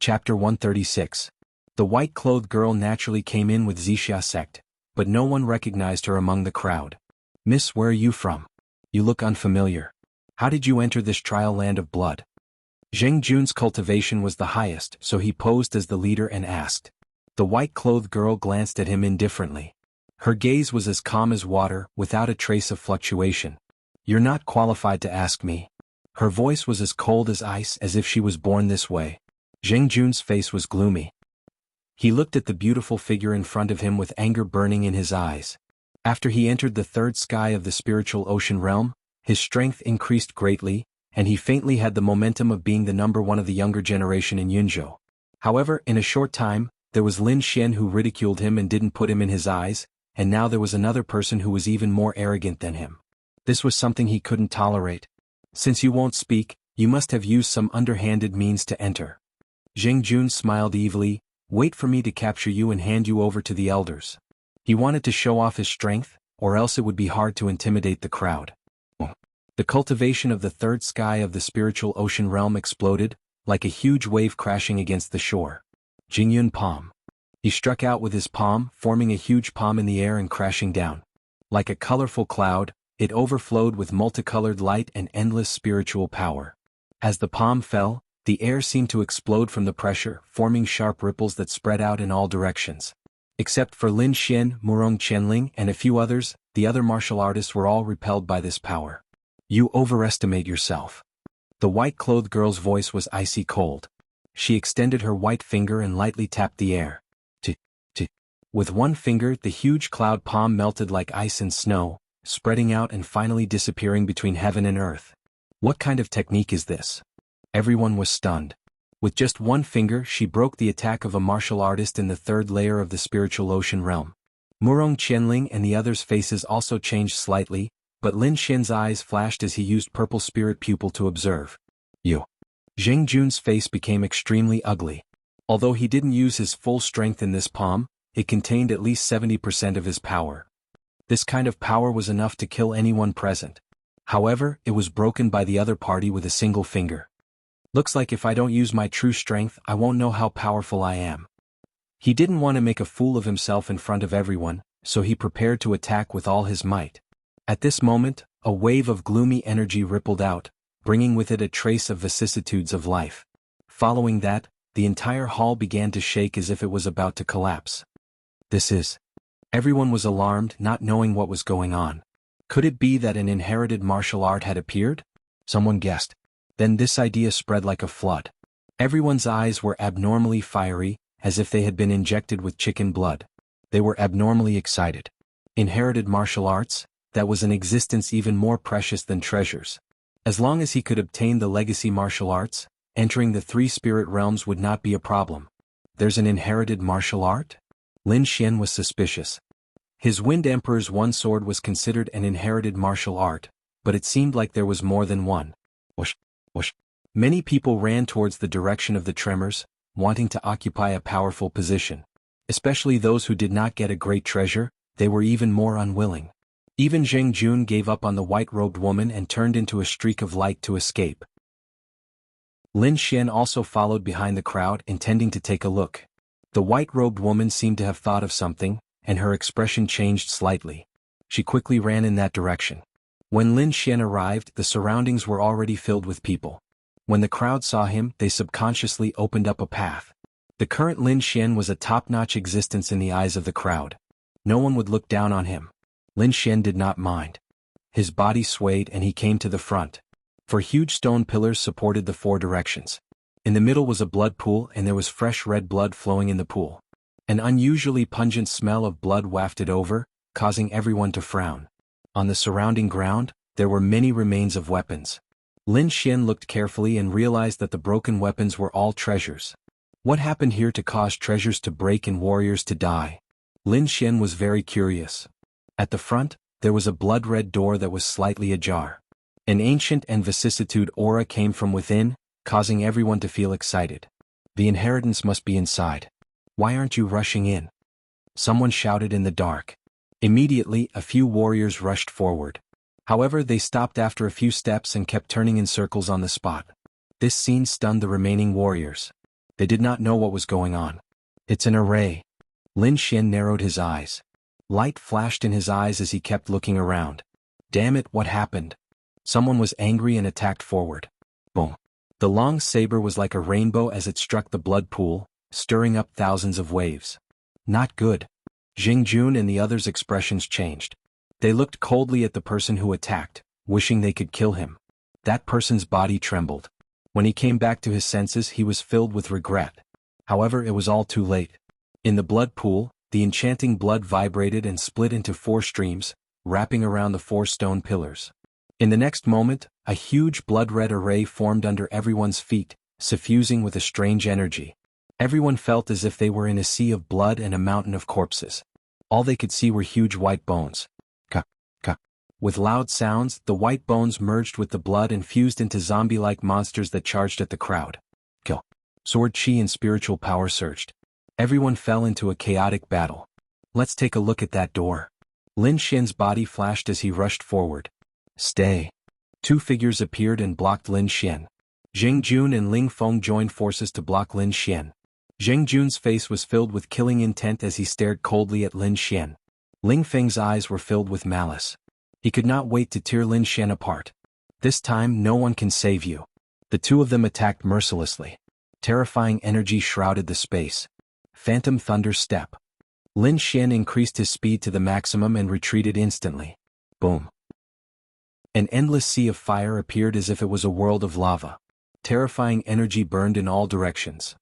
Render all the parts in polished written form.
Chapter 136. The white-clothed girl naturally came in with Wuxia sect, but no one recognized her among the crowd. "Miss, where are you from? You look unfamiliar. How did you enter this trial land of blood?" Jianghu's cultivation was the highest, so he posed as the leader and asked. The white-clothed girl glanced at him indifferently. Her gaze was as calm as water, without a trace of fluctuation. "You're not qualified to ask me." Her voice was as cold as ice, as if she was born this way. Jianghu's face was gloomy. He looked at the beautiful figure in front of him with anger burning in his eyes. After he entered the third sky of the spiritual ocean realm, his strength increased greatly, and he faintly had the momentum of being the number one of the younger generation in Yunzhou. However, in a short time, there was Lin Xian who ridiculed him and didn't put him in his eyes, and now there was another person who was even more arrogant than him. This was something he couldn't tolerate. "Since you won't speak, you must have used some underhanded means to enter." Jianghu smiled evilly. "Wait for me to capture you and hand you over to the elders." He wanted to show off his strength, or else it would be hard to intimidate the crowd. The cultivation of the third sky of the spiritual ocean realm exploded, like a huge wave crashing against the shore. Jingyun palm. He struck out with his palm, forming a huge palm in the air and crashing down. Like a colorful cloud, it overflowed with multicolored light and endless spiritual power. As the palm fell, the air seemed to explode from the pressure, forming sharp ripples that spread out in all directions. Except for Lin Xian, Murong Qianling, and a few others, the other martial artists were all repelled by this power. "You overestimate yourself." The white-clothed girl's voice was icy cold. She extended her white finger and lightly tapped the air. With one finger, the huge cloud palm melted like ice and snow, spreading out and finally disappearing between heaven and earth. What kind of technique is this? Everyone was stunned. With just one finger, she broke the attack of a martial artist in the third layer of the spiritual ocean realm. Murong Qianling and the others' faces also changed slightly, but Lin Xian's eyes flashed as he used purple spirit pupil to observe. "You." Jianghu's face became extremely ugly. Although he didn't use his full strength in this palm, it contained at least 70% of his power. This kind of power was enough to kill anyone present. However, it was broken by the other party with a single finger. "Looks like if I don't use my true strength, I won't know how powerful I am." He didn't want to make a fool of himself in front of everyone, so he prepared to attack with all his might. At this moment, a wave of gloomy energy rippled out, bringing with it a trace of vicissitudes of life. Following that, the entire hall began to shake as if it was about to collapse. "This is..." Everyone was alarmed, not knowing what was going on. Could it be that an inherited martial art had appeared? Someone guessed. Then this idea spread like a flood. Everyone's eyes were abnormally fiery, as if they had been injected with chicken blood. They were abnormally excited. Inherited martial arts? That was an existence even more precious than treasures. As long as he could obtain the legacy martial arts, entering the three spirit realms would not be a problem. There's an inherited martial art? Lin Xian was suspicious. His Wind Emperor's one sword was considered an inherited martial art, but it seemed like there was more than one. Whoosh, whoosh. Many people ran towards the direction of the tremors, wanting to occupy a powerful position. Especially those who did not get a great treasure, they were even more unwilling. Even Jianghu gave up on the white-robed woman and turned into a streak of light to escape. Lin Xian also followed behind the crowd, intending to take a look. The white-robed woman seemed to have thought of something, and her expression changed slightly. She quickly ran in that direction. When Lin Xian arrived, the surroundings were already filled with people. When the crowd saw him, they subconsciously opened up a path. The current Lin Xian was a top-notch existence in the eyes of the crowd. No one would look down on him. Lin Xian did not mind. His body swayed and he came to the front. For huge stone pillars supported the four directions. In the middle was a blood pool and there was fresh red blood flowing in the pool. An unusually pungent smell of blood wafted over, causing everyone to frown. On the surrounding ground, there were many remains of weapons. Lin Xian looked carefully and realized that the broken weapons were all treasures. What happened here to cause treasures to break and warriors to die? Lin Xian was very curious. At the front, there was a blood-red door that was slightly ajar. An ancient and vicissitude aura came from within, causing everyone to feel excited. The inheritance must be inside. Why aren't you rushing in? Someone shouted in the dark. Immediately, a few warriors rushed forward. However, they stopped after a few steps and kept turning in circles on the spot. This scene stunned the remaining warriors. They did not know what was going on. It's an array. Lin Xian narrowed his eyes. Light flashed in his eyes as he kept looking around. Damn it, what happened? Someone was angry and attacked forward. Boom. The long saber was like a rainbow as it struck the blood pool, stirring up thousands of waves. Not good. Jingjun and the others' expressions changed. They looked coldly at the person who attacked, wishing they could kill him. That person's body trembled. When he came back to his senses, he was filled with regret. However, it was all too late. In the blood pool, the enchanting blood vibrated and split into 4 streams, wrapping around the 4 stone pillars. In the next moment, a huge blood-red array formed under everyone's feet, suffusing with a strange energy. Everyone felt as if they were in a sea of blood and a mountain of corpses. All they could see were huge white bones. Ka. With loud sounds, the white bones merged with the blood and fused into zombie-like monsters that charged at the crowd. Kill. Sword chi and spiritual power surged. Everyone fell into a chaotic battle. Let's take a look at that door. Lin Xian's body flashed as he rushed forward. Stay. 2 figures appeared and blocked Lin Xian. Jingjun and Ling Feng joined forces to block Lin Xian. Jingjun's face was filled with killing intent as he stared coldly at Lin Xian. Ling Feng's eyes were filled with malice. He could not wait to tear Lin Xian apart. This time no one can save you. The 2 of them attacked mercilessly. Terrifying energy shrouded the space. Phantom Thunder Step. Lin Xian increased his speed to the maximum and retreated instantly. Boom. An endless sea of fire appeared as if it was a world of lava. Terrifying energy burned in all directions.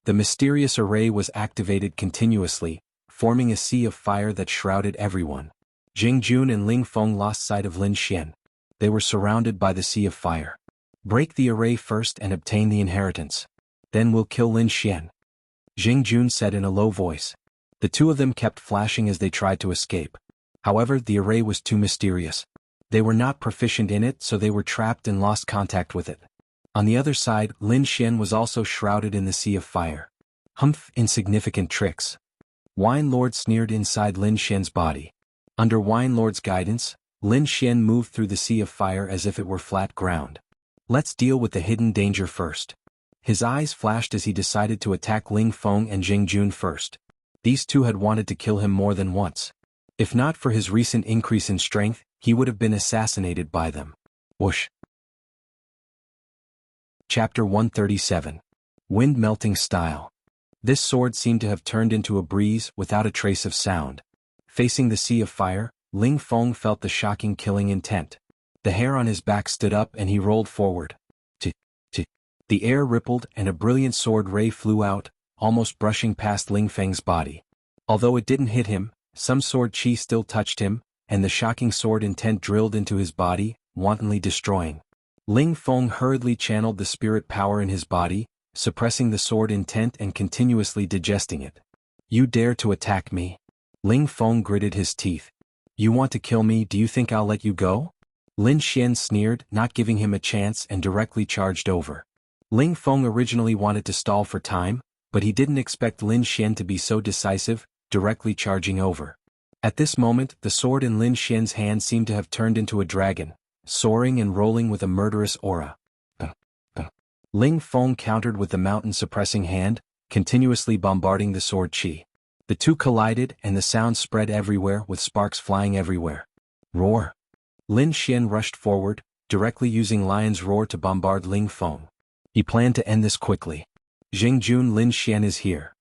The mysterious array was activated continuously, forming a sea of fire that shrouded everyone. Jingjun and Ling Feng lost sight of Lin Xian. They were surrounded by the sea of fire. Break the array first and obtain the inheritance. Then we'll kill Lin Xian. Jingjun said in a low voice. The 2 of them kept flashing as they tried to escape. However, the array was too mysterious. They were not proficient in it, so they were trapped and lost contact with it. On the other side, Lin Xian was also shrouded in the sea of fire. Humph, insignificant tricks. Wine Lord sneered inside Lin Xian's body. Under Wine Lord's guidance, Lin Xian moved through the sea of fire as if it were flat ground. Let's deal with the hidden danger first. His eyes flashed as he decided to attack Ling Feng and Jingjun first. These 2 had wanted to kill him more than once. If not for his recent increase in strength, he would have been assassinated by them. Whoosh. Chapter 137. Wind Melting Style. This sword seemed to have turned into a breeze without a trace of sound. Facing the sea of fire, Ling Feng felt the shocking killing intent. The hair on his back stood up and he rolled forward. The air rippled and a brilliant sword ray flew out, almost brushing past Ling Feng's body. Although it didn't hit him, some sword chi still touched him, and the shocking sword intent drilled into his body, wantonly destroying. Ling Feng hurriedly channeled the spirit power in his body, suppressing the sword intent and continuously digesting it. You dare to attack me? Ling Feng gritted his teeth. You want to kill me? Do you think I'll let you go? Lin Xian sneered, not giving him a chance, and directly charged over. Ling Feng originally wanted to stall for time, but he didn't expect Lin Xian to be so decisive, directly charging over. At this moment, the sword in Lin Xian's hand seemed to have turned into a dragon, soaring and rolling with a murderous aura. Ling Feng countered with the mountain-suppressing hand, continuously bombarding the sword chi. The 2 collided and the sound spread everywhere with sparks flying everywhere. Roar. Lin Xian rushed forward, directly using Lion's Roar to bombard Ling Feng. He planned to end this quickly. Jingjun Lin Xian is here.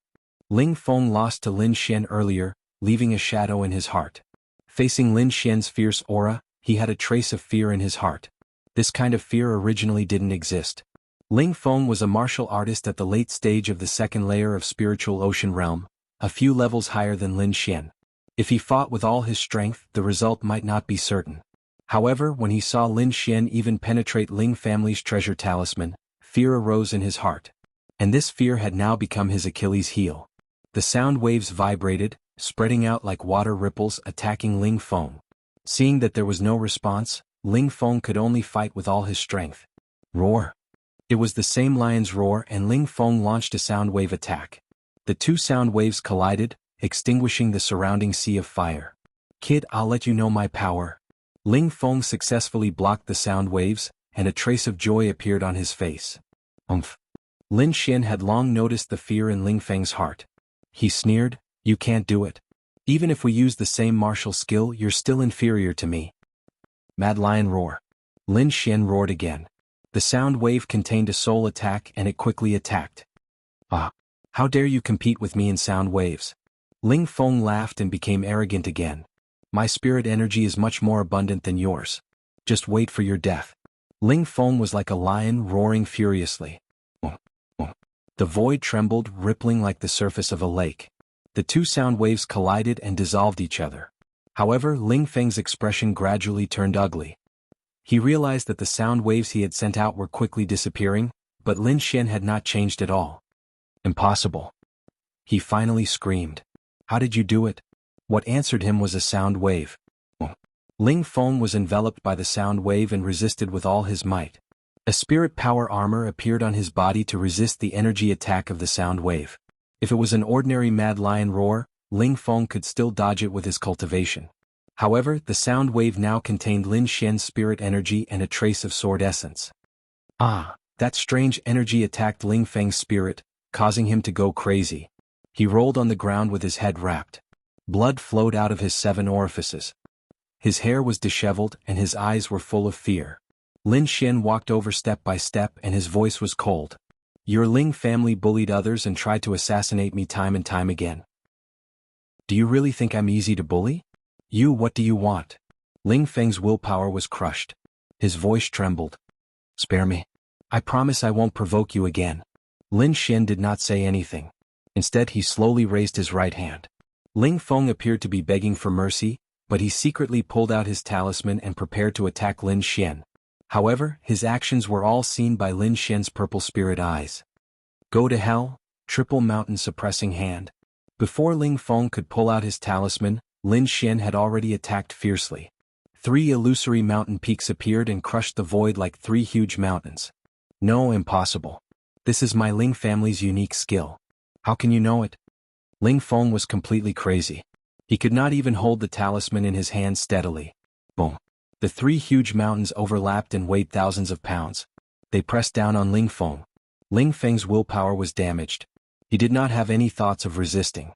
Ling Feng lost to Lin Xian earlier, leaving a shadow in his heart. Facing Lin Xian's fierce aura, he had a trace of fear in his heart. This kind of fear originally didn't exist. Ling Feng was a martial artist at the late stage of the 2nd layer of spiritual ocean realm, a few levels higher than Lin Xian. If he fought with all his strength, the result might not be certain. However, when he saw Lin Xian even penetrate Ling family's treasure talisman, fear arose in his heart. And this fear had now become his Achilles heel. The sound waves vibrated, spreading out like water ripples attacking Ling Feng. Seeing that there was no response, Ling Feng could only fight with all his strength. Roar. It was the same lion's roar and Ling Feng launched a sound wave attack. The 2 sound waves collided, extinguishing the surrounding sea of fire. Kid, I'll let you know my power. Ling Feng successfully blocked the sound waves, and a trace of joy appeared on his face. Umph. Lin Xian had long noticed the fear in Ling Feng's heart. He sneered, "You can't do it. Even if we use the same martial skill, you're still inferior to me." Mad Lion Roar. Lin Xian roared again. The sound wave contained a soul attack and it quickly attacked. "Ah! How dare you compete with me in sound waves?" Ling Feng laughed and became arrogant again. "My spirit energy is much more abundant than yours. Just wait for your death." Ling Feng was like a lion roaring furiously. The void trembled, rippling like the surface of a lake. The two sound waves collided and dissolved each other. However, Ling Feng's expression gradually turned ugly. He realized that the sound waves he had sent out were quickly disappearing, but Lin Xian had not changed at all. "Impossible!" he finally screamed. "How did you do it?" What answered him was a sound wave. Ling Feng was enveloped by the sound wave and resisted with all his might. A spirit power armor appeared on his body to resist the energy attack of the sound wave. If it was an ordinary Mad Lion Roar, Ling Feng could still dodge it with his cultivation. However, the sound wave now contained Lin Xian's spirit energy and a trace of sword essence. That strange energy attacked Ling Feng's spirit, causing him to go crazy. He rolled on the ground with his head wrapped. Blood flowed out of his 7 orifices. His hair was disheveled and his eyes were full of fear. Lin Xian walked over step by step and his voice was cold. "Your Ling family bullied others and tried to assassinate me time and time again. Do you really think I'm easy to bully? What do you want?" Ling Feng's willpower was crushed. His voice trembled. "Spare me. I promise I won't provoke you again." Lin Xian did not say anything. Instead he slowly raised his right hand. Ling Feng appeared to be begging for mercy, but he secretly pulled out his talisman and prepared to attack Lin Xian. However, his actions were all seen by Lin Xian's purple spirit eyes. "Go to hell, triple mountain suppressing hand." Before Ling Feng could pull out his talisman, Lin Xian had already attacked fiercely. 3 illusory mountain peaks appeared and crushed the void like 3 huge mountains. "No, impossible. This is my Ling family's unique skill." "How can you know it?" Ling Feng was completely crazy. He could not even hold the talisman in his hand steadily. Boom. The 3 huge mountains overlapped and weighed thousands of pounds. They pressed down on Ling Feng. Ling Feng's willpower was damaged. He did not have any thoughts of resisting.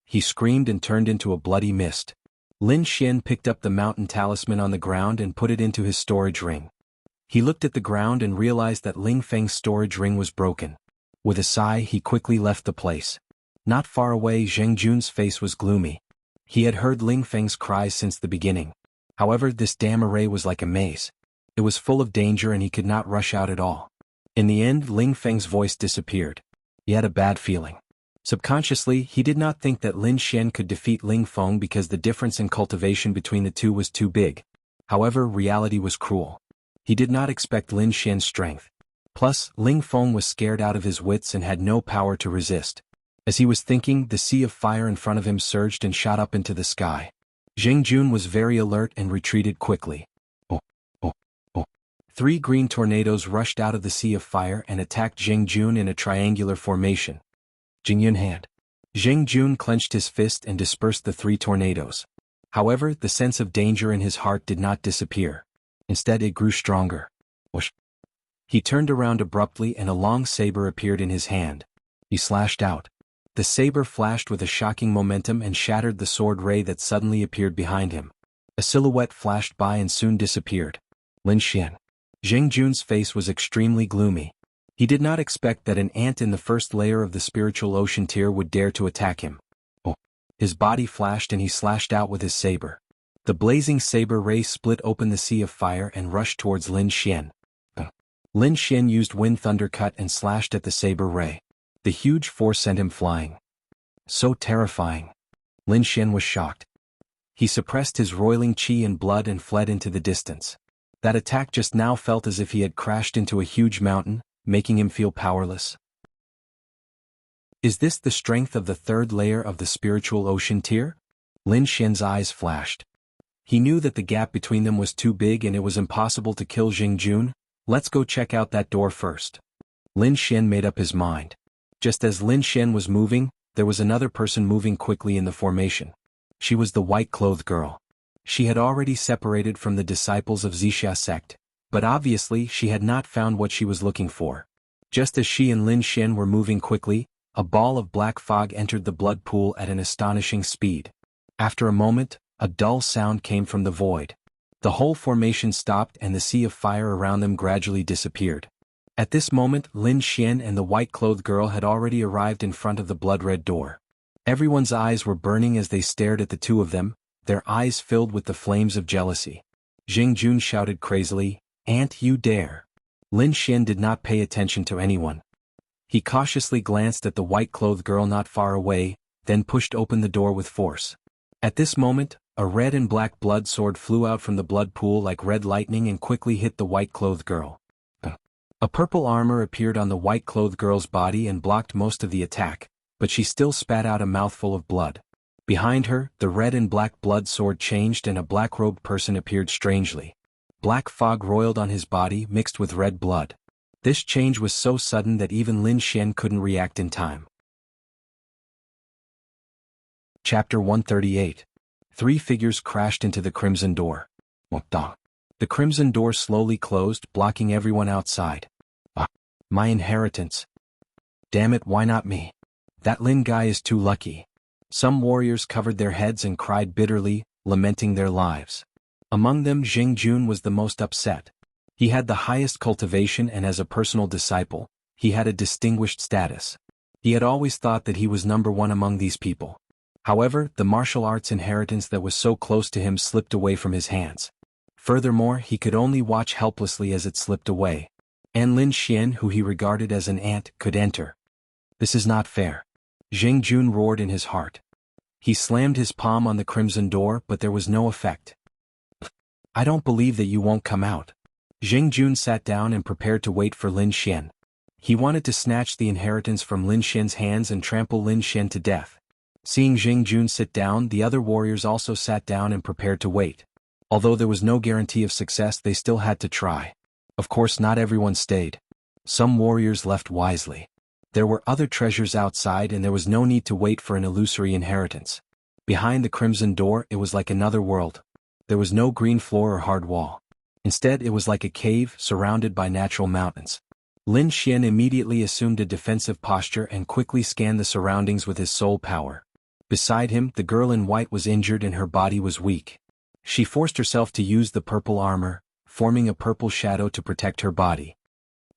He screamed and turned into a bloody mist. Lin Xian picked up the mountain talisman on the ground and put it into his storage ring. He looked at the ground and realized that Ling Feng's storage ring was broken. With a sigh he quickly left the place. Not far away Jianghu's face was gloomy. He had heard Ling Feng's cries since the beginning. However, this damn array was like a maze. It was full of danger and he could not rush out at all. In the end, Ling Feng's voice disappeared. He had a bad feeling. Subconsciously, he did not think that Lin Xian could defeat Ling Feng because the difference in cultivation between the two was too big. However, reality was cruel. He did not expect Lin Xian's strength. Plus, Ling Feng was scared out of his wits and had no power to resist. As he was thinking, the sea of fire in front of him surged and shot up into the sky. Jianghu was very alert and retreated quickly. 3 green tornadoes rushed out of the sea of fire and attacked Jianghu in a triangular formation. Jingyun hand. Jianghu clenched his fist and dispersed the 3 tornadoes. However, the sense of danger in his heart did not disappear. Instead it grew stronger. Whoosh. He turned around abruptly and a long saber appeared in his hand. He slashed out. The saber flashed with a shocking momentum and shattered the sword ray that suddenly appeared behind him. A silhouette flashed by and soon disappeared. Lin Xian. Jianghu's face was extremely gloomy. He did not expect that an ant in the first layer of the spiritual ocean tier would dare to attack him. His body flashed and he slashed out with his saber. The blazing saber ray split open the sea of fire and rushed towards Lin Xian. Lin Xian used wind thundercut and slashed at the saber ray. The huge force sent him flying. So terrifying. Lin Xian was shocked. He suppressed his roiling qi and blood and fled into the distance. That attack just now felt as if he had crashed into a huge mountain, making him feel powerless. Is this the strength of the 3rd layer of the spiritual ocean tier? Lin Xian's eyes flashed. He knew that the gap between them was too big and it was impossible to kill Jianghu. Let's go check out that door first. Lin Xian made up his mind. Just as Lin Xian was moving, there was another person moving quickly in the formation. She was the white-clothed girl. She had already separated from the disciples of Wuxia sect, but obviously she had not found what she was looking for. Just as she and Lin Xian were moving quickly, a ball of black fog entered the blood pool at an astonishing speed. After a moment, a dull sound came from the void. The whole formation stopped and the sea of fire around them gradually disappeared. At this moment, Lin Xian and the white-clothed girl had already arrived in front of the blood-red door. Everyone's eyes were burning as they stared at the two of them, their eyes filled with the flames of jealousy. Jianghu shouted crazily, "Aunt, you dare!" Lin Xian did not pay attention to anyone. He cautiously glanced at the white-clothed girl not far away, then pushed open the door with force. At this moment, a red and black blood sword flew out from the blood pool like red lightning and quickly hit the white-clothed girl. A purple armor appeared on the white-clothed girl's body and blocked most of the attack, but she still spat out a mouthful of blood. Behind her, the red and black blood sword changed and a black-robed person appeared strangely. Black fog roiled on his body mixed with red blood. This change was so sudden that even Lin Xian couldn't react in time. Chapter 138. 3 figures crashed into the crimson door. The crimson door slowly closed, blocking everyone outside. My inheritance. Damn it, why not me? That Lin guy is too lucky. Some warriors covered their heads and cried bitterly, lamenting their lives. Among them Jianghu was the most upset. He had the highest cultivation and as a personal disciple, he had a distinguished status. He had always thought that he was number one among these people. However, the martial arts inheritance that was so close to him slipped away from his hands. Furthermore, he could only watch helplessly as it slipped away. And Lin Xian, who he regarded as an aunt, could enter. This is not fair. Jianghu roared in his heart. He slammed his palm on the crimson door, but there was no effect. I don't believe that you won't come out. Jianghu sat down and prepared to wait for Lin Xian. He wanted to snatch the inheritance from Lin Xian's hands and trample Lin Xian to death. Seeing Jianghu sit down, the other warriors also sat down and prepared to wait. Although there was no guarantee of success, they still had to try. Of course, not everyone stayed. Some warriors left wisely. There were other treasures outside and there was no need to wait for an illusory inheritance. Behind the crimson door, it was like another world. There was no green floor or hard wall. Instead, it was like a cave surrounded by natural mountains. Lin Xian immediately assumed a defensive posture and quickly scanned the surroundings with his soul power. Beside him, the girl in white was injured and her body was weak. She forced herself to use the purple armor, forming a purple shadow to protect her body.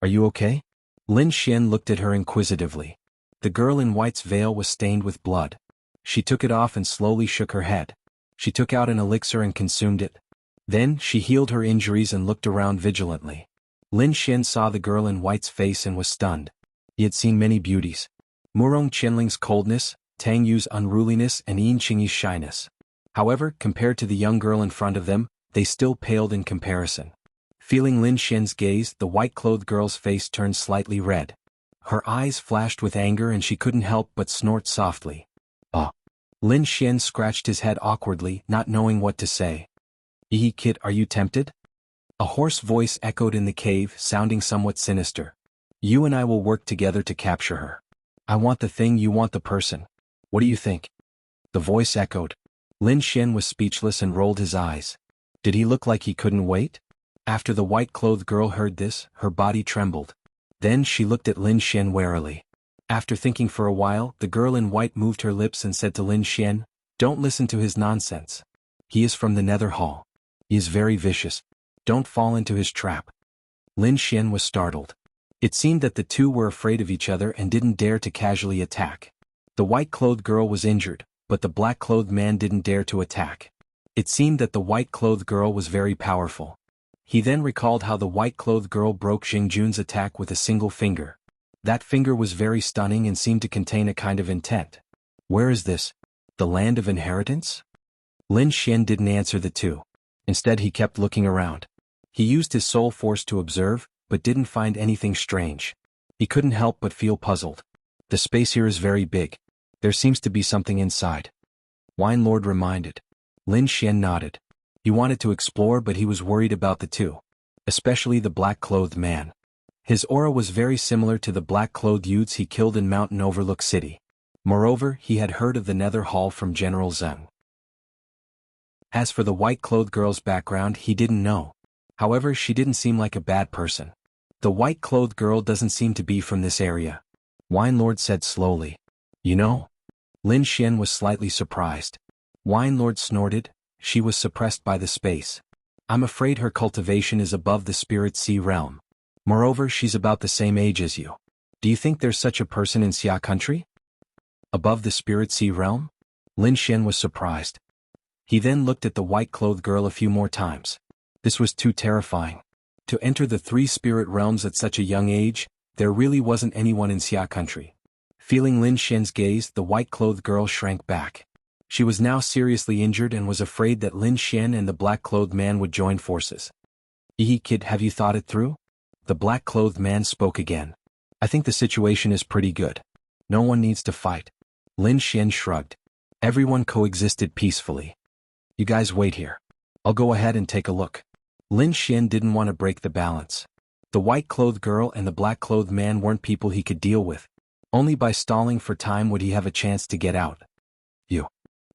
Are you okay? Lin Xian looked at her inquisitively. The girl in white's veil was stained with blood. She took it off and slowly shook her head. She took out an elixir and consumed it. Then, she healed her injuries and looked around vigilantly. Lin Xian saw the girl in white's face and was stunned. He had seen many beauties. Murong Qianling's coldness, Tang Yu's unruliness and Yin Qingyi's shyness. However, compared to the young girl in front of them, they still paled in comparison. Feeling Lin Xian's gaze, the white-clothed girl's face turned slightly red. Her eyes flashed with anger and she couldn't help but snort softly. Lin Xian scratched his head awkwardly, not knowing what to say. Kid, are you tempted? A hoarse voice echoed in the cave, sounding somewhat sinister. You and I will work together to capture her. I want the thing, you want the person. What do you think? The voice echoed. Lin Xian was speechless and rolled his eyes. Did he look like he couldn't wait? After the white-clothed girl heard this, her body trembled. Then she looked at Lin Xian warily. After thinking for a while, the girl in white moved her lips and said to Lin Xian, "Don't listen to his nonsense. He is from the Nether Hall. He is very vicious. Don't fall into his trap." Lin Xian was startled. It seemed that the two were afraid of each other and didn't dare to casually attack. The white-clothed girl was injured, but the black-clothed man didn't dare to attack. It seemed that the white-clothed girl was very powerful. He then recalled how the white-clothed girl broke Jianghu's attack with a single finger. That finger was very stunning and seemed to contain a kind of intent. Where is this? The land of inheritance? Lin Xian didn't answer the two. Instead, he kept looking around. He used his soul force to observe, but didn't find anything strange. He couldn't help but feel puzzled. The space here is very big. There seems to be something inside. Wine Lord reminded. Lin Xian nodded. He wanted to explore, but he was worried about the two. Especially the black-clothed man. His aura was very similar to the black-clothed youths he killed in Mountain Overlook City. Moreover, he had heard of the Nether Hall from General Zheng. As for the white-clothed girl's background, he didn't know. However, she didn't seem like a bad person. The white-clothed girl doesn't seem to be from this area. Wine Lord said slowly. You know? Lin Xian was slightly surprised. Wine Lord snorted. She was suppressed by the space. I'm afraid her cultivation is above the spirit sea realm. Moreover, she's about the same age as you. Do you think there's such a person in Xia country? Above the spirit sea realm? Lin Xian was surprised. He then looked at the white-clothed girl a few more times. This was too terrifying. To enter the three spirit realms at such a young age, there really wasn't anyone in Xia country. Feeling Lin Xian's gaze, the white-clothed girl shrank back. She was now seriously injured and was afraid that Lin Xian and the black-clothed man would join forces. Kid, have you thought it through? The black-clothed man spoke again. I think the situation is pretty good. No one needs to fight. Lin Xian shrugged. Everyone coexisted peacefully. You guys wait here. I'll go ahead and take a look. Lin Xian didn't want to break the balance. The white-clothed girl and the black-clothed man weren't people he could deal with. Only by stalling for time would he have a chance to get out. You.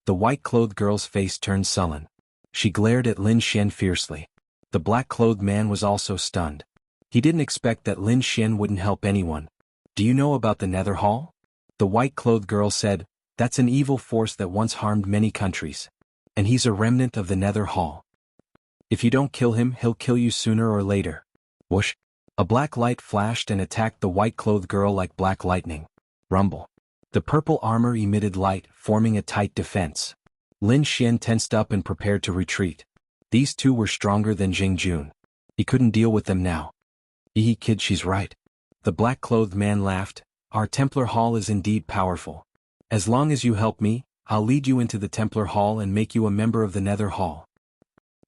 The white-clothed girl's face turned sullen. She glared at Lin Xian fiercely. The black-clothed man was also stunned. He didn't expect that Lin Xian wouldn't help anyone. Do you know about the Nether Hall? The white-clothed girl said, that's an evil force that once harmed many countries. And he's a remnant of the Nether Hall. If you don't kill him, he'll kill you sooner or later. Whoosh! A black light flashed and attacked the white-clothed girl like black lightning. Rumble. The purple armor emitted light, forming a tight defense. Lin Xian tensed up and prepared to retreat. These two were stronger than Jianghu. He couldn't deal with them now. Kid, she's right. The black-clothed man laughed. Our Templar Hall is indeed powerful. As long as you help me, I'll lead you into the Templar Hall and make you a member of the Nether Hall.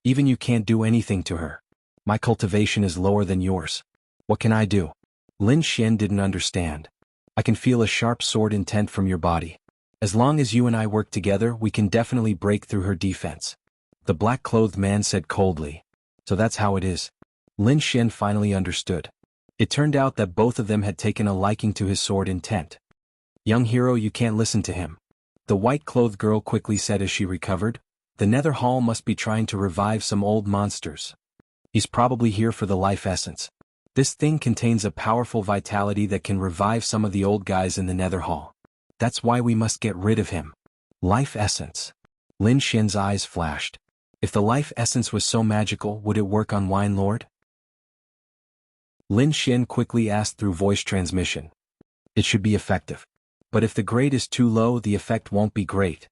Even you can't do anything to her. My cultivation is lower than yours. What can I do? Lin Xian didn't understand. I can feel a sharp sword intent from your body. As long as you and I work together, we can definitely break through her defense. The black-clothed man said coldly. So that's how it is. Lin Xian finally understood. It turned out that both of them had taken a liking to his sword intent. Young hero, you can't listen to him. The white-clothed girl quickly said as she recovered. The Nether Hall must be trying to revive some old monsters. He's probably here for the life essence. This thing contains a powerful vitality that can revive some of the old guys in the Nether Hall. That's why we must get rid of him. Life essence. Lin Xian's eyes flashed. If the life essence was so magical, would it work on Wine Lord? Lin Xian quickly asked through voice transmission. It should be effective. But if the grade is too low, the effect won't be great.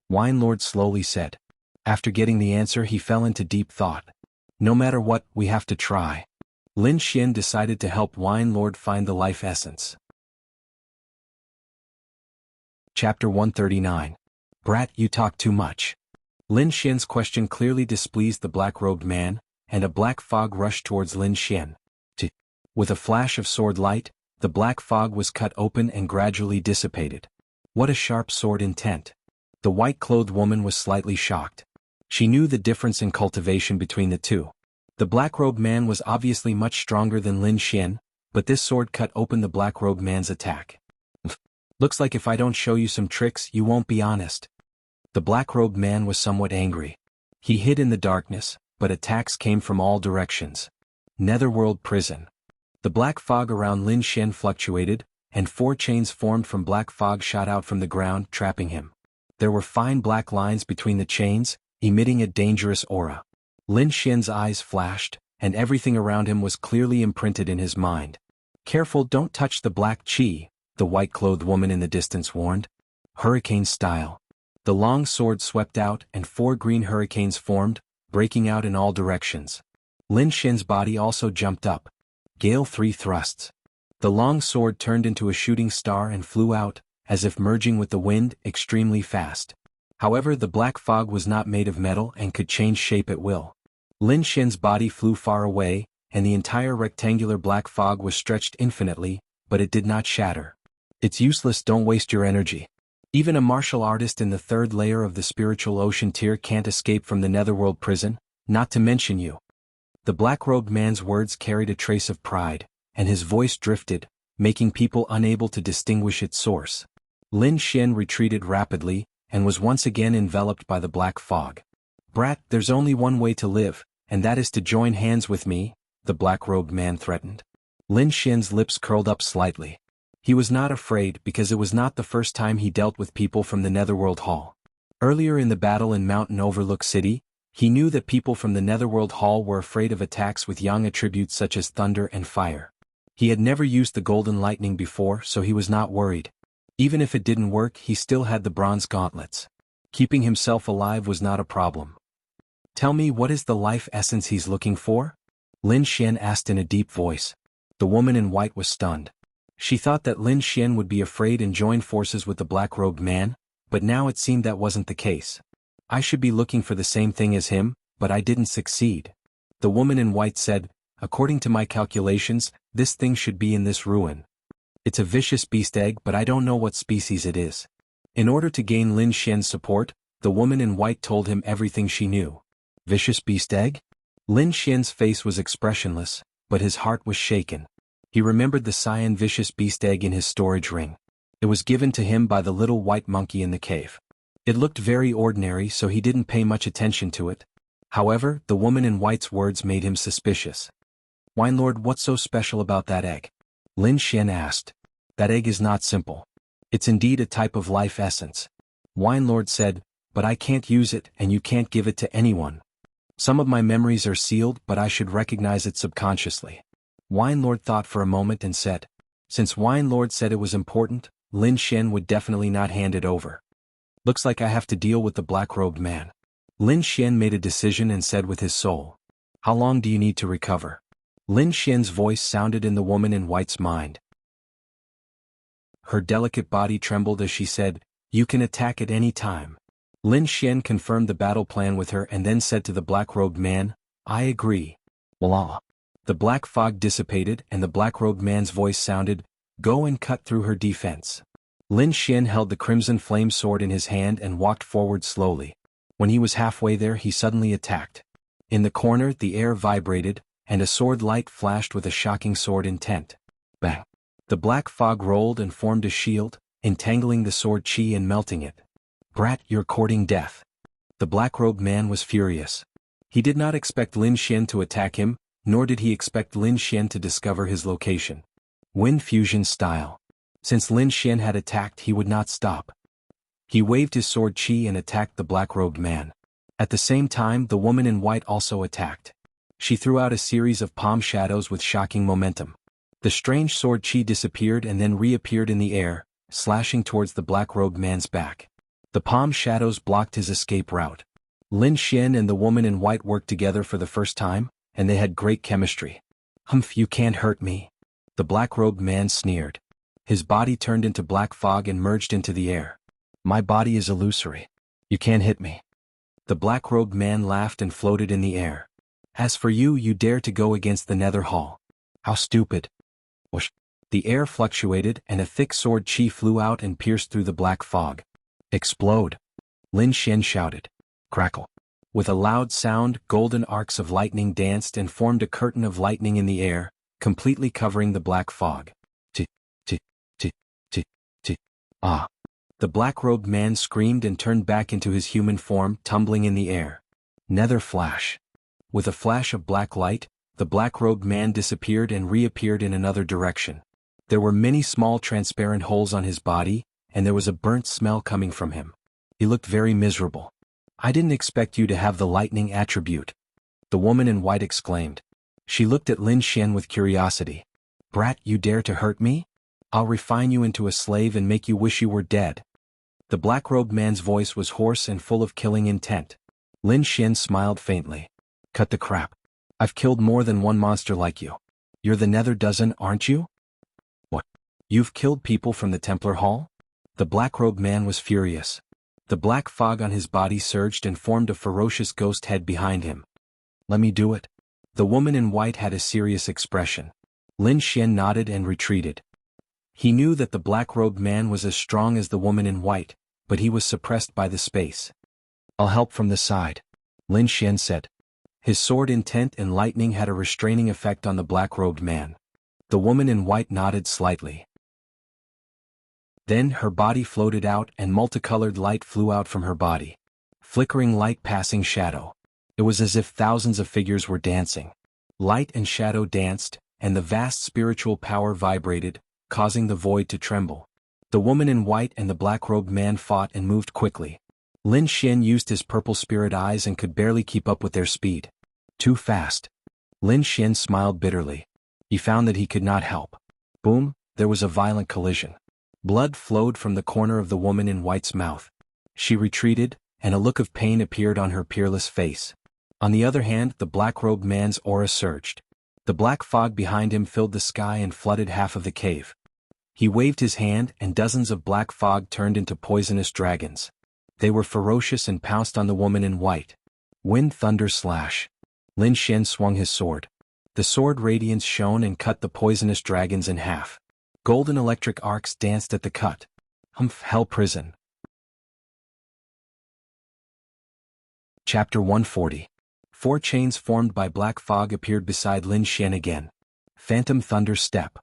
Wine Lord slowly said. After getting the answer, he fell into deep thought. No matter what, we have to try. Lin Xian decided to help Wine Lord find the life essence. Chapter 139. Brat, you talk too much. Lin Xian's question clearly displeased the black-robed man, and a black fog rushed towards Lin Xian. With a flash of sword light, the black fog was cut open and gradually dissipated. What a sharp sword intent. The white-clothed woman was slightly shocked. She knew the difference in cultivation between the two. The black-robed man was obviously much stronger than Lin Xian, but this sword cut open the black-robed man's attack. Looks like if I don't show you some tricks, you won't be honest. The black-robed man was somewhat angry. He hid in the darkness, but attacks came from all directions. Netherworld prison. The black fog around Lin Xian fluctuated, and 4 chains formed from black fog shot out from the ground, trapping him. There were fine black lines between the chains, emitting a dangerous aura. Lin Xian's eyes flashed, and everything around him was clearly imprinted in his mind. Careful, don't touch the black chi, the white-clothed woman in the distance warned. Hurricane style. The long sword swept out and 4 green hurricanes formed, breaking out in all directions. Lin Xian's body also jumped up. Gale 3 thrusts. The long sword turned into a shooting star and flew out, as if merging with the wind, extremely fast. However, the black fog was not made of metal and could change shape at will. Lin Xian's body flew far away, and the entire rectangular black fog was stretched infinitely, but it did not shatter. It's useless, don't waste your energy. Even a martial artist in the 3rd layer of the spiritual ocean tier can't escape from the netherworld prison, not to mention you. The black-robed man's words carried a trace of pride, and his voice drifted, making people unable to distinguish its source. Lin Xian retreated rapidly, and was once again enveloped by the black fog. Brat, there's only one way to live, and that is to join hands with me, the black-robed man threatened. Lin Xian's lips curled up slightly. He was not afraid because it was not the first time he dealt with people from the Netherworld Hall. Earlier in the battle in Mountain Overlook City, he knew that people from the Netherworld Hall were afraid of attacks with yang attributes such as thunder and fire. He had never used the golden lightning before, so he was not worried. Even if it didn't work, he still had the bronze gauntlets. Keeping himself alive was not a problem. Tell me, what is the life essence he's looking for? Lin Xian asked in a deep voice. The woman in white was stunned. She thought that Lin Xian would be afraid and join forces with the black-robed man, but now it seemed that wasn't the case. I should be looking for the same thing as him, but I didn't succeed. The woman in white said, according to my calculations, this thing should be in this ruin. It's a vicious beast egg, but I don't know what species it is. In order to gain Lin Xian's support, the woman in white told him everything she knew. Vicious beast egg? Lin Xian's face was expressionless, but his heart was shaken. He remembered the cyan vicious beast egg in his storage ring. It was given to him by the little white monkey in the cave. It looked very ordinary, so he didn't pay much attention to it. However, the woman in white's words made him suspicious. Wine Lord, what's so special about that egg? Lin Xian asked. That egg is not simple. It's indeed a type of life essence. Wine Lord said, but I can't use it and you can't give it to anyone. Some of my memories are sealed, but I should recognize it subconsciously. Wine Lord thought for a moment and said. Since Wine Lord said it was important, Lin Xian would definitely not hand it over. Looks like I have to deal with the black-robed man. Lin Xian made a decision and said with his soul. How long do you need to recover? Lin Xian's voice sounded in the woman in white's mind. Her delicate body trembled as she said, you can attack at any time. Lin Xian confirmed the battle plan with her and then said to the black-robed man, I agree. Voila. The black fog dissipated and the black-robed man's voice sounded, go and cut through her defense. Lin Xian held the crimson flame sword in his hand and walked forward slowly. When he was halfway there, he suddenly attacked. In the corner, the air vibrated, and a sword light flashed with a shocking sword intent. Bang! The black fog rolled and formed a shield, entangling the sword chi and melting it. Brat, you're courting death. The black-robed man was furious. He did not expect Lin Xian to attack him, nor did he expect Lin Xian to discover his location. Wind fusion style. Since Lin Xian had attacked, he would not stop. He waved his sword chi and attacked the black-robed man. At the same time, the woman in white also attacked. She threw out a series of palm shadows with shocking momentum. The strange sword chi disappeared and then reappeared in the air, slashing towards the black-robed man's back. The palm shadows blocked his escape route. Lin Xian and the woman in white worked together for the first time, and they had great chemistry. Humph, you can't hurt me. The black-robed man sneered. His body turned into black fog and merged into the air. My body is illusory. You can't hit me. The black-robed man laughed and floated in the air. As for you, you dare to go against the Nether Hall. How stupid. Whoosh. The air fluctuated and a thick sword chi flew out and pierced through the black fog. Explode. Lin Xian shouted. Crackle. With a loud sound, golden arcs of lightning danced and formed a curtain of lightning in the air, completely covering the black fog. Ah! The black-robed man screamed and turned back into his human form, tumbling in the air. Nether flash. With a flash of black light, the black-robed man disappeared and reappeared in another direction. There were many small transparent holes on his body, and there was a burnt smell coming from him. He looked very miserable. I didn't expect you to have the lightning attribute. The woman in white exclaimed. She looked at Lin Xian with curiosity. Brat, you dare to hurt me? I'll refine you into a slave and make you wish you were dead. The black-robed man's voice was hoarse and full of killing intent. Lin Xian smiled faintly. Cut the crap. I've killed more than one monster like you. You're the Nether Dozen, aren't you? What? You've killed people from the Templar Hall? The black-robed man was furious. The black fog on his body surged and formed a ferocious ghost head behind him. Let me do it. The woman in white had a serious expression. Lin Xian nodded and retreated. He knew that the black-robed man was as strong as the woman in white, but he was suppressed by the space. I'll help from the side, Lin Xian said. His sword intent and lightning had a restraining effect on the black-robed man. The woman in white nodded slightly. Then her body floated out and multicolored light flew out from her body. Flickering light passing shadow. It was as if thousands of figures were dancing. Light and shadow danced, and the vast spiritual power vibrated, causing the void to tremble. The woman in white and the black-robed man fought and moved quickly. Lin Xian used his purple spirit eyes and could barely keep up with their speed. Too fast. Lin Xian smiled bitterly. He found that he could not help. Boom, there was a violent collision. Blood flowed from the corner of the woman in white's mouth. She retreated, and a look of pain appeared on her peerless face. On the other hand, the black-robed man's aura surged. The black fog behind him filled the sky and flooded half of the cave. He waved his hand and dozens of black fog turned into poisonous dragons. They were ferocious and pounced on the woman in white. Wind thunder slash. Lin Xian swung his sword. The sword radiance shone and cut the poisonous dragons in half. Golden electric arcs danced at the cut. Humph, hell prison. Chapter 140. 4 chains formed by black fog appeared beside Lin Xian again. Phantom thunder step.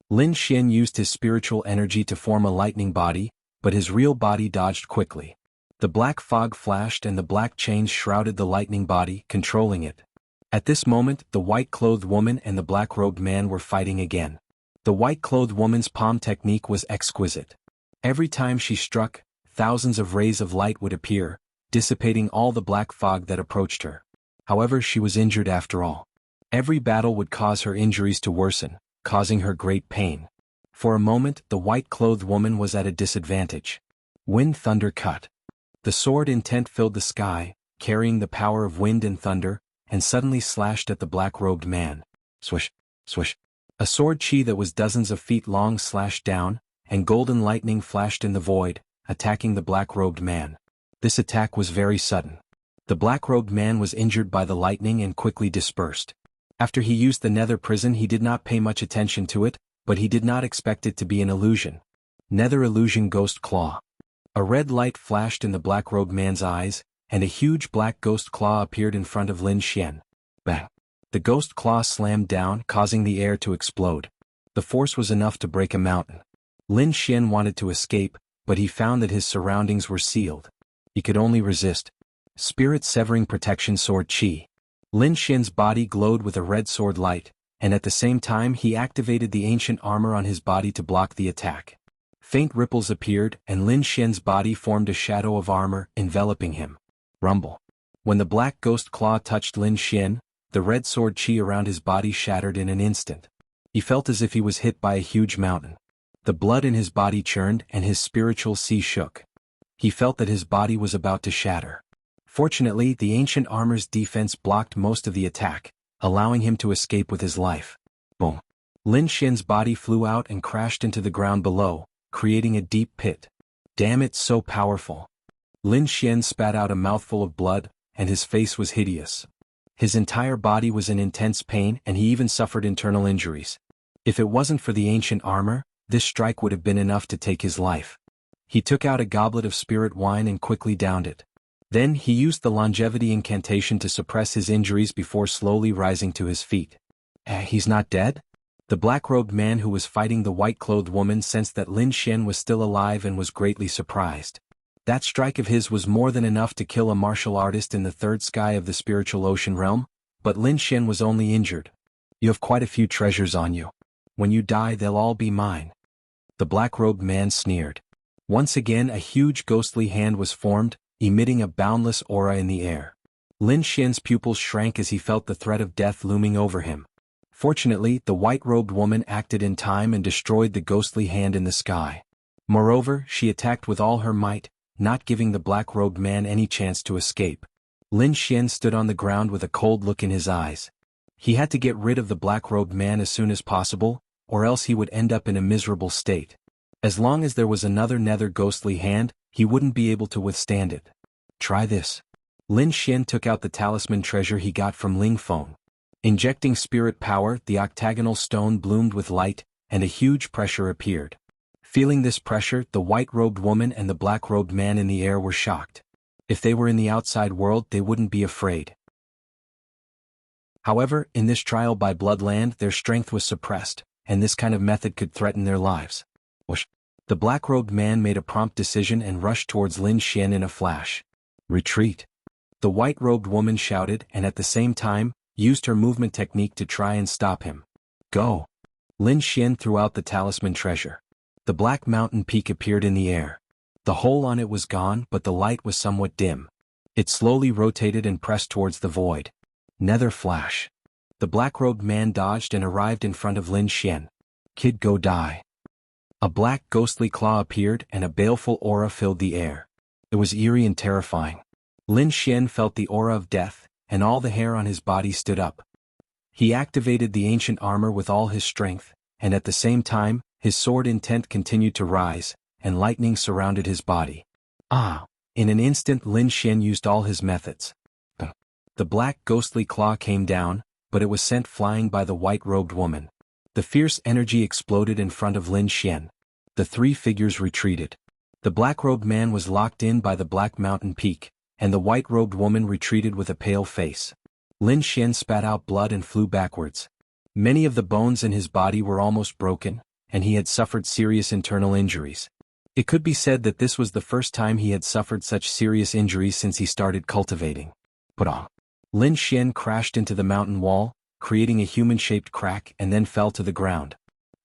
Lin Xian used his spiritual energy to form a lightning body, but his real body dodged quickly. The black fog flashed and the black chains shrouded the lightning body, controlling it. At this moment, the white-clothed woman and the black-robed man were fighting again. The white-clothed woman's palm technique was exquisite. Every time she struck, thousands of rays of light would appear, dissipating all the black fog that approached her. However, she was injured after all. Every battle would cause her injuries to worsen, causing her great pain. For a moment, the white-clothed woman was at a disadvantage. Wind thunder cut. The sword intent filled the sky, carrying the power of wind and thunder, and suddenly slashed at the black-robed man. Swish, swish. A sword chi that was dozens of feet long slashed down, and golden lightning flashed in the void, attacking the black-robed man. This attack was very sudden. The black-robed man was injured by the lightning and quickly dispersed. After he used the nether prison he did not pay much attention to it, but he did not expect it to be an illusion. Nether illusion ghost claw. A red light flashed in the black-robed man's eyes, and a huge black ghost claw appeared in front of Lin Xian. Bang! The ghost claw slammed down, causing the air to explode. The force was enough to break a mountain. Lin Xian wanted to escape, but he found that his surroundings were sealed. He could only resist. Spirit severing protection sword chi. Lin Xian's body glowed with a red sword light, and at the same time he activated the ancient armor on his body to block the attack. Faint ripples appeared, and Lin Xian's body formed a shadow of armor, enveloping him. Rumble. When the black ghost claw touched Lin Xian, the red sword chi around his body shattered in an instant. He felt as if he was hit by a huge mountain. The blood in his body churned and his spiritual sea shook. He felt that his body was about to shatter. Fortunately, the ancient armor's defense blocked most of the attack, allowing him to escape with his life. Boom. Lin Xian's body flew out and crashed into the ground below, creating a deep pit. Damn, it's so powerful. Lin Xian spat out a mouthful of blood, and his face was hideous. His entire body was in intense pain and he even suffered internal injuries. If it wasn't for the ancient armor, this strike would have been enough to take his life. He took out a goblet of spirit wine and quickly downed it. Then he used the longevity incantation to suppress his injuries before slowly rising to his feet. He's not dead? The black-robed man who was fighting the white-clothed woman sensed that Lin Xian was still alive and was greatly surprised. That strike of his was more than enough to kill a martial artist in the third sky of the spiritual ocean realm, but Lin Xian was only injured. You have quite a few treasures on you. When you die they'll all be mine. The black-robed man sneered. Once again a huge ghostly hand was formed, emitting a boundless aura in the air. Lin Xian's pupils shrank as he felt the threat of death looming over him. Fortunately, the white-robed woman acted in time and destroyed the ghostly hand in the sky. Moreover, she attacked with all her might, not giving the black-robed man any chance to escape. Lin Xian stood on the ground with a cold look in his eyes. He had to get rid of the black-robed man as soon as possible, or else he would end up in a miserable state. As long as there was another nether ghostly hand, he wouldn't be able to withstand it. Try this. Lin Xian took out the talisman treasure he got from Ling Feng. Injecting spirit power, the octagonal stone bloomed with light, and a huge pressure appeared. Feeling this pressure, the white-robed woman and the black-robed man in the air were shocked. If they were in the outside world, they wouldn't be afraid. However, in this trial by bloodland, their strength was suppressed, and this kind of method could threaten their lives. Whoosh! The black-robed man made a prompt decision and rushed towards Lin Xian in a flash. Retreat! The white-robed woman shouted and at the same time, used her movement technique to try and stop him. Go. Lin Xian threw out the talisman treasure. The black mountain peak appeared in the air. The hole on it was gone, but the light was somewhat dim. It slowly rotated and pressed towards the void. Nether flash. The black-robed man dodged and arrived in front of Lin Xian. Kid, go die. A black ghostly claw appeared and a baleful aura filled the air. It was eerie and terrifying. Lin Xian felt the aura of death, and all the hair on his body stood up. He activated the ancient armor with all his strength, and at the same time, his sword intent continued to rise, and lightning surrounded his body. In an instant Lin Xian used all his methods. The black ghostly claw came down, but it was sent flying by the white-robed woman. The fierce energy exploded in front of Lin Xian. The three figures retreated. The black-robed man was locked in by the black mountain peak, and the white-robed woman retreated with a pale face. Lin Xian spat out blood and flew backwards. Many of the bones in his body were almost broken, and he had suffered serious internal injuries. It could be said that this was the first time he had suffered such serious injuries since he started cultivating. Lin Xian crashed into the mountain wall, creating a human-shaped crack, and then fell to the ground.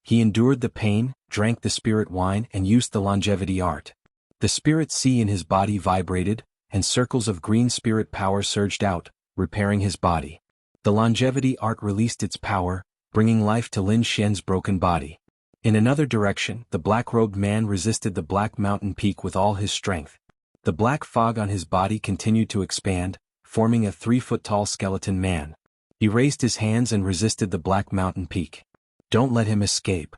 He endured the pain, drank the spirit wine, and used the longevity art. The spirit sea in his body vibrated, and circles of green spirit power surged out, repairing his body. The longevity art released its power, bringing life to Lin Xian's broken body. In another direction, the black-robed man resisted the black mountain peak with all his strength. The black fog on his body continued to expand, forming a 3-foot-tall skeleton man. He raised his hands and resisted the black mountain peak. Don't let him escape.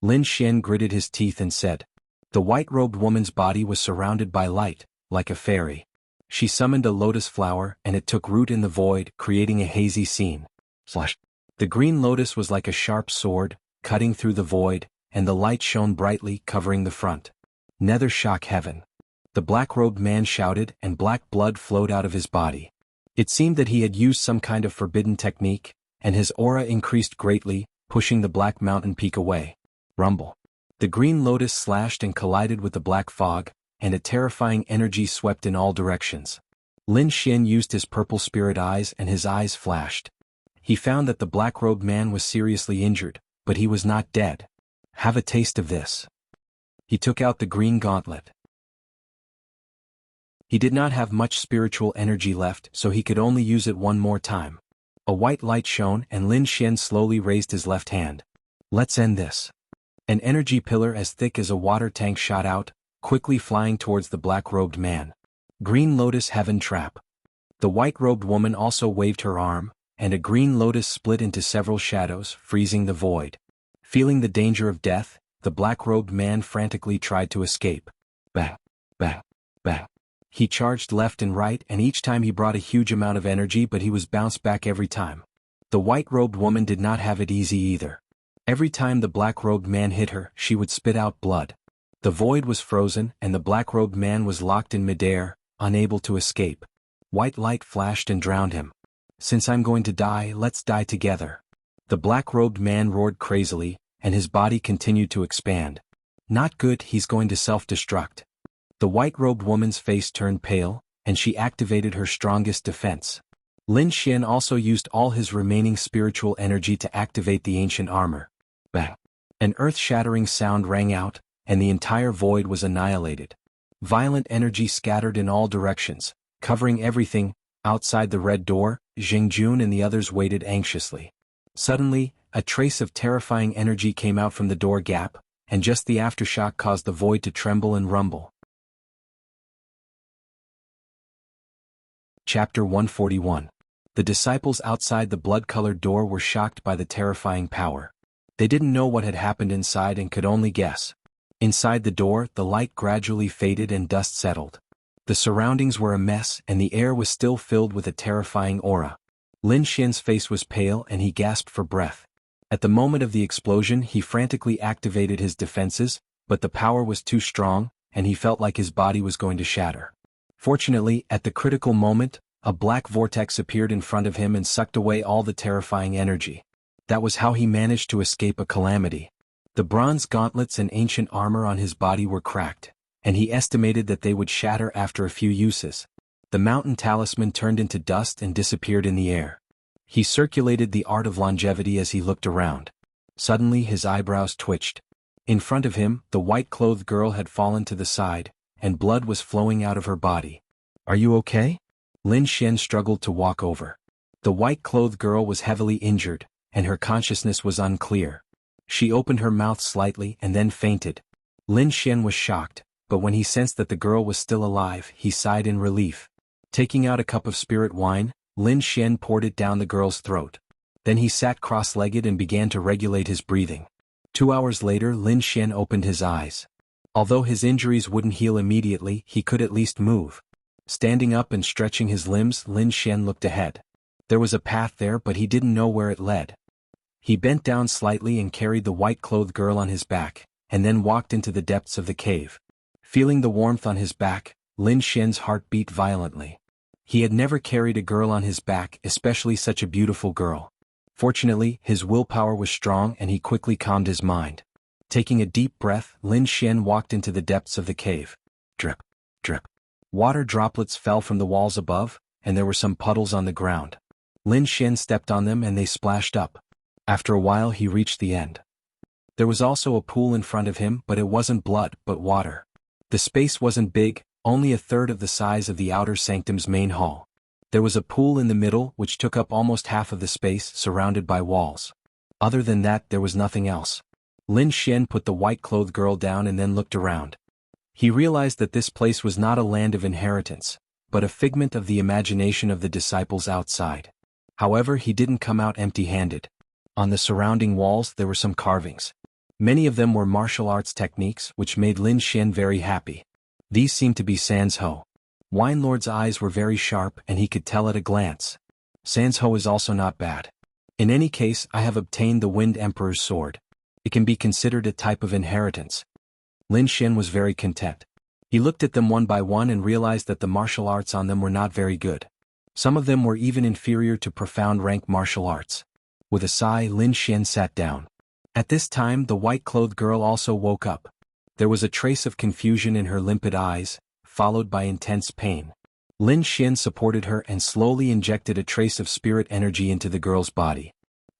Lin Xian gritted his teeth and said. The white-robed woman's body was surrounded by light, like a fairy. She summoned a lotus flower and it took root in the void, creating a hazy scene. The green lotus was like a sharp sword, cutting through the void, and the light shone brightly, covering the front. Nether shock heaven. The black-robed man shouted and black blood flowed out of his body. It seemed that he had used some kind of forbidden technique, and his aura increased greatly, pushing the black mountain peak away. Rumble. The green lotus slashed and collided with the black fog, and a terrifying energy swept in all directions. Lin Xian used his purple spirit eyes and his eyes flashed. He found that the black-robed man was seriously injured, but he was not dead. Have a taste of this. He took out the green gauntlet. He did not have much spiritual energy left, so he could only use it one more time. A white light shone and Lin Xian slowly raised his left hand. Let's end this. An energy pillar as thick as a water tank shot out, quickly flying towards the black-robed man. Green lotus heaven trap. The white-robed woman also waved her arm, and a green lotus split into several shadows, freezing the void. Feeling the danger of death, the black-robed man frantically tried to escape. Bang, bang, bang. He charged left and right, and each time he brought a huge amount of energy, but he was bounced back every time. The white-robed woman did not have it easy either. Every time the black-robed man hit her, she would spit out blood. The void was frozen, and the black-robed man was locked in midair, unable to escape. White light flashed and drowned him. Since I'm going to die, let's die together. The black-robed man roared crazily, and his body continued to expand. Not good, he's going to self-destruct. The white-robed woman's face turned pale, and she activated her strongest defense. Lin Xian also used all his remaining spiritual energy to activate the ancient armor. Bang! An earth-shattering sound rang out, and the entire void was annihilated. Violent energy scattered in all directions, covering everything. Outside the red door, Jianghu and the others waited anxiously. Suddenly, a trace of terrifying energy came out from the door gap, and just the aftershock caused the void to tremble and rumble. Chapter 141. The disciples outside the blood-colored door were shocked by the terrifying power. They didn't know what had happened inside and could only guess. Inside the door, the light gradually faded and dust settled. The surroundings were a mess and the air was still filled with a terrifying aura. Lin Xian's face was pale and he gasped for breath. At the moment of the explosion he frantically activated his defenses, but the power was too strong, and he felt like his body was going to shatter. Fortunately, at the critical moment, a black vortex appeared in front of him and sucked away all the terrifying energy. That was how he managed to escape a calamity. The bronze gauntlets and ancient armor on his body were cracked, and he estimated that they would shatter after a few uses. The mountain talisman turned into dust and disappeared in the air. He circulated the art of longevity as he looked around. Suddenly his eyebrows twitched. In front of him, the white-clothed girl had fallen to the side, and blood was flowing out of her body. "Are you okay?" Lin Xian struggled to walk over. The white-clothed girl was heavily injured, and her consciousness was unclear. She opened her mouth slightly and then fainted. Lin Xian was shocked, but when he sensed that the girl was still alive, he sighed in relief. Taking out a cup of spirit wine, Lin Xian poured it down the girl's throat. Then he sat cross-legged and began to regulate his breathing. 2 hours later, Lin Xian opened his eyes. Although his injuries wouldn't heal immediately, he could at least move. Standing up and stretching his limbs, Lin Xian looked ahead. There was a path there, but he didn't know where it led. He bent down slightly and carried the white-clothed girl on his back, and then walked into the depths of the cave. Feeling the warmth on his back, Lin Xian's heart beat violently. He had never carried a girl on his back, especially such a beautiful girl. Fortunately, his willpower was strong and he quickly calmed his mind. Taking a deep breath, Lin Xian walked into the depths of the cave. Drip, drip. Water droplets fell from the walls above, and there were some puddles on the ground. Lin Xian stepped on them and they splashed up. After a while he reached the end. There was also a pool in front of him, but it wasn't blood, but water. The space wasn't big, only a third of the size of the outer sanctum's main hall. There was a pool in the middle which took up almost half of the space, surrounded by walls. Other than that, there was nothing else. Lin Xian put the white-clothed girl down and then looked around. He realized that this place was not a land of inheritance, but a figment of the imagination of the disciples outside. However, he didn't come out empty-handed. On the surrounding walls there were some carvings. Many of them were martial arts techniques, which made Lin Xian very happy. These seemed to be Sansho. Wine Lord's eyes were very sharp and he could tell at a glance. Sansho is also not bad. In any case, I have obtained the Wind Emperor's sword. It can be considered a type of inheritance. Lin Xian was very content. He looked at them one by one and realized that the martial arts on them were not very good. Some of them were even inferior to profound rank martial arts. With a sigh, Lin Xian sat down. At this time, the white-clothed girl also woke up. There was a trace of confusion in her limpid eyes, followed by intense pain. Lin Xian supported her and slowly injected a trace of spirit energy into the girl's body.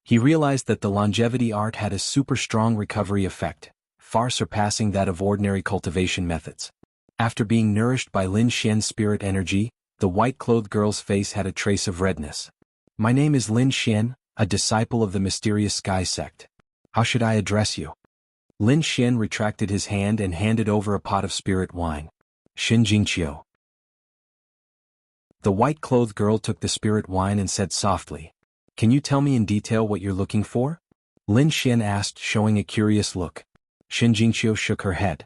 He realized that the longevity art had a super strong recovery effect, far surpassing that of ordinary cultivation methods. After being nourished by Lin Xian's spirit energy, the white-clothed girl's face had a trace of redness. "My name is Lin Xian, a disciple of the mysterious Sky Sect. How should I address you?" Lin Xian retracted his hand and handed over a pot of spirit wine. "Xinjingqiu." The white-clothed girl took the spirit wine and said softly, "Can you tell me in detail what you're looking for?" Lin Xian asked, showing a curious look. Xinjingqiu shook her head.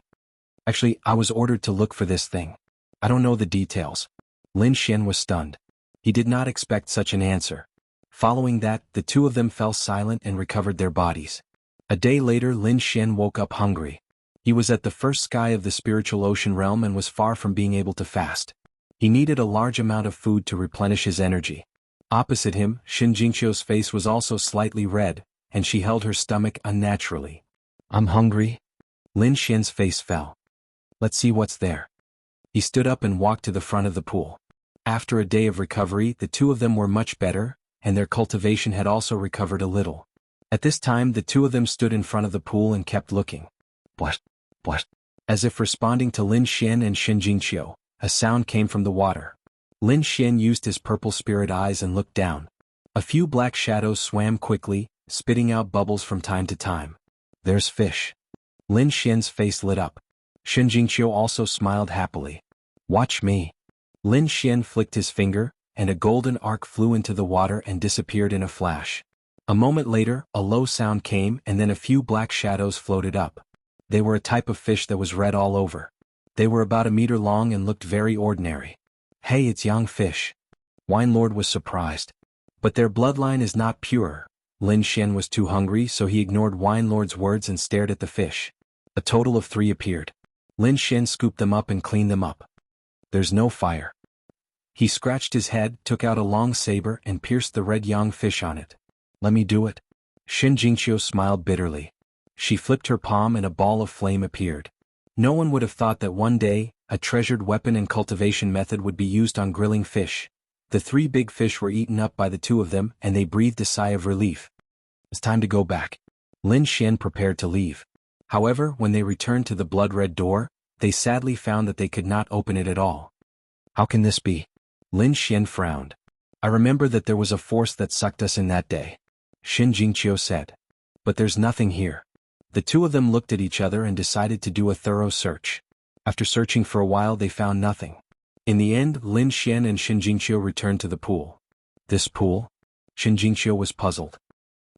"Actually, I was ordered to look for this thing. I don't know the details." Lin Xian was stunned. He did not expect such an answer. Following that, the two of them fell silent and recovered their bodies. A day later, Lin Xian woke up hungry. He was at the first sky of the spiritual ocean realm and was far from being able to fast. He needed a large amount of food to replenish his energy. Opposite him, Xinjingqiu's face was also slightly red, and she held her stomach unnaturally. "I'm hungry." Lin Xian's face fell. "Let's see what's there." He stood up and walked to the front of the pool. After a day of recovery, the two of them were much better, and their cultivation had also recovered a little. At this time, the two of them stood in front of the pool and kept looking. What? As if responding to Lin Xian and Xinjingqiu, a sound came from the water. Lin Xian used his purple spirit eyes and looked down. A few black shadows swam quickly, spitting out bubbles from time to time. "There's fish." Lin Xian's face lit up. Xinjingqiu also smiled happily. "Watch me." Lin Xian flicked his finger, and a golden arc flew into the water and disappeared in a flash. A moment later, a low sound came and then a few black shadows floated up. They were a type of fish that was red all over. They were about a meter long and looked very ordinary. "Hey, it's young fish." Wine Lord was surprised. "But their bloodline is not pure." Lin Xian was too hungry, so he ignored Wine Lord's words and stared at the fish. A total of 3 appeared. Lin Xian scooped them up and cleaned them up. "There's no fire." He scratched his head, took out a long saber and pierced the red young fish on it. "Let me do it." Xinjingqiu smiled bitterly. She flipped her palm and a ball of flame appeared. No one would have thought that one day, a treasured weapon and cultivation method would be used on grilling fish. The 3 big fish were eaten up by the two of them and they breathed a sigh of relief. "It's time to go back." Lin Xian prepared to leave. However, when they returned to the blood-red door, they sadly found that they could not open it at all. How can this be? Lin Xian frowned. I remember that there was a force that sucked us in that day, Xin Jingqiu said. But there's nothing here. The two of them looked at each other and decided to do a thorough search. After searching for a while they found nothing. In the end, Lin Xian and Xin Jingqiu returned to the pool. This pool? Xin Jingqiu was puzzled.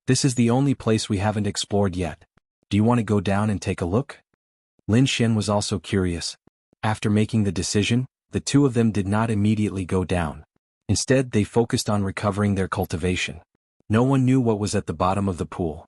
This is the only place we haven't explored yet. Do you want to go down and take a look? Lin Xian was also curious. After making the decision, the two of them did not immediately go down. Instead, they focused on recovering their cultivation. No one knew what was at the bottom of the pool.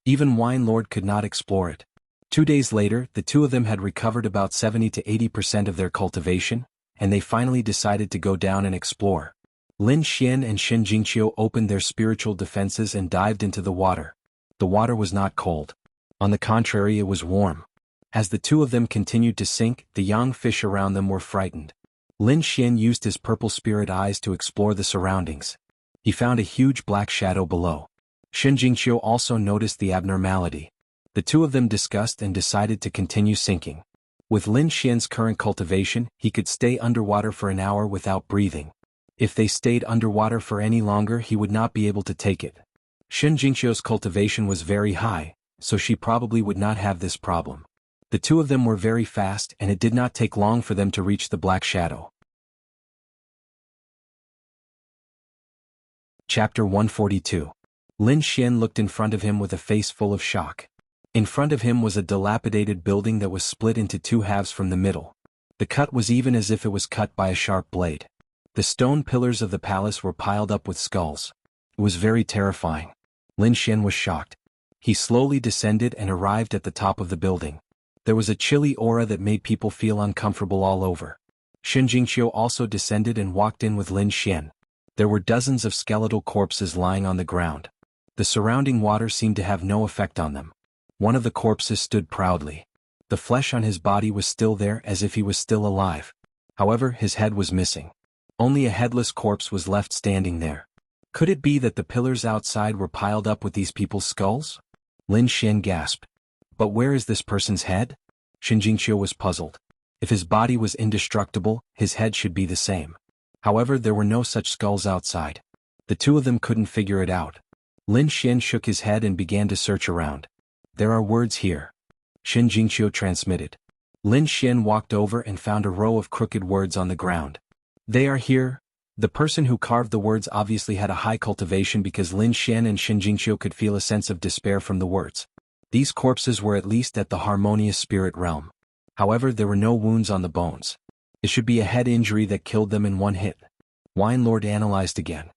Even Wine Lord could not explore it. 2 days later, the two of them had recovered about 70 to 80% of their cultivation, and they finally decided to go down and explore. Lin Xian and Xin Jingqiu opened their spiritual defenses and dived into the water. The water was not cold. On the contrary, it was warm. As the two of them continued to sink, the young fish around them were frightened. Lin Xian used his purple spirit eyes to explore the surroundings. He found a huge black shadow below. Xin Jingqiu also noticed the abnormality. The two of them discussed and decided to continue sinking. With Lin Xian's current cultivation, he could stay underwater for an hour without breathing. If they stayed underwater for any longer, he would not be able to take it. Xin Jingqiu's cultivation was very high, so she probably would not have this problem. The two of them were very fast, and it did not take long for them to reach the black shadow. Chapter 142. Lin Xian looked in front of him with a face full of shock. In front of him was a dilapidated building that was split into two halves from the middle. The cut was even as if it was cut by a sharp blade. The stone pillars of the palace were piled up with skulls. It was very terrifying. Lin Xian was shocked. He slowly descended and arrived at the top of the building. There was a chilly aura that made people feel uncomfortable all over. Xin Jingqiu also descended and walked in with Lin Xian. There were dozens of skeletal corpses lying on the ground. The surrounding water seemed to have no effect on them. One of the corpses stood proudly. The flesh on his body was still there as if he was still alive. However, his head was missing. Only a headless corpse was left standing there. Could it be that the pillars outside were piled up with these people's skulls? Lin Xian gasped. But where is this person's head? Xin Jingqiu was puzzled. If his body was indestructible, his head should be the same. However, there were no such skulls outside. The two of them couldn't figure it out. Lin Xian shook his head and began to search around. There are words here. Xin Jingqiu transmitted. Lin Xian walked over and found a row of crooked words on the ground. They are here. The person who carved the words obviously had a high cultivation because Lin Xian and Xin Jingqiu could feel a sense of despair from the words. These corpses were at least at the harmonious spirit realm. However, there were no wounds on the bones. It should be a head injury that killed them in one hit. Wine Lord analyzed again.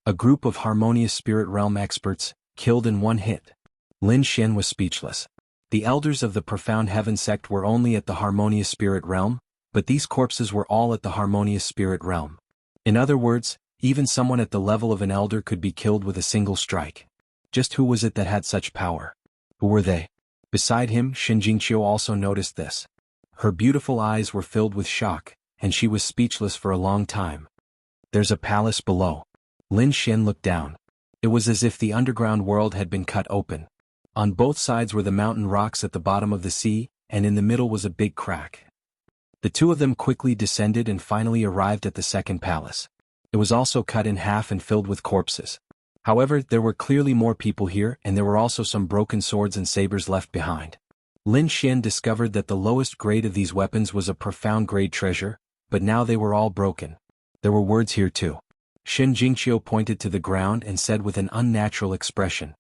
A group of harmonious spirit realm experts, killed in one hit. Lin Xian was speechless. The elders of the Profound Heaven sect were only at the harmonious spirit realm, but these corpses were all at the harmonious spirit realm. In other words, even someone at the level of an elder could be killed with a single strike. Just who was it that had such power? Who were they? Beside him, Xin Jingqiu also noticed this. Her beautiful eyes were filled with shock, and she was speechless for a long time. There's a palace below. Lin Xian looked down. It was as if the underground world had been cut open. On both sides were the mountain rocks at the bottom of the sea, and in the middle was a big crack. The two of them quickly descended and finally arrived at the second palace. It was also cut in half and filled with corpses. However, there were clearly more people here, and there were also some broken swords and sabers left behind. Lin Xian discovered that the lowest grade of these weapons was a profound grade treasure, but now they were all broken. There were words here too. Xin Jingqiu pointed to the ground and said with an unnatural expression.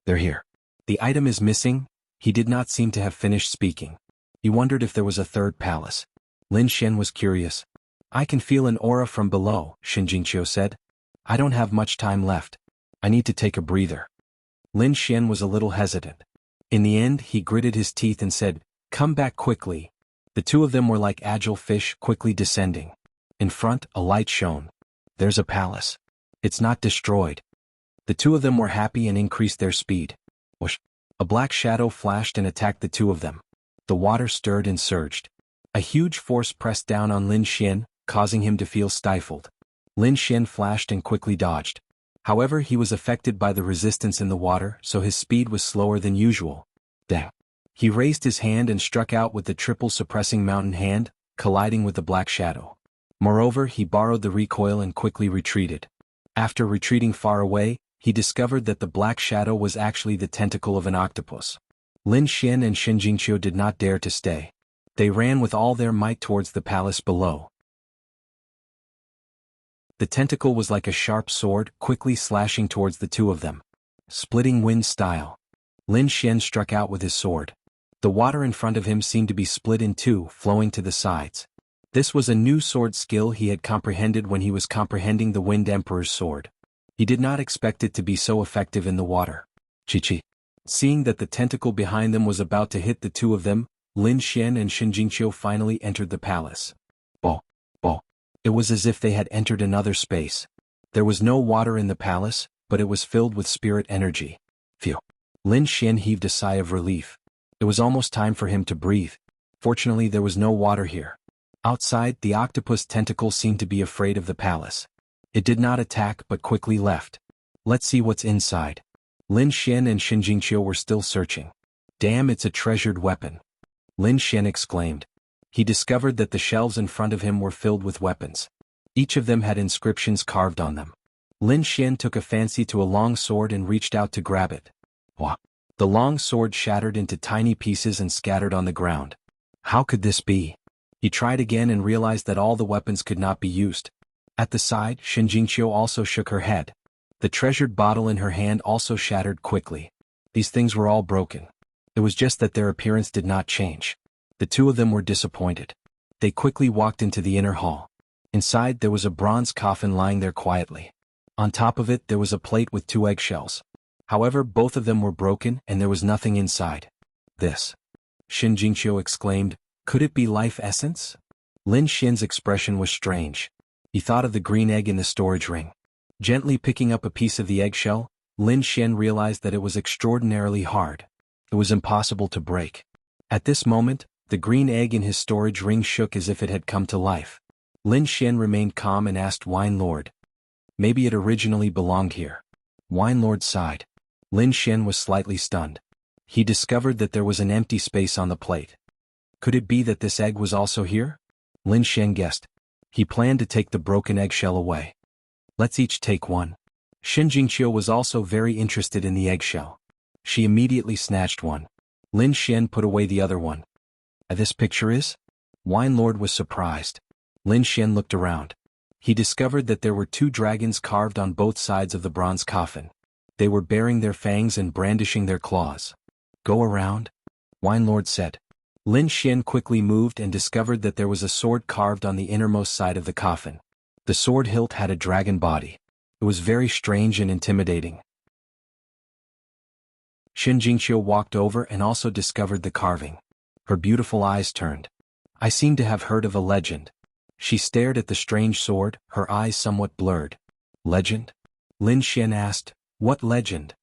They're here. The item is missing. He did not seem to have finished speaking. He wondered if there was a third palace. Lin Xian was curious. I can feel an aura from below, Xin Jingqiu said. I don't have much time left. I need to take a breather. Lin Xian was a little hesitant. In the end, he gritted his teeth and said, Come back quickly. The two of them were like agile fish quickly descending. In front, a light shone. There's a palace. It's not destroyed. The two of them were happy and increased their speed. Whoosh! A black shadow flashed and attacked the two of them. The water stirred and surged. A huge force pressed down on Lin Xian, causing him to feel stifled. Lin Xian flashed and quickly dodged. However, he was affected by the resistance in the water, so his speed was slower than usual. Dang. He raised his hand and struck out with the triple suppressing mountain hand, colliding with the black shadow. Moreover, he borrowed the recoil and quickly retreated. After retreating far away, he discovered that the black shadow was actually the tentacle of an octopus. Lin Xian and Shen Jingqiu did not dare to stay. They ran with all their might towards the palace below. The tentacle was like a sharp sword, quickly slashing towards the two of them. Splitting wind style. Lin Xian struck out with his sword. The water in front of him seemed to be split in two, flowing to the sides. This was a new sword skill he had comprehended when he was comprehending the Wind Emperor's sword. He did not expect it to be so effective in the water. Chi-chi. Seeing that the tentacle behind them was about to hit the two of them, Lin Xian and Shen Jingqiu finally entered the palace. Bo. Bo. It was as if they had entered another space. There was no water in the palace, but it was filled with spirit energy. Phew. Lin Xian heaved a sigh of relief. It was almost time for him to breathe. Fortunately, there was no water here. Outside, the octopus tentacle seemed to be afraid of the palace. It did not attack but quickly left. Let's see what's inside. Lin Xian and Shen Jingqiu were still searching. Damn, it's a treasured weapon. Lin Xian exclaimed. He discovered that the shelves in front of him were filled with weapons. Each of them had inscriptions carved on them. Lin Xian took a fancy to a long sword and reached out to grab it. Wah! The long sword shattered into tiny pieces and scattered on the ground. How could this be? He tried again and realized that all the weapons could not be used. At the side, Shen Jingqiu also shook her head. The treasured bottle in her hand also shattered quickly. These things were all broken. It was just that their appearance did not change. The two of them were disappointed. They quickly walked into the inner hall. Inside there was a bronze coffin lying there quietly. On top of it there was a plate with 2 eggshells. However, both of them were broken and there was nothing inside. This. Shen Jingqiu exclaimed, could it be life essence? Lin Xian's expression was strange. He thought of the green egg in the storage ring. Gently picking up a piece of the eggshell, Lin Xian realized that it was extraordinarily hard. It was impossible to break. At this moment, the green egg in his storage ring shook as if it had come to life. Lin Xian remained calm and asked Wine Lord. Maybe it originally belonged here. Wine Lord sighed. Lin Xian was slightly stunned. He discovered that there was an empty space on the plate. Could it be that this egg was also here? Lin Xian guessed. He planned to take the broken eggshell away. Let's each take one. Shen Jingqiu was also very interested in the eggshell. She immediately snatched one. Lin Xian put away the other one. This picture is? Wine Lord was surprised. Lin Xian looked around. He discovered that there were 2 dragons carved on both sides of the bronze coffin. They were baring their fangs and brandishing their claws. Go around? Wine Lord said. Lin Xian quickly moved and discovered that there was a sword carved on the innermost side of the coffin. The sword hilt had a dragon body. It was very strange and intimidating. Shen Jingqiu walked over and also discovered the carving. Her beautiful eyes turned. I seem to have heard of a legend. She stared at the strange sword, her eyes somewhat blurred. Legend? Lin Xian asked, what legend?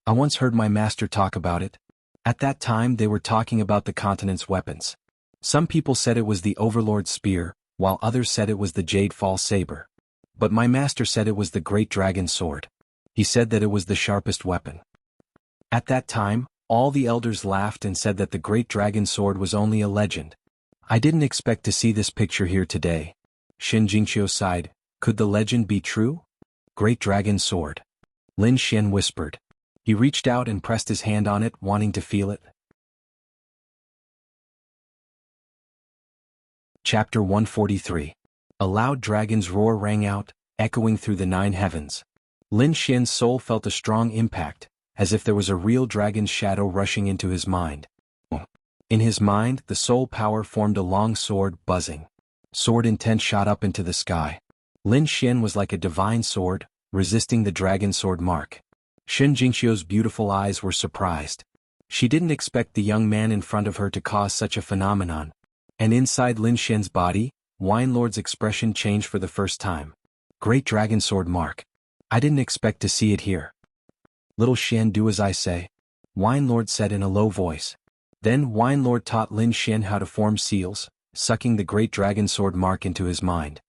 I once heard my master talk about it. At that time they were talking about the continent's weapons. Some people said it was the Overlord's spear, while others said it was the Jade Fall saber. But my master said it was the Great Dragon sword. He said that it was the sharpest weapon. At that time, all the elders laughed and said that the Great Dragon sword was only a legend. I didn't expect to see this picture here today. Shen Jingqiu sighed. Could the legend be true? Great Dragon sword. Lin Xian whispered. He reached out and pressed his hand on it, wanting to feel it. Chapter 143. A loud dragon's roar rang out, echoing through the 9 heavens. Lin Xian's soul felt a strong impact, as if there was a real dragon's shadow rushing into his mind. In his mind, the soul power formed a long sword, buzzing. Sword intent shot up into the sky. Lin Xian was like a divine sword, resisting the dragon sword mark. Shen Jingqiu's beautiful eyes were surprised. She didn't expect the young man in front of her to cause such a phenomenon. And inside Lin Xian's body, Wine Lord's expression changed for the first time. Great dragon sword mark. I didn't expect to see it here. Little Xian, do as I say. Wine Lord said in a low voice. Then Wine Lord taught Lin Xian how to form seals, sucking the great dragon sword mark into his mind.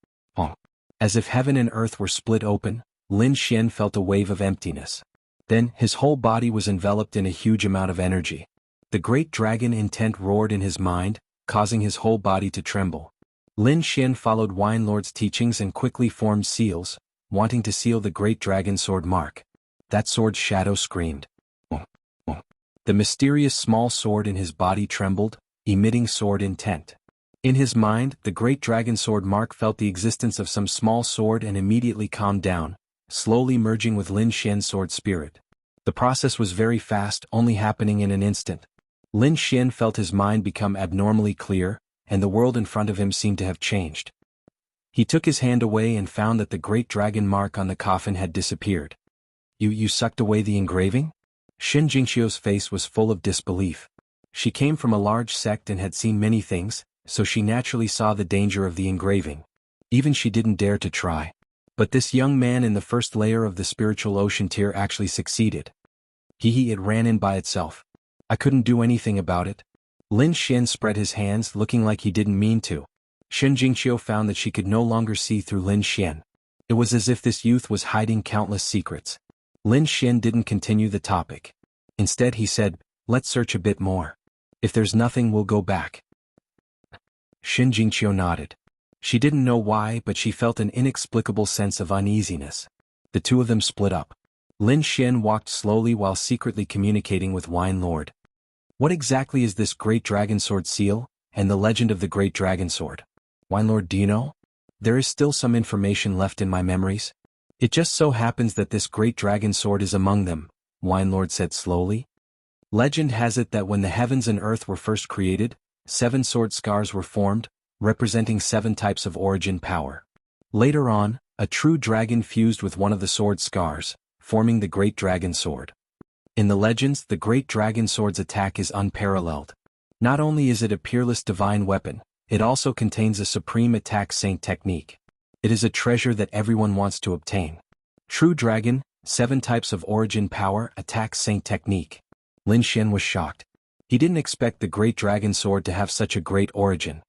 As if heaven and earth were split open, Lin Xian felt a wave of emptiness. Then, his whole body was enveloped in a huge amount of energy. The great dragon intent roared in his mind, causing his whole body to tremble. Lin Xian followed Wine Lord's teachings and quickly formed seals, wanting to seal the great dragon sword mark. That sword's shadow screamed. The mysterious small sword in his body trembled, emitting sword intent. In his mind, the great dragon sword mark felt the existence of some small sword and immediately calmed down, slowly merging with Lin Xian's sword spirit. The process was very fast, only happening in an instant. Lin Xian felt his mind become abnormally clear, and the world in front of him seemed to have changed. He took his hand away and found that the great dragon mark on the coffin had disappeared. You sucked away the engraving? Xin Jingqiu's face was full of disbelief. She came from a large sect and had seen many things, so she naturally saw the danger of the engraving. Even she didn't dare to try. But this young man in the first layer of the spiritual ocean tier actually succeeded. It ran in by itself. I couldn't do anything about it. Lin Xian spread his hands, looking like he didn't mean to. Xin Jingqiu found that she could no longer see through Lin Xian. It was as if this youth was hiding countless secrets. Lin Xian didn't continue the topic. Instead he said, "Let's search a bit more. If there's nothing, we'll go back." Xin Jingqiu nodded. She didn't know why, but she felt an inexplicable sense of uneasiness. The two of them split up. Lin Xian walked slowly while secretly communicating with Wine Lord. What exactly is this Great Dragon Sword seal, and the legend of the Great Dragon Sword? Wine Lord, do you know? There is still some information left in my memories. It just so happens that this Great Dragon Sword is among them, Wine Lord said slowly. Legend has it that when the heavens and earth were first created, 7 sword scars were formed, representing 7 types of origin power. Later on, a true dragon fused with one of the sword scars, forming the Great Dragon Sword. In the legends, the Great Dragon Sword's attack is unparalleled. Not only is it a peerless divine weapon, it also contains a supreme attack saint technique. It is a treasure that everyone wants to obtain. True Dragon, 7 types of origin power, attack saint technique. Lin Xian was shocked. He didn't expect the Great Dragon Sword to have such a great origin.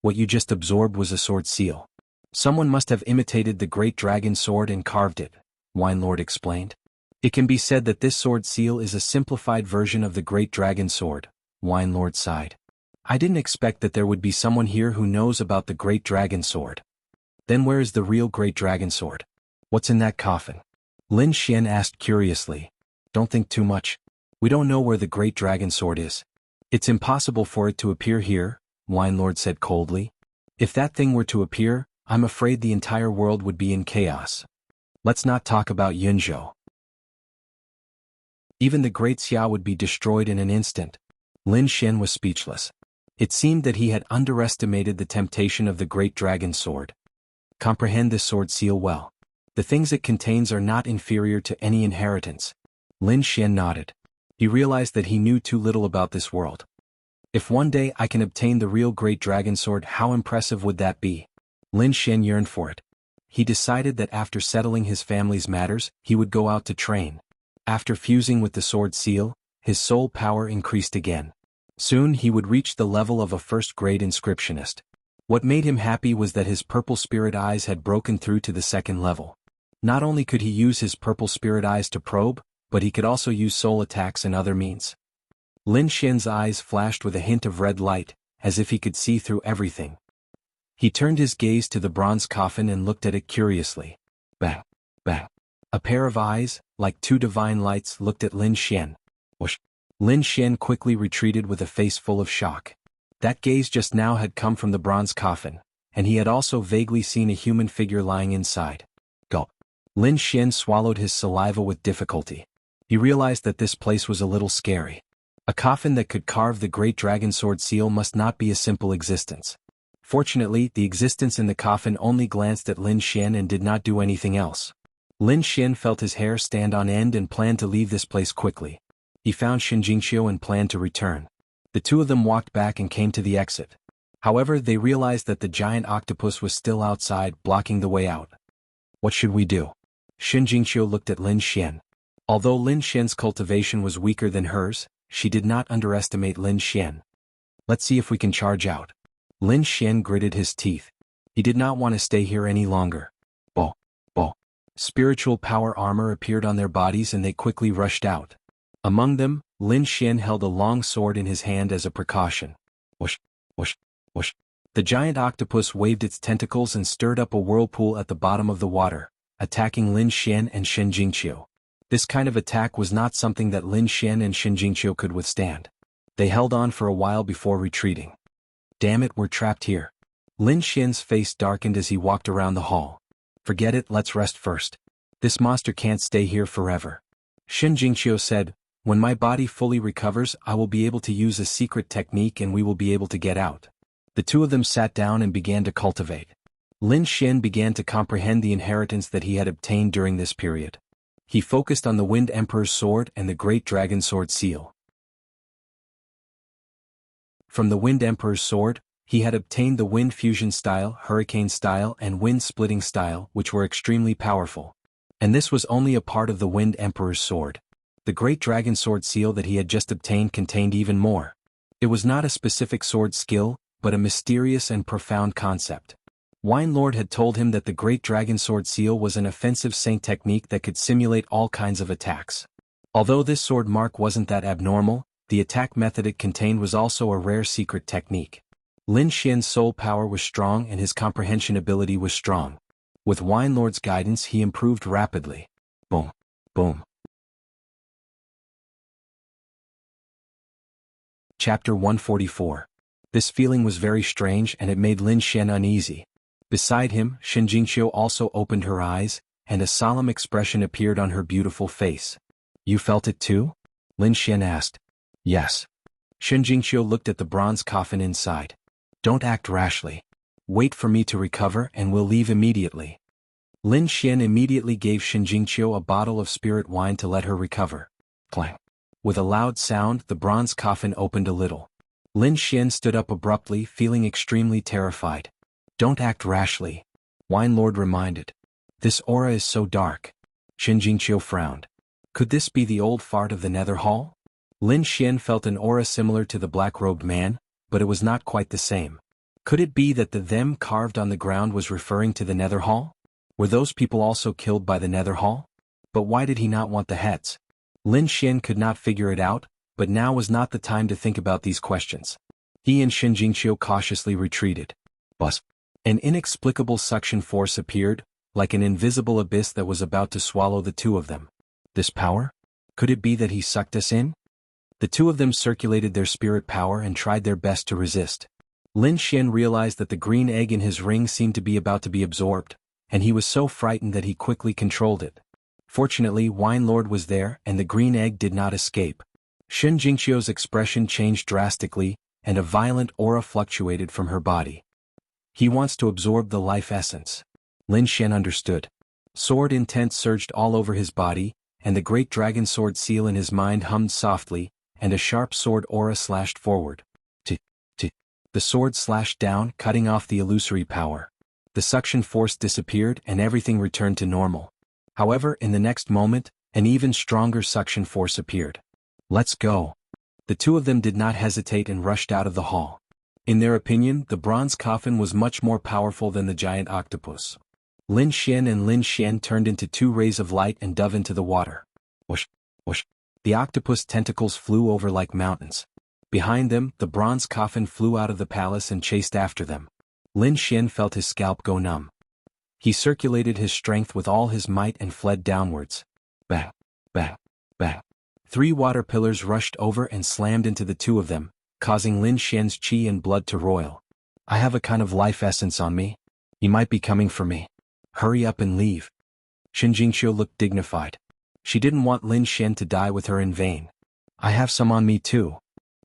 What you just absorbed was a sword seal. Someone must have imitated the Great Dragon Sword and carved it, Wine Lord explained. It can be said that this sword seal is a simplified version of the Great Dragon Sword, Wine Lord sighed. I didn't expect that there would be someone here who knows about the Great Dragon Sword. Then where is the real Great Dragon Sword? What's in that coffin? Lin Xian asked curiously. Don't think too much. We don't know where the Great Dragon Sword is. It's impossible for it to appear here, Wine Lord said coldly. If that thing were to appear, I'm afraid the entire world would be in chaos. Let's not talk about Yunzhou. Even the Great Xia would be destroyed in an instant. Lin Xian was speechless. It seemed that he had underestimated the temptation of the Great Dragon Sword. Comprehend this sword seal well. The things it contains are not inferior to any inheritance. Lin Xian nodded. He realized that he knew too little about this world. If one day I can obtain the real Great Dragon Sword, how impressive would that be? Lin Xian yearned for it. He decided that after settling his family's matters, he would go out to train. After fusing with the sword seal, his soul power increased again. Soon he would reach the level of a first-grade inscriptionist. What made him happy was that his purple spirit eyes had broken through to the 2nd level. Not only could he use his purple spirit eyes to probe, but he could also use soul attacks and other means. Lin Xian's eyes flashed with a hint of red light, as if he could see through everything. He turned his gaze to the bronze coffin and looked at it curiously. Bang! Bang! A pair of eyes, like 2 divine lights, looked at Lin Xian. Whoosh! Lin Xian quickly retreated with a face full of shock. That gaze just now had come from the bronze coffin, and he had also vaguely seen a human figure lying inside. Gulp! Lin Xian swallowed his saliva with difficulty. He realized that this place was a little scary. A coffin that could carve the Great Dragon Sword seal must not be a simple existence. Fortunately, the existence in the coffin only glanced at Lin Xian and did not do anything else. Lin Xian felt his hair stand on end and planned to leave this place quickly. He found Xin Jingqiu and planned to return. The two of them walked back and came to the exit. However, they realized that the giant octopus was still outside, blocking the way out. What should we do? Xin Jingqiu looked at Lin Xian. Although Lin Xian's cultivation was weaker than hers, she did not underestimate Lin Xian. Let's see if we can charge out. Lin Xian gritted his teeth. He did not want to stay here any longer. Bo, bo. Spiritual power armor appeared on their bodies and they quickly rushed out. Among them, Lin Xian held a long sword in his hand as a precaution. Whoosh, whoosh, whoosh. The giant octopus waved its tentacles and stirred up a whirlpool at the bottom of the water, attacking Lin Xian and Shen Jingqiu. This kind of attack was not something that Lin Xian and Shen Jingqiu could withstand. They held on for a while before retreating. Damn it, we're trapped here. Lin Xian's face darkened as he walked around the hall. Forget it, let's rest first. This monster can't stay here forever. Shen Jingqiu said, when my body fully recovers, I will be able to use a secret technique and we will be able to get out. The two of them sat down and began to cultivate. Lin Xian began to comprehend the inheritance that he had obtained during this period. He focused on the Wind Emperor's sword and the Great Dragon Sword seal. From the Wind Emperor's sword, he had obtained the Wind Fusion style, Hurricane style and Wind Splitting style, which were extremely powerful. And this was only a part of the Wind Emperor's sword. The Great Dragon Sword seal that he had just obtained contained even more. It was not a specific sword skill, but a mysterious and profound concept. Wine Lord had told him that the Great Dragon Sword seal was an offensive saint technique that could simulate all kinds of attacks. Although this sword mark wasn't that abnormal, the attack method it contained was also a rare secret technique. Lin Xian's soul power was strong and his comprehension ability was strong. With Wine Lord's guidance he improved rapidly. Boom. Boom. Chapter 144. This feeling was very strange and it made Lin Xian uneasy. Beside him, Shen Jingqiu also opened her eyes, and a solemn expression appeared on her beautiful face. You felt it too? Lin Xian asked. Yes. Shen Jingqiu looked at the bronze coffin inside. Don't act rashly. Wait for me to recover and we'll leave immediately. Lin Xian immediately gave Shen Jingqiu a bottle of spirit wine to let her recover. Clang. With a loud sound, the bronze coffin opened a little. Lin Xian stood up abruptly, feeling extremely terrified. Don't act rashly, Wine Lord reminded. This aura is so dark. Shen Jingqiu frowned. Could this be the old fart of the Nether Hall? Lin Xian felt an aura similar to the black-robed man, but it was not quite the same. Could it be that the them carved on the ground was referring to the Nether Hall? Were those people also killed by the Nether Hall? But why did he not want the heads? Lin Xian could not figure it out, but now was not the time to think about these questions. He and Shen Jingqiu cautiously retreated. Buzz. An inexplicable suction force appeared, like an invisible abyss that was about to swallow the two of them. This power? Could it be that he sucked us in? The two of them circulated their spirit power and tried their best to resist. Lin Xian realized that the green egg in his ring seemed to be about to be absorbed, and he was so frightened that he quickly controlled it. Fortunately, Wine Lord was there and the green egg did not escape. Shen Jingqiu's expression changed drastically, and a violent aura fluctuated from her body. He wants to absorb the life essence. Lin Xian understood. Sword intent surged all over his body, and the Great Dragon Sword seal in his mind hummed softly, and a sharp sword aura slashed forward. The sword slashed down, cutting off the illusory power. The suction force disappeared and everything returned to normal. However, in the next moment, an even stronger suction force appeared. Let's go. The two of them did not hesitate and rushed out of the hall. In their opinion, the bronze coffin was much more powerful than the giant octopus. Lin Xian and Lin Xian turned into two rays of light and dove into the water. Whoosh, whoosh. The octopus tentacles flew over like mountains. Behind them, the bronze coffin flew out of the palace and chased after them. Lin Xian felt his scalp go numb. He circulated his strength with all his might and fled downwards. Bang, bang, bang. 3 water pillars rushed over and slammed into the two of them, causing Lin Xian's chi and blood to roil. I have a kind of life essence on me. He might be coming for me. Hurry up and leave. Shen Jingqiu looked dignified. She didn't want Lin Xian to die with her in vain. I have some on me too.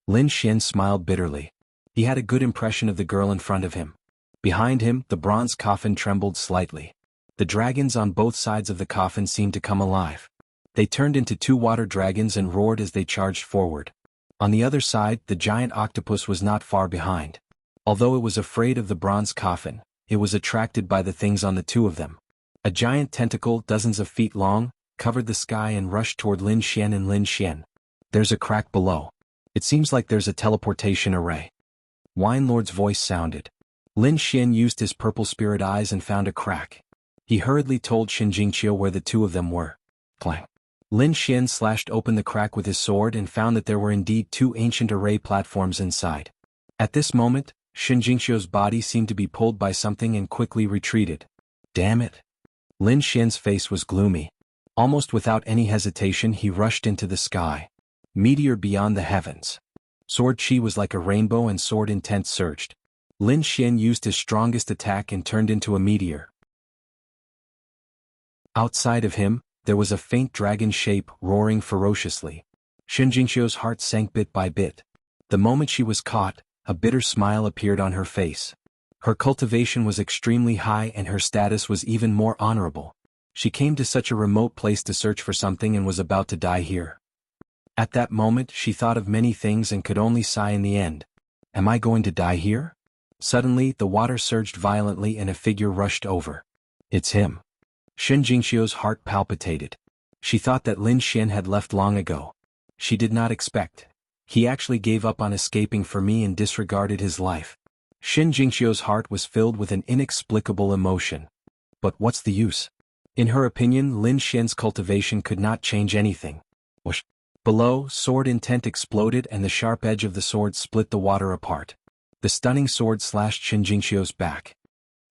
Lin Xian smiled bitterly. He had a good impression of the girl in front of him. Behind him, the bronze coffin trembled slightly. The dragons on both sides of the coffin seemed to come alive. They turned into 2 water dragons and roared as they charged forward. On the other side, the giant octopus was not far behind. Although it was afraid of the bronze coffin, it was attracted by the things on the two of them. A giant tentacle, dozens of feet long, covered the sky and rushed toward Lin Xian and Lin Xian. There's a crack below. It seems like there's a teleportation array. Wine Lord's voice sounded. Lin Xian used his purple spirit eyes and found a crack. He hurriedly told Shen Jingqiu where the two of them were. Clang. Lin Xian slashed open the crack with his sword and found that there were indeed two ancient array platforms inside. At this moment, Shen Jingqiu's body seemed to be pulled by something and quickly retreated. Damn it. Lin Xian's face was gloomy. Almost without any hesitation he rushed into the sky. Meteor beyond the heavens. Sword chi was like a rainbow and sword intent surged. Lin Xian used his strongest attack and turned into a meteor. Outside of him, there was a faint dragon shape roaring ferociously. Shen Jingqiu's heart sank bit by bit. The moment she was caught, a bitter smile appeared on her face. Her cultivation was extremely high and her status was even more honorable. She came to such a remote place to search for something and was about to die here. At that moment she thought of many things and could only sigh in the end. Am I going to die here? Suddenly the water surged violently and a figure rushed over. It's him. Shen Jingqiu's heart palpitated. She thought that Lin Xian had left long ago. She did not expect. He actually gave up on escaping for me and disregarded his life. Shen Jingqiu's heart was filled with an inexplicable emotion. But what's the use? In her opinion, Lin Xian's cultivation could not change anything. Whoosh. Below, sword intent exploded and the sharp edge of the sword split the water apart. The stunning sword slashed Shen Jingqiu's back.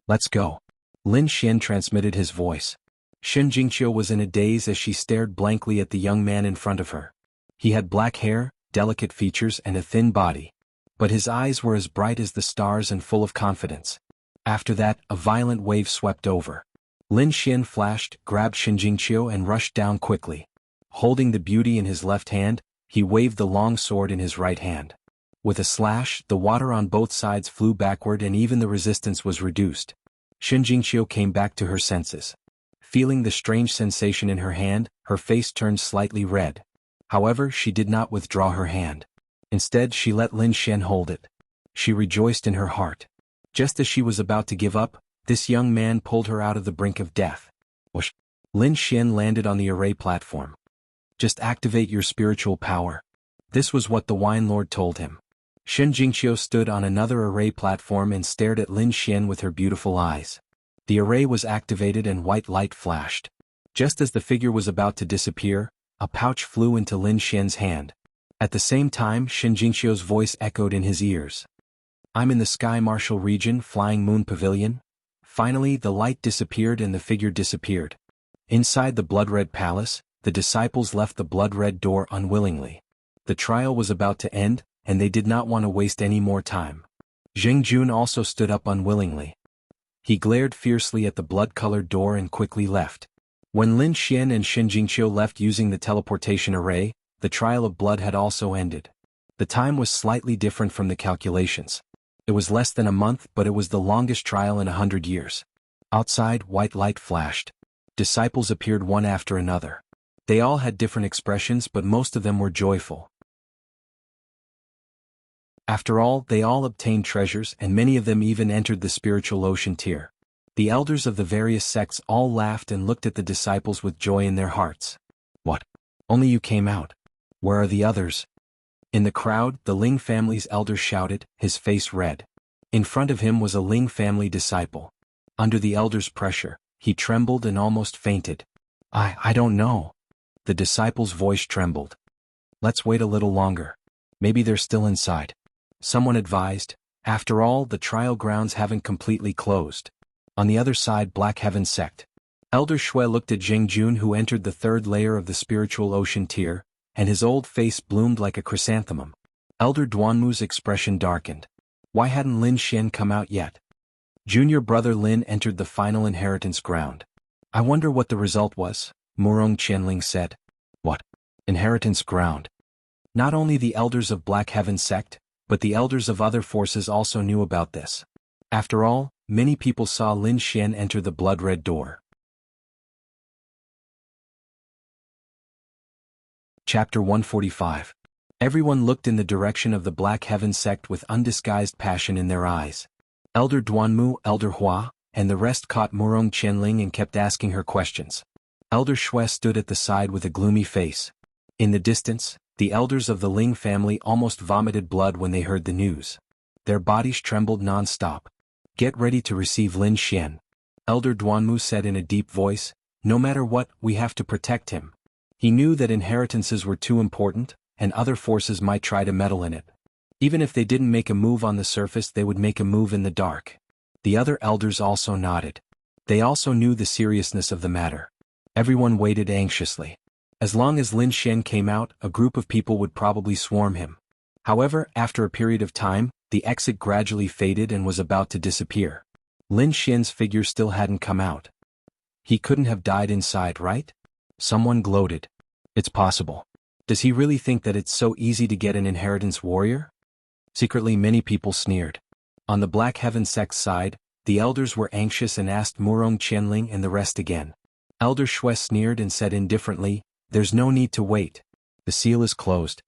Let's go. Lin Xian transmitted his voice. Shen Jingqiu was in a daze as she stared blankly at the young man in front of her. He had black hair, delicate features and a thin body. But his eyes were as bright as the stars and full of confidence. After that, a violent wave swept over. Lin Xian flashed, grabbed Shen Jingqiu and rushed down quickly. Holding the beauty in his left hand, he waved the long sword in his right hand. With a slash, the water on both sides flew backward and even the resistance was reduced. Shen Jingqiu came back to her senses. Feeling the strange sensation in her hand, her face turned slightly red. However, she did not withdraw her hand. Instead, she let Lin Xian hold it. She rejoiced in her heart. Just as she was about to give up, this young man pulled her out of the brink of death. Whoosh! Lin Xian landed on the array platform. Just activate your spiritual power. This was what the wine lord told him. Shen Jingqiu stood on another array platform and stared at Lin Xian with her beautiful eyes. The array was activated and white light flashed. Just as the figure was about to disappear, a pouch flew into Lin Xian's hand. At the same time, Shen Jingqiu's voice echoed in his ears. I'm in the Sky Martial region, Flying Moon Pavilion. Finally, the light disappeared and the figure disappeared. Inside the blood-red palace, the disciples left the blood-red door unwillingly. The trial was about to end, and they did not want to waste any more time. Zheng Jun also stood up unwillingly. He glared fiercely at the blood-colored door and quickly left. When Lin Xian and Shen Jingqiu left using the teleportation array, the trial of blood had also ended. The time was slightly different from the calculations. It was less than a month, but it was the longest trial in 100 years. Outside, white light flashed. Disciples appeared one after another. They all had different expressions, but most of them were joyful. After all, they all obtained treasures and many of them even entered the spiritual ocean tier. The elders of the various sects all laughed and looked at the disciples with joy in their hearts. What? Only you came out. Where are the others? In the crowd, the Ling family's elder shouted, his face red. In front of him was a Ling family disciple. Under the elder's pressure, he trembled and almost fainted. I don't know. The disciple's voice trembled. Let's wait a little longer. Maybe they're still inside. Someone advised. After all, the trial grounds haven't completely closed. On the other side, Black Heaven sect. Elder Shui looked at Zheng Jun, who entered the third layer of the spiritual ocean tier, and his old face bloomed like a chrysanthemum. Elder Duanmu's expression darkened. Why hadn't Lin Xian come out yet? Junior brother Lin entered the final inheritance ground. I wonder what the result was, Murong Qianling said. What? Inheritance ground? Not only the elders of Black Heaven sect, but the elders of other forces also knew about this. After all, many people saw Lin Xian enter the blood-red door. Chapter 145. Everyone looked in the direction of the Black Heaven sect with undisguised passion in their eyes. Elder Duanmu, Elder Hua, and the rest caught Murong Qianling and kept asking her questions. Elder Shui stood at the side with a gloomy face. In the distance, the elders of the Ling family almost vomited blood when they heard the news. Their bodies trembled non-stop. Get ready to receive Lin Xian. Elder Duanmu said in a deep voice, "No matter what, we have to protect him." He knew that inheritances were too important, and other forces might try to meddle in it. Even if they didn't make a move on the surface, they would make a move in the dark. The other elders also nodded. They also knew the seriousness of the matter. Everyone waited anxiously. As long as Lin Xian came out, a group of people would probably swarm him. However, after a period of time, the exit gradually faded and was about to disappear. Lin Xian's figure still hadn't come out. He couldn't have died inside, right? Someone gloated. It's possible. Does he really think that it's so easy to get an inheritance warrior? Secretly, many people sneered. On the Black Heaven sect's side, the elders were anxious and asked Murong Qianling and the rest again. Elder Shui sneered and said indifferently, "There's no need to wait. The seal is closed.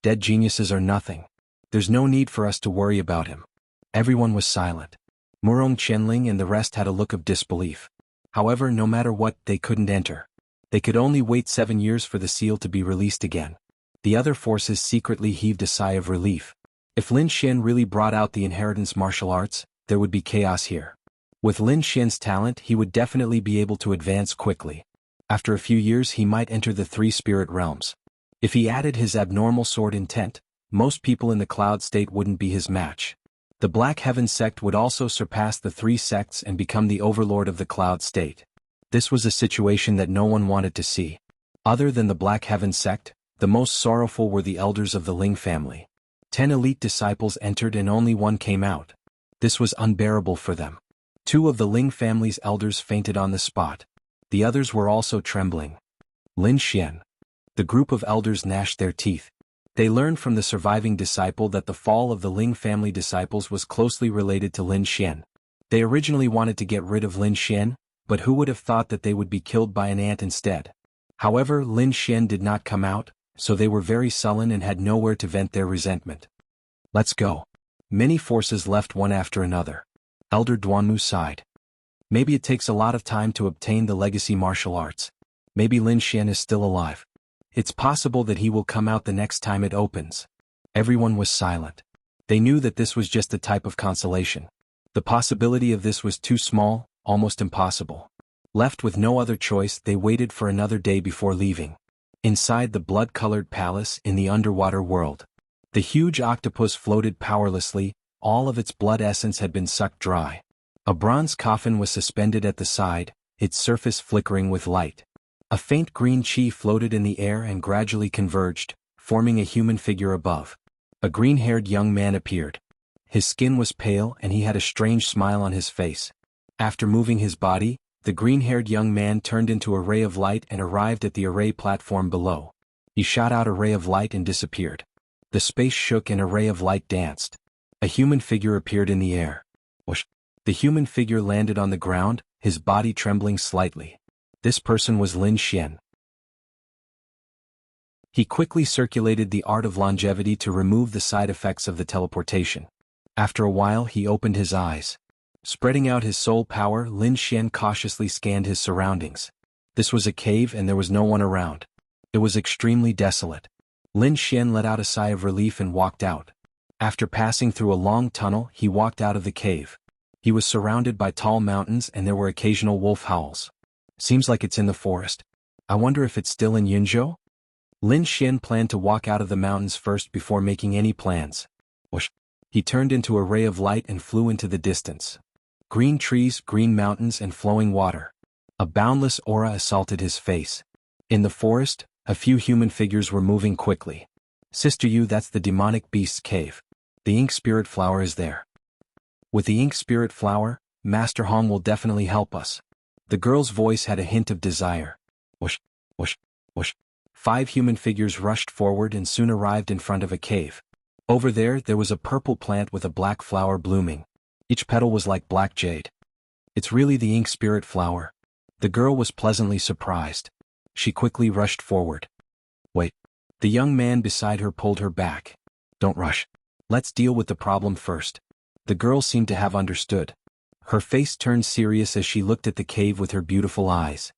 Dead geniuses are nothing. There's no need for us to worry about him." Everyone was silent. Murong Qianling and the rest had a look of disbelief. However, no matter what, they couldn't enter. They could only wait 7 years for the seal to be released again. The other forces secretly heaved a sigh of relief. If Lin Xian really brought out the inheritance martial arts, there would be chaos here. With Lin Xian's talent, he would definitely be able to advance quickly. After a few years, he might enter the 3 spirit realms. If he added his abnormal sword intent, most people in the cloud state wouldn't be his match. The Black Heaven sect would also surpass the 3 sects and become the overlord of the cloud state. This was a situation that no one wanted to see. Other than the Black Heaven sect, the most sorrowful were the elders of the Ling family. 10 elite disciples entered and only 1 came out. This was unbearable for them. 2 of the Ling family's elders fainted on the spot. The others were also trembling. Lin Xian. The group of elders gnashed their teeth. They learned from the surviving disciple that the fall of the Ling family disciples was closely related to Lin Xian. They originally wanted to get rid of Lin Xian, but who would have thought that they would be killed by an ant instead? However, Lin Xian did not come out, so they were very sullen and had nowhere to vent their resentment. "Let's go." Many forces left one after another. Elder Duanmu sighed. Maybe it takes a lot of time to obtain the legacy martial arts. Maybe Lin Xian is still alive. It's possible that he will come out the next time it opens. Everyone was silent. They knew that this was just a type of consolation. The possibility of this was too small, almost impossible. Left with no other choice, they waited for another day before leaving. Inside the blood-colored palace in the underwater world, the huge octopus floated powerlessly. All of its blood essence had been sucked dry. A bronze coffin was suspended at the side, its surface flickering with light. A faint green chi floated in the air and gradually converged, forming a human figure above. A green-haired young man appeared. His skin was pale and he had a strange smile on his face. After moving his body, the green-haired young man turned into a ray of light and arrived at the array platform below. He shot out a ray of light and disappeared. The space shook and a ray of light danced. A human figure appeared in the air. Whoosh! The human figure landed on the ground, his body trembling slightly. This person was Lin Xian. He quickly circulated the art of longevity to remove the side effects of the teleportation. After a while, he opened his eyes. Spreading out his soul power, Lin Xian cautiously scanned his surroundings. This was a cave and there was no one around. It was extremely desolate. Lin Xian let out a sigh of relief and walked out. After passing through a long tunnel, he walked out of the cave. He was surrounded by tall mountains and there were occasional wolf howls. Seems like it's in the forest. I wonder if it's still in Yunzhou? Lin Xian planned to walk out of the mountains first before making any plans. Whoosh! He turned into a ray of light and flew into the distance. Green trees, green mountains and flowing water. A boundless aura assaulted his face. In the forest, a few human figures were moving quickly. Sister Yu, that's the demonic beast's cave. The ink spirit flower is there. With the ink spirit flower, Master Hong will definitely help us. The girl's voice had a hint of desire. Whoosh, whoosh, whoosh. 5 human figures rushed forward and soon arrived in front of a cave. Over there was a purple plant with a black flower blooming. Each petal was like black jade. It's really the ink spirit flower. The girl was pleasantly surprised. She quickly rushed forward. Wait. The young man beside her pulled her back. Don't rush. Let's deal with the problem first. The girl seemed to have understood. Her face turned serious as she looked at the cave with her beautiful eyes.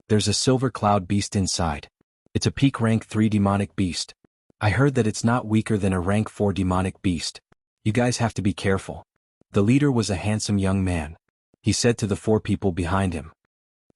There's a silver cloud beast inside. It's a peak rank 3 demonic beast. I heard that it's not weaker than a rank 4 demonic beast. You guys have to be careful. The leader was a handsome young man. he said to the 4 people behind him.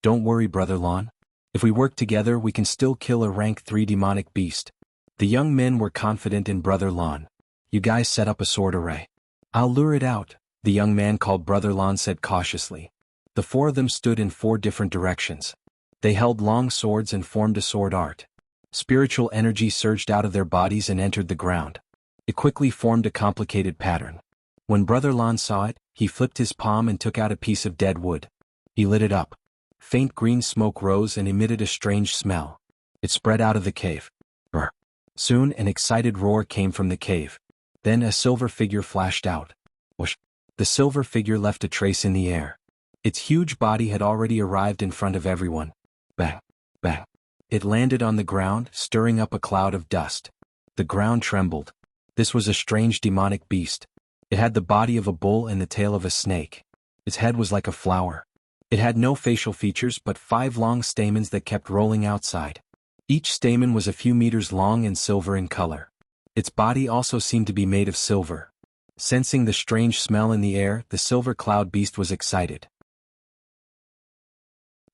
Don't worry, Brother Lon. If we work together we can still kill a rank 3 demonic beast. The young men were confident in Brother Lon. You guys set up a sword array. I'll lure it out, the young man called Brother Lon said cautiously. The 4 of them stood in 4 different directions. They held long swords and formed a sword art. Spiritual energy surged out of their bodies and entered the ground. It quickly formed a complicated pattern. When Brother Lon saw it, he flipped his palm and took out a piece of dead wood. He lit it up. Faint green smoke rose and emitted a strange smell. It spread out of the cave. Brr. Soon an excited roar came from the cave. Then a silver figure flashed out. Whoosh. The silver figure left a trace in the air. Its huge body had already arrived in front of everyone. Bang. Bang. It landed on the ground, stirring up a cloud of dust. The ground trembled. This was a strange demonic beast. It had the body of a bull and the tail of a snake. Its head was like a flower. It had no facial features but 5 long stamens that kept rolling outside. Each stamen was a few meters long and silver in color. Its body also seemed to be made of silver. Sensing the strange smell in the air, the silver cloud beast was excited.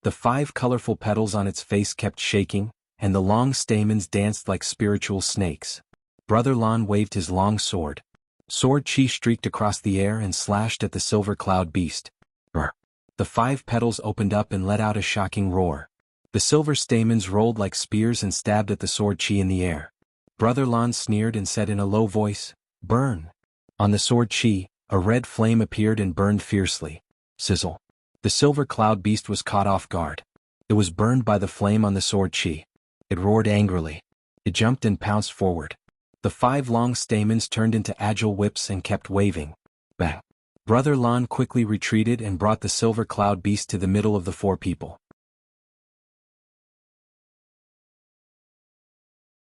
The 5 colorful petals on its face kept shaking, and the long stamens danced like spiritual snakes. Brother Lon waved his long sword. Sword chi streaked across the air and slashed at the silver cloud beast. Brr. The 5 petals opened up and let out a shocking roar. The silver stamens rolled like spears and stabbed at the sword chi in the air. Brother Lon sneered and said in a low voice, "Burn." On the sword chi, a red flame appeared and burned fiercely. Sizzle. The silver cloud beast was caught off guard. It was burned by the flame on the sword chi. It roared angrily. It jumped and pounced forward. The 5 long stamens turned into agile whips and kept waving. Bang. Brother Lon quickly retreated and brought the silver cloud beast to the middle of the 4 people.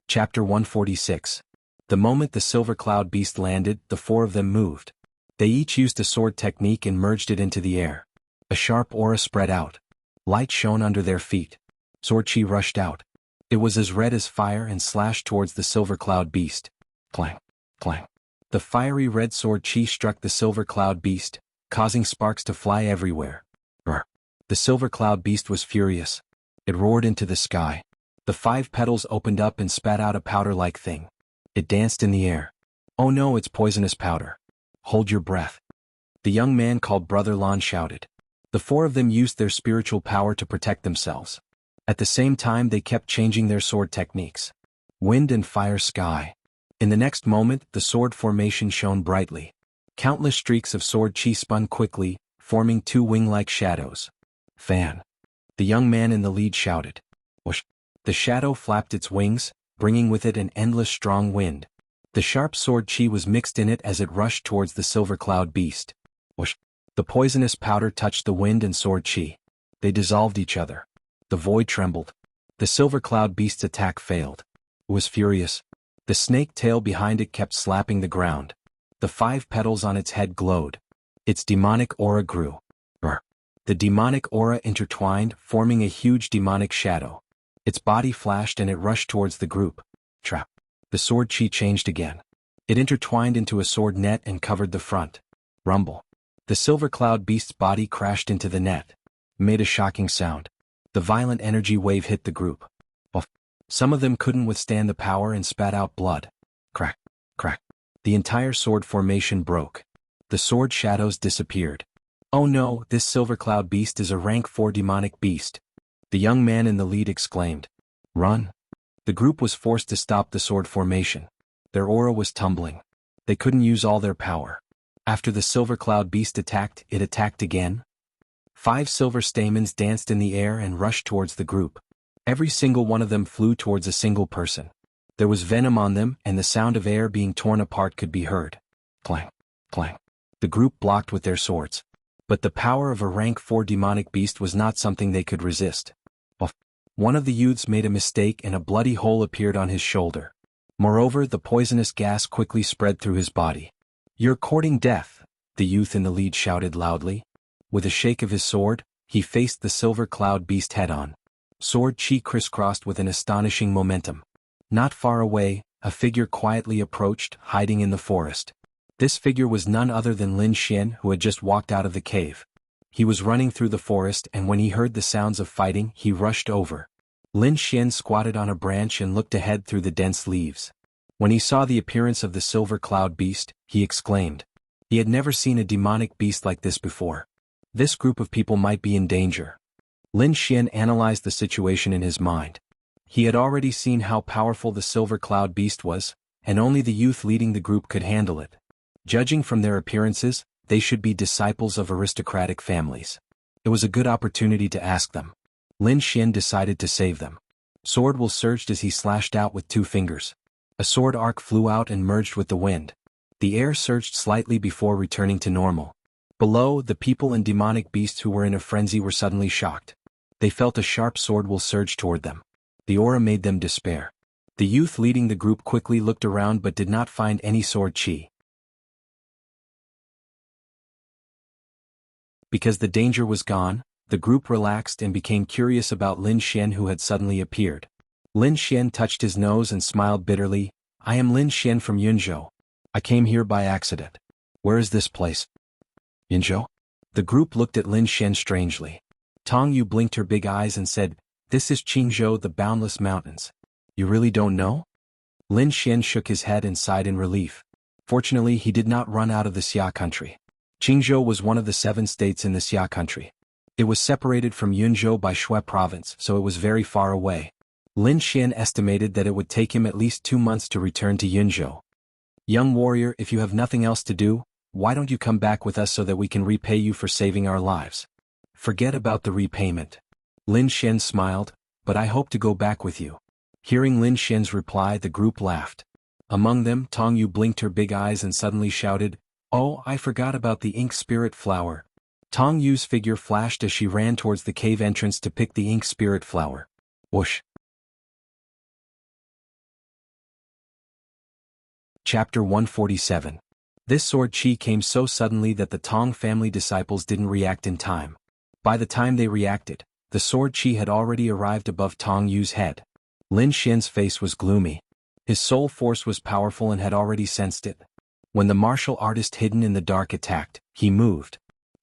Chapter 146. The moment the silver cloud beast landed, the 4 of them moved. They each used a sword technique and merged it into the air. A sharp aura spread out. Light shone under their feet. Sword chi rushed out. It was as red as fire and slashed towards the silver cloud beast. Clang, clang. The fiery red sword chi struck the silver cloud beast, causing sparks to fly everywhere. Brr. The silver cloud beast was furious. It roared into the sky. The 5 petals opened up and spat out a powder-like thing. It danced in the air. Oh no, it's poisonous powder. Hold your breath. The young man called Brother Lon shouted. The 4 of them used their spiritual power to protect themselves. At the same time they kept changing their sword techniques. Wind and fire sky. In the next moment, the sword formation shone brightly. Countless streaks of sword chi spun quickly, forming 2 wing-like shadows. Fan. The young man in the lead shouted. Whoosh. The shadow flapped its wings, bringing with it an endless strong wind. The sharp sword chi was mixed in it as it rushed towards the silver cloud beast. Whoosh. The poisonous powder touched the wind and sword chi. They dissolved each other. The void trembled. The silver cloud beast's attack failed. It was furious. The snake tail behind it kept slapping the ground. The 5 petals on its head glowed. Its demonic aura grew. Brr. The demonic aura intertwined, forming a huge demonic shadow. Its body flashed and it rushed towards the group. Trap. The sword chi changed again. It intertwined into a sword net and covered the front. Rumble. The silver cloud beast's body crashed into the net. It made a shocking sound. The violent energy wave hit the group. Well, some of them couldn't withstand the power and spat out blood. Crack, crack. The entire sword formation broke. The sword shadows disappeared. Oh no, this silver cloud beast is a rank 4 demonic beast. The young man in the lead exclaimed. Run. The group was forced to stop the sword formation. Their aura was tumbling. They couldn't use all their power. After the silver cloud beast attacked, it attacked again. 5 silver stamens danced in the air and rushed towards the group. Every single one of them flew towards a single person. There was venom on them, and the sound of air being torn apart could be heard. Clang, clang. The group blocked with their swords. But the power of a rank 4 demonic beast was not something they could resist. One of the youths made a mistake and a bloody hole appeared on his shoulder. Moreover, the poisonous gas quickly spread through his body. You're courting death, the youth in the lead shouted loudly. With a shake of his sword, he faced the silver cloud beast head-on. Sword chi crisscrossed with an astonishing momentum. Not far away, a figure quietly approached, hiding in the forest. This figure was none other than Lin Xian, who had just walked out of the cave. He was running through the forest, and when he heard the sounds of fighting, he rushed over. Lin Xian squatted on a branch and looked ahead through the dense leaves. When he saw the appearance of the silver cloud beast, he exclaimed. He had never seen a demonic beast like this before. This group of people might be in danger. Lin Xian analyzed the situation in his mind. He had already seen how powerful the silver cloud beast was, and only the youth leading the group could handle it. Judging from their appearances, they should be disciples of aristocratic families. It was a good opportunity to ask them. Lin Xian decided to save them. Sword will surged as he slashed out with 2 fingers. A sword arc flew out and merged with the wind. The air surged slightly before returning to normal. Below, the people and demonic beasts who were in a frenzy were suddenly shocked. They felt a sharp sword will surge toward them. The aura made them despair. The youth leading the group quickly looked around but did not find any sword chi. Because the danger was gone, the group relaxed and became curious about Lin Xian who had suddenly appeared. Lin Xian touched his nose and smiled bitterly. I am Lin Xian from Yunzhou. I came here by accident. Where is this place? Yunzhou? The group looked at Lin Xian strangely. Tong Yu blinked her big eyes and said, This is Qingzhou, the boundless mountains. You really don't know? Lin Xian shook his head and sighed in relief. Fortunately, he did not run out of the Xia country. Qingzhou was one of the 7 states in the Xia country. It was separated from Yunzhou by Shui province, so it was very far away. Lin Xian estimated that it would take him at least 2 months to return to Yunzhou. Young warrior, if you have nothing else to do, why don't you come back with us so that we can repay you for saving our lives? Forget about the repayment. Lin Xian smiled, but I hope to go back with you. Hearing Lin Xian's reply, the group laughed. Among them, Tong Yu blinked her big eyes and suddenly shouted, Oh, I forgot about the ink spirit flower. Tong Yu's figure flashed as she ran towards the cave entrance to pick the ink spirit flower. Whoosh. Chapter 147. This sword chi came so suddenly that the Tong family disciples didn't react in time. By the time they reacted, the sword chi had already arrived above Tong Yu's head. Lin Xian's face was gloomy. His soul force was powerful and had already sensed it. When the martial artist hidden in the dark attacked, he moved.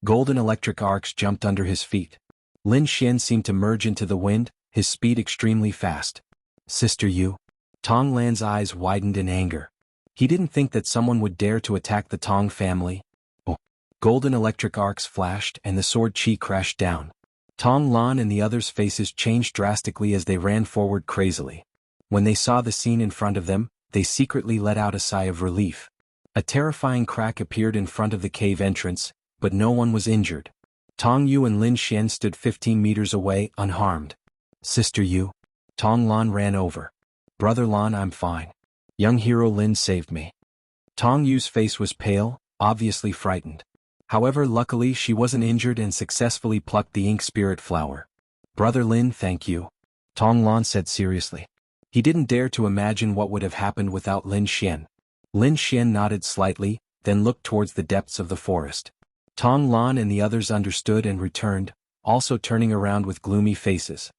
Golden electric arcs jumped under his feet. Lin Xian seemed to merge into the wind, his speed extremely fast. Sister Yu? Tong Lan's eyes widened in anger. He didn't think that someone would dare to attack the Tong family. Oh. Golden electric arcs flashed and the sword chi crashed down. Tong Lan and the others' faces changed drastically as they ran forward crazily. When they saw the scene in front of them, they secretly let out a sigh of relief. A terrifying crack appeared in front of the cave entrance, but no one was injured. Tong Yu and Lin Xian stood 15 meters away, unharmed. Sister Yu? Tong Lan ran over. Brother Lan, I'm fine. Young hero Lin saved me. Tong Yu's face was pale, obviously frightened. However, luckily she wasn't injured and successfully plucked the ink spirit flower. Brother Lin, thank you. Tong Lan said seriously. He didn't dare to imagine what would have happened without Lin Xian. Lin Xian nodded slightly, then looked towards the depths of the forest. Tong Lan and the others understood and returned, also turning around with gloomy faces.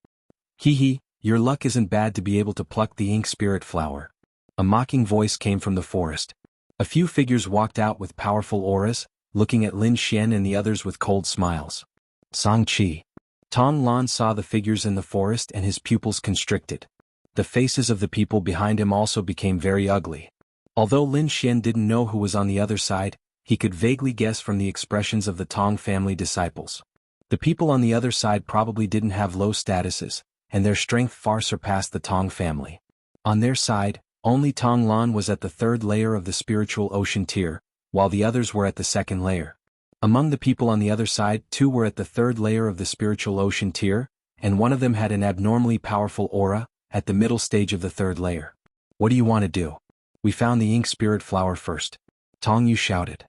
Hee, your luck isn't bad to be able to pluck the ink spirit flower. A mocking voice came from the forest. A few figures walked out with powerful auras, looking at Lin Xian and the others with cold smiles. Song Qi. Tong Lan saw the figures in the forest and his pupils constricted. The faces of the people behind him also became very ugly. Although Lin Xian didn't know who was on the other side, he could vaguely guess from the expressions of the Tong family disciples. The people on the other side probably didn't have low statuses, and their strength far surpassed the Tong family. On their side, only Tong Lan was at the 3rd layer of the spiritual ocean tier, while the others were at the 2nd layer. Among the people on the other side, 2 were at the 3rd layer of the spiritual ocean tier, and one of them had an abnormally powerful aura, at the middle stage of the 3rd layer. What do you want to do? We found the ink spirit flower first. Tong Yu shouted.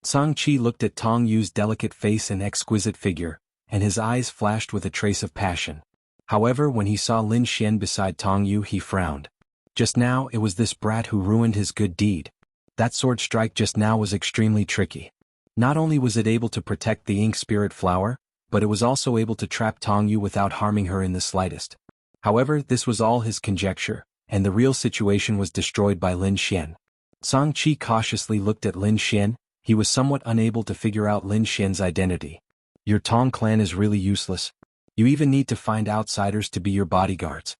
Song Qi looked at Tong Yu's delicate face and exquisite figure, and his eyes flashed with a trace of passion. However, when he saw Lin Xian beside Tong Yu, he frowned. Just now it was this brat who ruined his good deed. That sword strike just now was extremely tricky. Not only was it able to protect the ink spirit flower, but it was also able to trap Tong Yu without harming her in the slightest. However, this was all his conjecture, and the real situation was destroyed by Lin Xian. Song Qi cautiously looked at Lin Xian. He was somewhat unable to figure out Lin Xian's identity. Your Tong clan is really useless. You even need to find outsiders to be your bodyguards.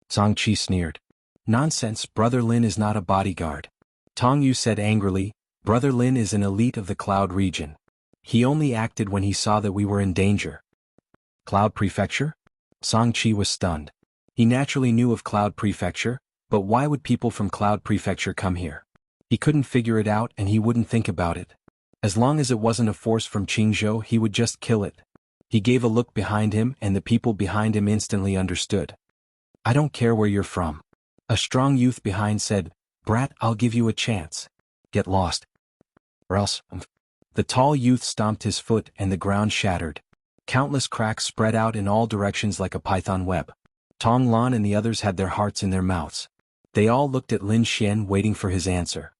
Zhang Qi sneered. Nonsense, Brother Lin is not a bodyguard. Tong Yu said angrily, Brother Lin is an elite of the Cloud region. He only acted when he saw that we were in danger. Cloud Prefecture? Zhang Qi was stunned. He naturally knew of Cloud Prefecture, but why would people from Cloud Prefecture come here? He couldn't figure it out and he wouldn't think about it. As long as it wasn't a force from Qingzhou, he would just kill it. He gave a look behind him and the people behind him instantly understood. I don't care where you're from. A strong youth behind said, Brat, I'll give you a chance. Get lost. Or else. The tall youth stomped his foot and the ground shattered. Countless cracks spread out in all directions like a python web. Tong Lan and the others had their hearts in their mouths. They all looked at Lin Xian waiting for his answer.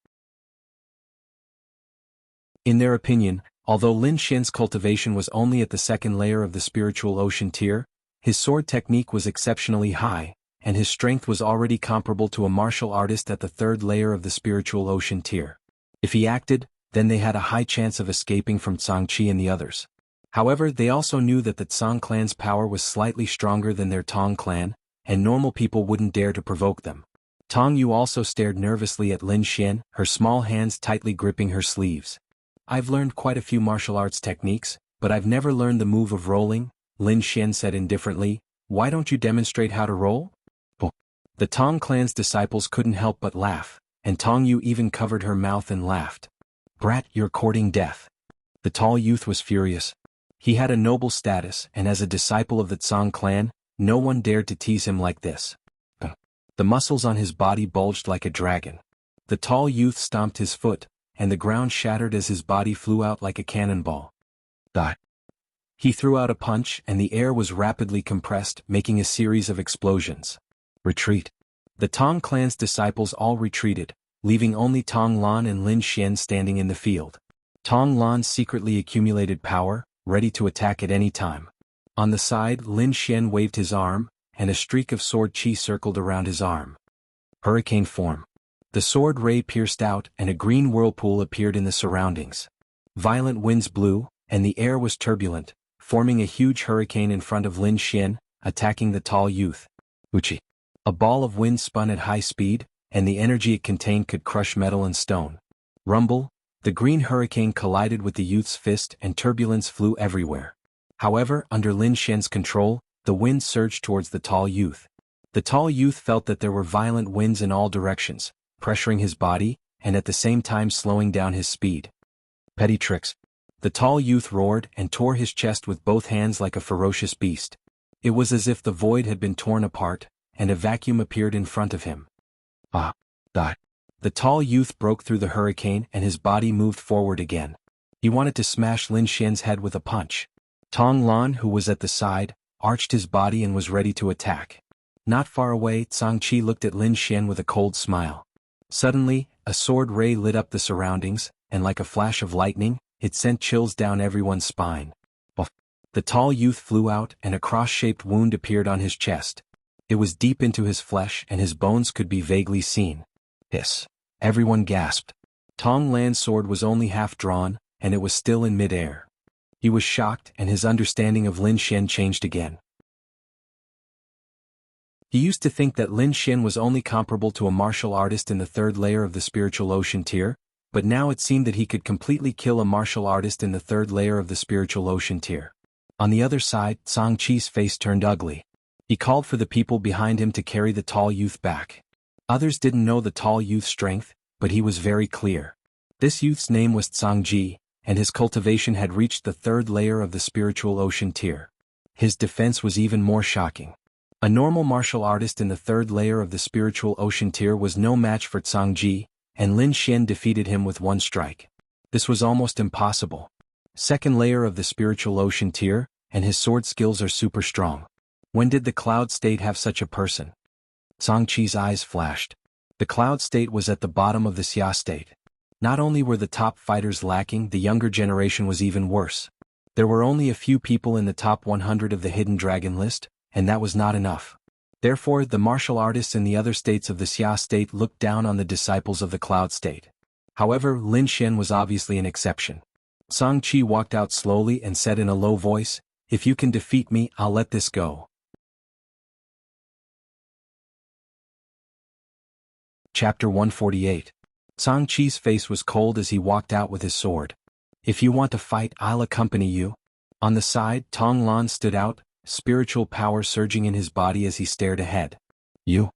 In their opinion, although Lin Xian's cultivation was only at the second layer of the spiritual ocean tier, his sword technique was exceptionally high, and his strength was already comparable to a martial artist at the third layer of the spiritual ocean tier. If he acted, then they had a high chance of escaping from Zhang Qi and the others. However, they also knew that the Zhang clan's power was slightly stronger than their Tong clan, and normal people wouldn't dare to provoke them. Tong Yu also stared nervously at Lin Xian, her small hands tightly gripping her sleeves. I've learned quite a few martial arts techniques, but I've never learned the move of rolling, Lin Xian said indifferently. Why don't you demonstrate how to roll? Oh. The Tong clan's disciples couldn't help but laugh, and Tong Yu even covered her mouth and laughed. Brat, you're courting death. The tall youth was furious. He had a noble status, and as a disciple of the Zhang clan, no one dared to tease him like this. The muscles on his body bulged like a dragon. The tall youth stomped his foot, and the ground shattered as his body flew out like a cannonball. He threw out a punch and the air was rapidly compressed, making a series of explosions. Retreat. The Tong clan's disciples all retreated, leaving only Tong Lan and Lin Xian standing in the field. Tong Lan secretly accumulated power, ready to attack at any time. On the side, Lin Xian waved his arm, and a streak of sword chi circled around his arm. Hurricane form. The sword ray pierced out and a green whirlpool appeared in the surroundings. Violent winds blew, and the air was turbulent, forming a huge hurricane in front of Lin Xian, attacking the tall youth. Wuxia. A ball of wind spun at high speed, and the energy it contained could crush metal and stone. Rumble. The green hurricane collided with the youth's fist and turbulence flew everywhere. However, under Lin Xian's control, the wind surged towards the tall youth. The tall youth felt that there were violent winds in all directions, pressuring his body, and at the same time slowing down his speed. Petty tricks. The tall youth roared and tore his chest with both hands like a ferocious beast. It was as if the void had been torn apart, and a vacuum appeared in front of him. The tall youth broke through the hurricane and his body moved forward again. He wanted to smash Lin Xian's head with a punch. Tong Lan, who was at the side, arched his body and was ready to attack. Not far away, Zhang Qi looked at Lin Xian with a cold smile. Suddenly, a sword ray lit up the surroundings, and like a flash of lightning, it sent chills down everyone's spine. The tall youth flew out and a cross-shaped wound appeared on his chest. It was deep into his flesh and his bones could be vaguely seen. Hiss. Everyone gasped. Tong Lan's sword was only half drawn, and it was still in mid-air. He was shocked and his understanding of Lin Xian changed again. He used to think that Lin Xian was only comparable to a martial artist in the third layer of the spiritual ocean tier, but now it seemed that he could completely kill a martial artist in the third layer of the spiritual ocean tier. On the other side, Zhang Qi's face turned ugly. He called for the people behind him to carry the tall youth back. Others didn't know the tall youth's strength, but he was very clear. This youth's name was Zhang Ji, and his cultivation had reached the third layer of the spiritual ocean tier. His defense was even more shocking. A normal martial artist in the third layer of the spiritual ocean tier was no match for Zhang Ji, and Lin Xian defeated him with one strike. This was almost impossible. Second layer of the spiritual ocean tier, and his sword skills are super strong. When did the Cloud State have such a person? Zhang Qi's eyes flashed. The Cloud State was at the bottom of the Xia State. Not only were the top fighters lacking, the younger generation was even worse. There were only a few people in the top 100 of the Hidden Dragon list, and that was not enough. Therefore, the martial artists in the other states of the Xia State looked down on the disciples of the Cloud State. However, Lin Xian was obviously an exception. Song Qi walked out slowly and said in a low voice, "If you can defeat me, I'll let this go." Chapter 148. Song Qi's face was cold as he walked out with his sword. "If you want to fight, I'll accompany you." On the side, Tong Lan stood out, spiritual power surging in his body as he stared ahead. "You?"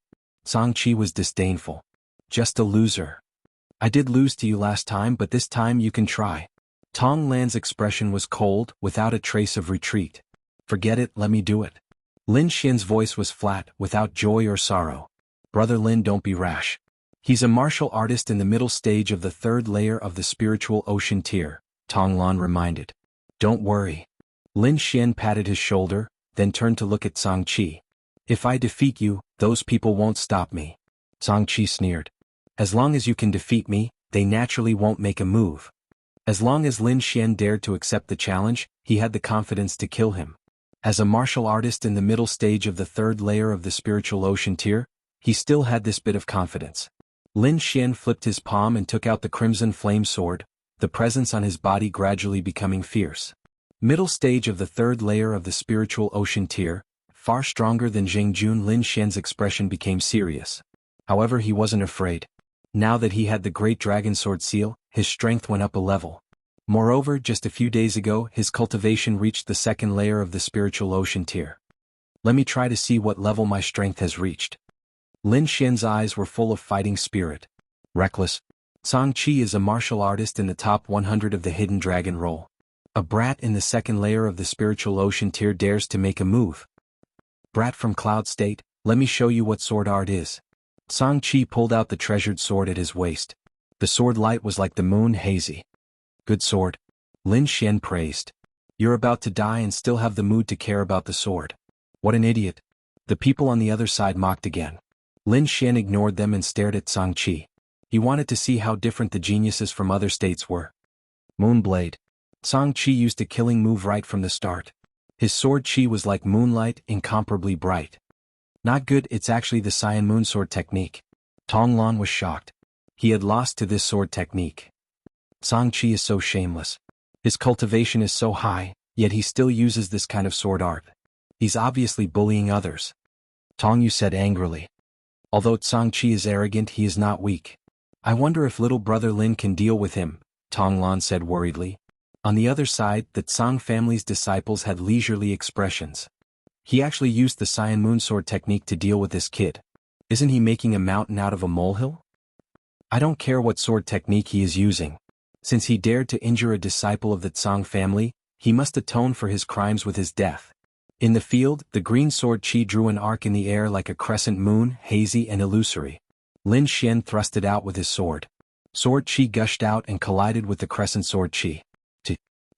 Song Qi was disdainful. "Just a loser. I did lose to you last time, but this time you can try." Tong Lan's expression was cold, without a trace of retreat. "Forget it, let me do it." Lin Xian's voice was flat, without joy or sorrow. "Brother Lin, don't be rash. He's a martial artist in the middle stage of the third layer of the spiritual ocean tier," Tong Lan reminded. "Don't worry." Lin Xian patted his shoulder, then turned to look at Song Qi. "If I defeat you, those people won't stop me." Song Qi sneered. "As long as you can defeat me, they naturally won't make a move." As long as Lin Xian dared to accept the challenge, he had the confidence to kill him. As a martial artist in the middle stage of the third layer of the spiritual ocean tier, he still had this bit of confidence. Lin Xian flipped his palm and took out the crimson flame sword, the presence on his body gradually becoming fierce. Middle stage of the third layer of the spiritual ocean tier, far stronger than Jianghu. Lin Xian's expression became serious. However, he wasn't afraid. Now that he had the great dragon sword seal, his strength went up a level. Moreover, just a few days ago, his cultivation reached the second layer of the spiritual ocean tier. "Let me try to see what level my strength has reached." Lin Xian's eyes were full of fighting spirit. "Reckless. Song Qi is a martial artist in the top 100 of the hidden dragon role. A brat in the second layer of the spiritual ocean tier dares to make a move. Brat from Cloud State, let me show you what sword art is." Song Qi pulled out the treasured sword at his waist. The sword light was like the moon, hazy. "Good sword." Lin Xian praised. "You're about to die and still have the mood to care about the sword. What an idiot." The people on the other side mocked again. Lin Xian ignored them and stared at Song Qi. He wanted to see how different the geniuses from other states were. Moonblade. Song Qi used a killing move right from the start. His sword Qi was like moonlight, incomparably bright. "Not good, it's actually the Cyan Moon sword technique." Tong Lan was shocked. He had lost to this sword technique. Song Qi is so shameless. His cultivation is so high, yet he still uses this kind of sword art. He's obviously bullying others. Tong Yu said angrily. "Although Song Qi is arrogant, he is not weak. I wonder if little brother Lin can deal with him," Tong Lan said worriedly. On the other side, the Tsang family's disciples had leisurely expressions. "He actually used the Cyan Moon sword technique to deal with this kid. Isn't he making a mountain out of a molehill? I don't care what sword technique he is using. Since he dared to injure a disciple of the Tsang family, he must atone for his crimes with his death." In the field, the green sword Qi drew an arc in the air like a crescent moon, hazy and illusory. Lin Xian thrust it out with his sword. Sword Qi gushed out and collided with the crescent sword Qi.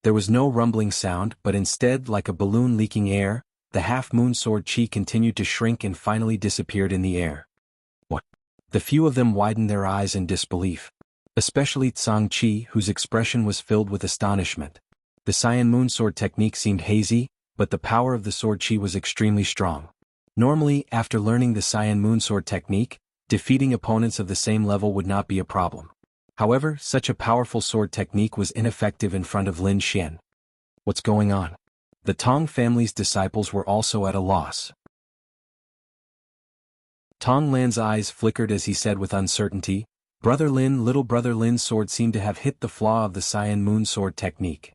There was no rumbling sound, but instead, like a balloon leaking air, the half-moon sword Qi continued to shrink and finally disappeared in the air. "What?" The few of them widened their eyes in disbelief. Especially Tsang Qi, whose expression was filled with astonishment. The Cyan Moon sword technique seemed hazy, but the power of the sword Qi was extremely strong. Normally, after learning the Cyan Moon sword technique, defeating opponents of the same level would not be a problem. However, such a powerful sword technique was ineffective in front of Lin Xian. What's going on? The Tong family's disciples were also at a loss. Tong Lan's eyes flickered as he said with uncertainty, "Brother Lin, little brother Lin's sword seemed to have hit the flaw of the Cyan Moon sword technique."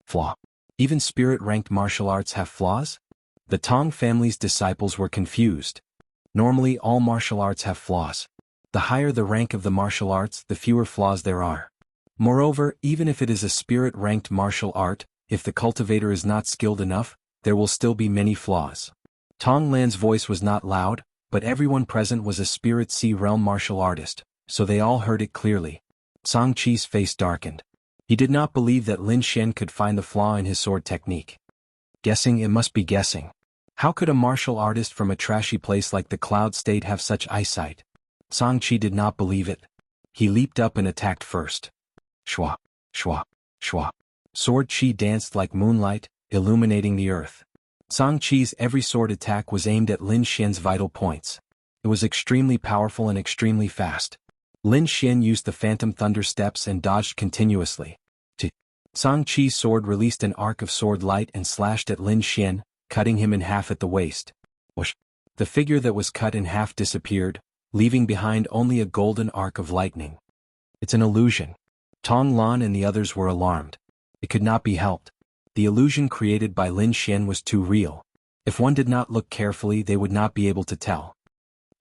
Flaw? Even spirit-ranked martial arts have flaws? The Tong family's disciples were confused. Normally all martial arts have flaws. The higher the rank of the martial arts, the fewer flaws there are. Moreover, even if it is a spirit-ranked martial art, if the cultivator is not skilled enough, there will still be many flaws. Tong Lan's voice was not loud, but everyone present was a Spirit Sea realm martial artist, so they all heard it clearly. Song Qi's face darkened. He did not believe that Lin Xian could find the flaw in his sword technique. Guessing, it must be guessing. How could a martial artist from a trashy place like the Cloud State have such eyesight? Song Qi did not believe it. He leaped up and attacked first. Shwa, shwa, shwa. Sword Qi danced like moonlight, illuminating the earth. Song Qi's every sword attack was aimed at Lin Xian's vital points. It was extremely powerful and extremely fast. Lin Xian used the phantom thunder steps and dodged continuously. Song Qi's sword released an arc of sword light and slashed at Lin Xian, cutting him in half at the waist. Whoosh! The figure that was cut in half disappeared, leaving behind only a golden arc of lightning. It's an illusion. Tong Lan and the others were alarmed. It could not be helped. The illusion created by Lin Xian was too real. If one did not look carefully, they would not be able to tell.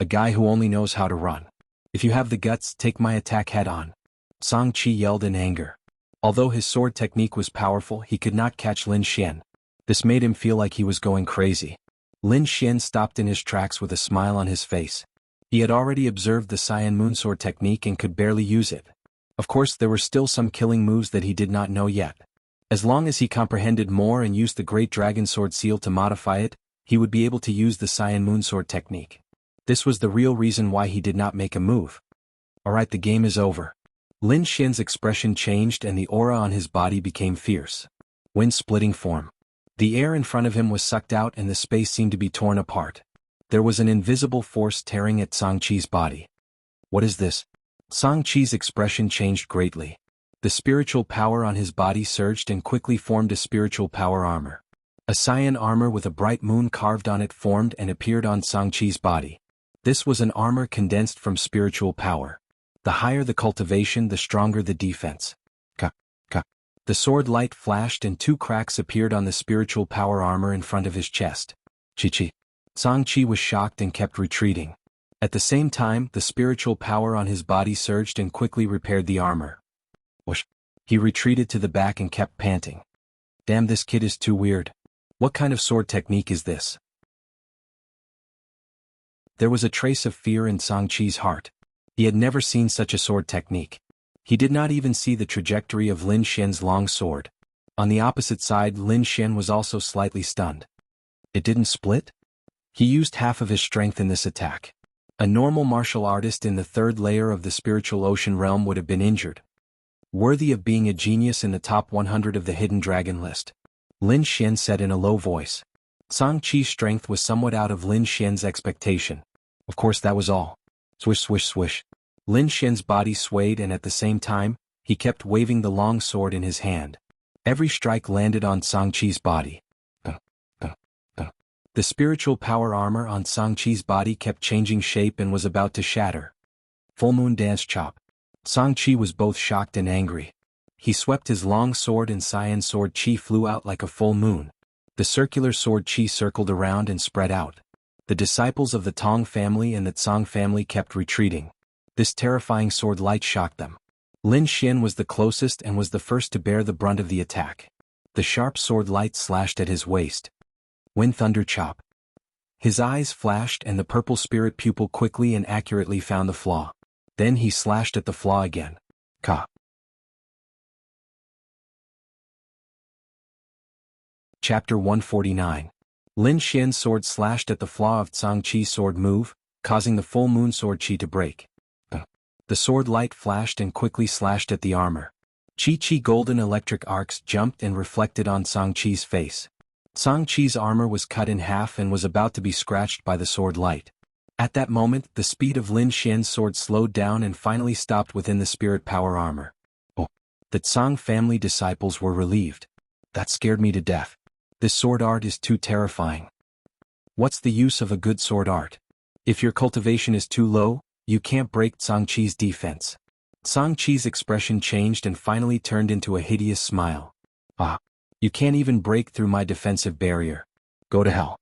A guy who only knows how to run. If you have the guts, take my attack head on. Song Qi yelled in anger. Although his sword technique was powerful, he could not catch Lin Xian. This made him feel like he was going crazy. Lin Xian stopped in his tracks with a smile on his face. He had already observed the Cyan Moonsword technique and could barely use it. Of course, there were still some killing moves that he did not know yet. As long as he comprehended more and used the Great Dragon Sword Seal to modify it, he would be able to use the Cyan Moonsword technique. This was the real reason why he did not make a move. Alright, the game is over. Lin Xian's expression changed and the aura on his body became fierce. Wind-splitting form. The air in front of him was sucked out and the space seemed to be torn apart. There was an invisible force tearing at Song Qi's body. What is this? Song Qi's expression changed greatly. The spiritual power on his body surged and quickly formed a spiritual power armor. A cyan armor with a bright moon carved on it formed and appeared on Song Qi's body. This was an armor condensed from spiritual power. The higher the cultivation, the stronger the defense. The sword light flashed and two cracks appeared on the spiritual power armor in front of his chest. Chi. Song Qi was shocked and kept retreating. At the same time, the spiritual power on his body surged and quickly repaired the armor. Whoosh! He retreated to the back and kept panting. Damn, this kid is too weird. What kind of sword technique is this? There was a trace of fear in Song Qi's heart. He had never seen such a sword technique. He did not even see the trajectory of Lin Xian's long sword. On the opposite side, Lin Xian was also slightly stunned. It didn't split? He used half of his strength in this attack. A normal martial artist in the third layer of the spiritual ocean realm would have been injured. Worthy of being a genius in the top 100 of the hidden dragon list. Lin Xian said in a low voice. Song Qi's strength was somewhat out of Lin Xian's expectation. Of course, that was all. Swish, swish, swish. Lin Xian's body swayed and at the same time, he kept waving the long sword in his hand. Every strike landed on Song Qi's body. The spiritual power armor on Song Qi's body kept changing shape and was about to shatter. Full moon dance chop. Song Qi was both shocked and angry. He swept his long sword and cyan sword Qi flew out like a full moon. The circular sword Qi circled around and spread out. The disciples of the Tong family and the Tsang family kept retreating. This terrifying sword light shocked them. Lin Xian was the closest and was the first to bear the brunt of the attack. The sharp sword light slashed at his waist. Wind thunder chop. His eyes flashed and the purple spirit pupil quickly and accurately found the flaw. Then he slashed at the flaw again. Ka. Chapter 149. Lin Xian's sword slashed at the flaw of Song Qi's sword move, causing the full moon sword Qi to break. The sword light flashed and quickly slashed at the armor. Qi golden electric arcs jumped and reflected on Song Qi's face. Song Qi's armor was cut in half and was about to be scratched by the sword light. At that moment, the speed of Lin Xian's sword slowed down and finally stopped within the spirit power armor. Oh! The Tsang family disciples were relieved. That scared me to death. This sword art is too terrifying. What's the use of a good sword art? If your cultivation is too low, you can't break Song Qi's defense. Song Qi's expression changed and finally turned into a hideous smile. Ah! You can't even break through my defensive barrier. Go to hell.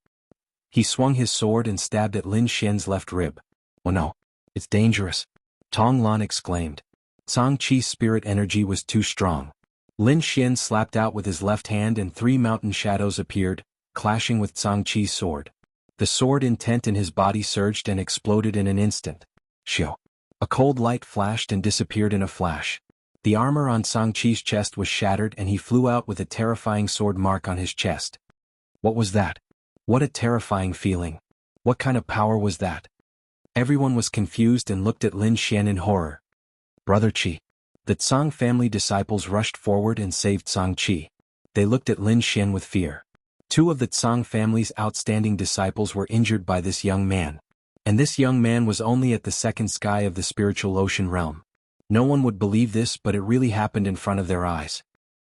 He swung his sword and stabbed at Lin Xian's left rib. Oh no! It's dangerous. Tong Lan exclaimed. Song Qi's spirit energy was too strong. Lin Xian slapped out with his left hand and 3 mountain shadows appeared, clashing with Song Qi's sword. The sword intent in his body surged and exploded in an instant. Shio. A cold light flashed and disappeared in a flash. The armor on Song Qi's chest was shattered and he flew out with a terrifying sword mark on his chest. What was that? What a terrifying feeling. What kind of power was that? Everyone was confused and looked at Lin Xian in horror. Brother Qi. The Tsang family disciples rushed forward and saved Song Qi. They looked at Lin Xian with fear. 2 of the Tsang family's outstanding disciples were injured by this young man. And this young man was only at the second sky of the spiritual ocean realm. No one would believe this, but it really happened in front of their eyes.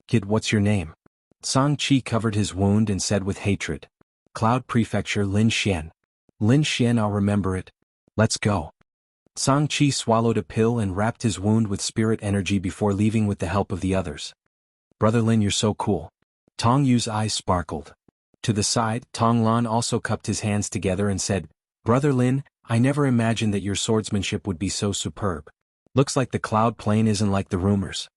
Kid, what's your name? Song Qi covered his wound and said with hatred. Cloud Prefecture Lin Xian. Lin Xian, I'll remember it. Let's go. Song Qi swallowed a pill and wrapped his wound with spirit energy before leaving with the help of the others. Brother Lin, you're so cool. Tong Yu's eyes sparkled. To the side, Tong Lan also cupped his hands together and said, Brother Lin, I never imagined that your swordsmanship would be so superb. Looks like the cloud plane isn't like the rumors.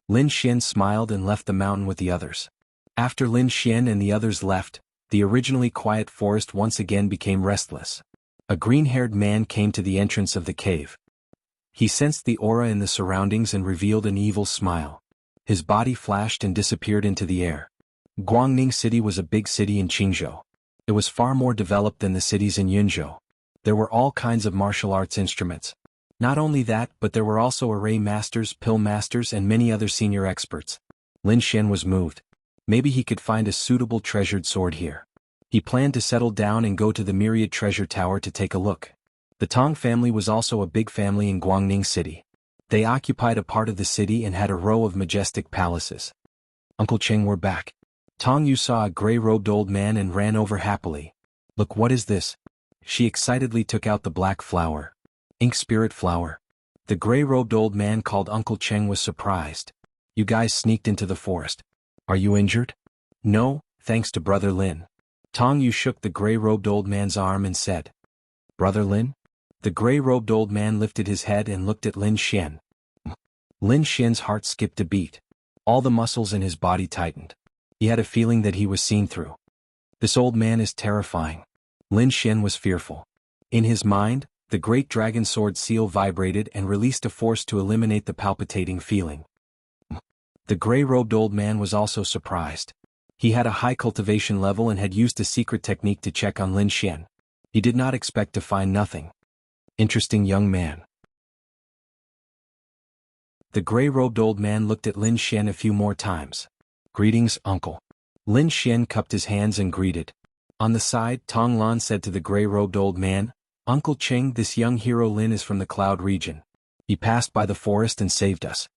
Lin Xian smiled and left the mountain with the others. After Lin Xian and the others left, the originally quiet forest once again became restless. A green-haired man came to the entrance of the cave. He sensed the aura in the surroundings and revealed an evil smile. His body flashed and disappeared into the air. Guangning City was a big city in Qingzhou. It was far more developed than the cities in Yunzhou. There were all kinds of martial arts instruments. Not only that, but there were also array masters, pill masters, and many other senior experts. Lin Xian was moved. Maybe he could find a suitable treasured sword here. He planned to settle down and go to the Myriad Treasure Tower to take a look. The Tong family was also a big family in Guangning City. They occupied a part of the city and had a row of majestic palaces. Uncle Cheng, we're back. Tong Yu saw a gray-robed old man and ran over happily. Look, what is this? She excitedly took out the black flower. Ink spirit flower. The gray-robed old man called Uncle Cheng was surprised. You guys sneaked into the forest. Are you injured? No, thanks to Brother Lin. Tong Yu shook the gray-robed old man's arm and said, Brother Lin? The gray-robed old man lifted his head and looked at Lin Xian. Lin Xian's heart skipped a beat. All the muscles in his body tightened. He had a feeling that he was seen through. This old man is terrifying. Lin Xian was fearful. In his mind, the great dragon sword seal vibrated and released a force to eliminate the palpitating feeling. The gray-robed old man was also surprised. He had a high cultivation level and had used a secret technique to check on Lin Xian. He did not expect to find nothing. Interesting young man. The gray-robed old man looked at Lin Xian a few more times. Greetings, uncle. Lin Xian cupped his hands and greeted. On the side, Tong Lan said to the gray-robed old man, Uncle Cheng, this young hero Lin is from the Cloud region. He passed by the forest and saved us.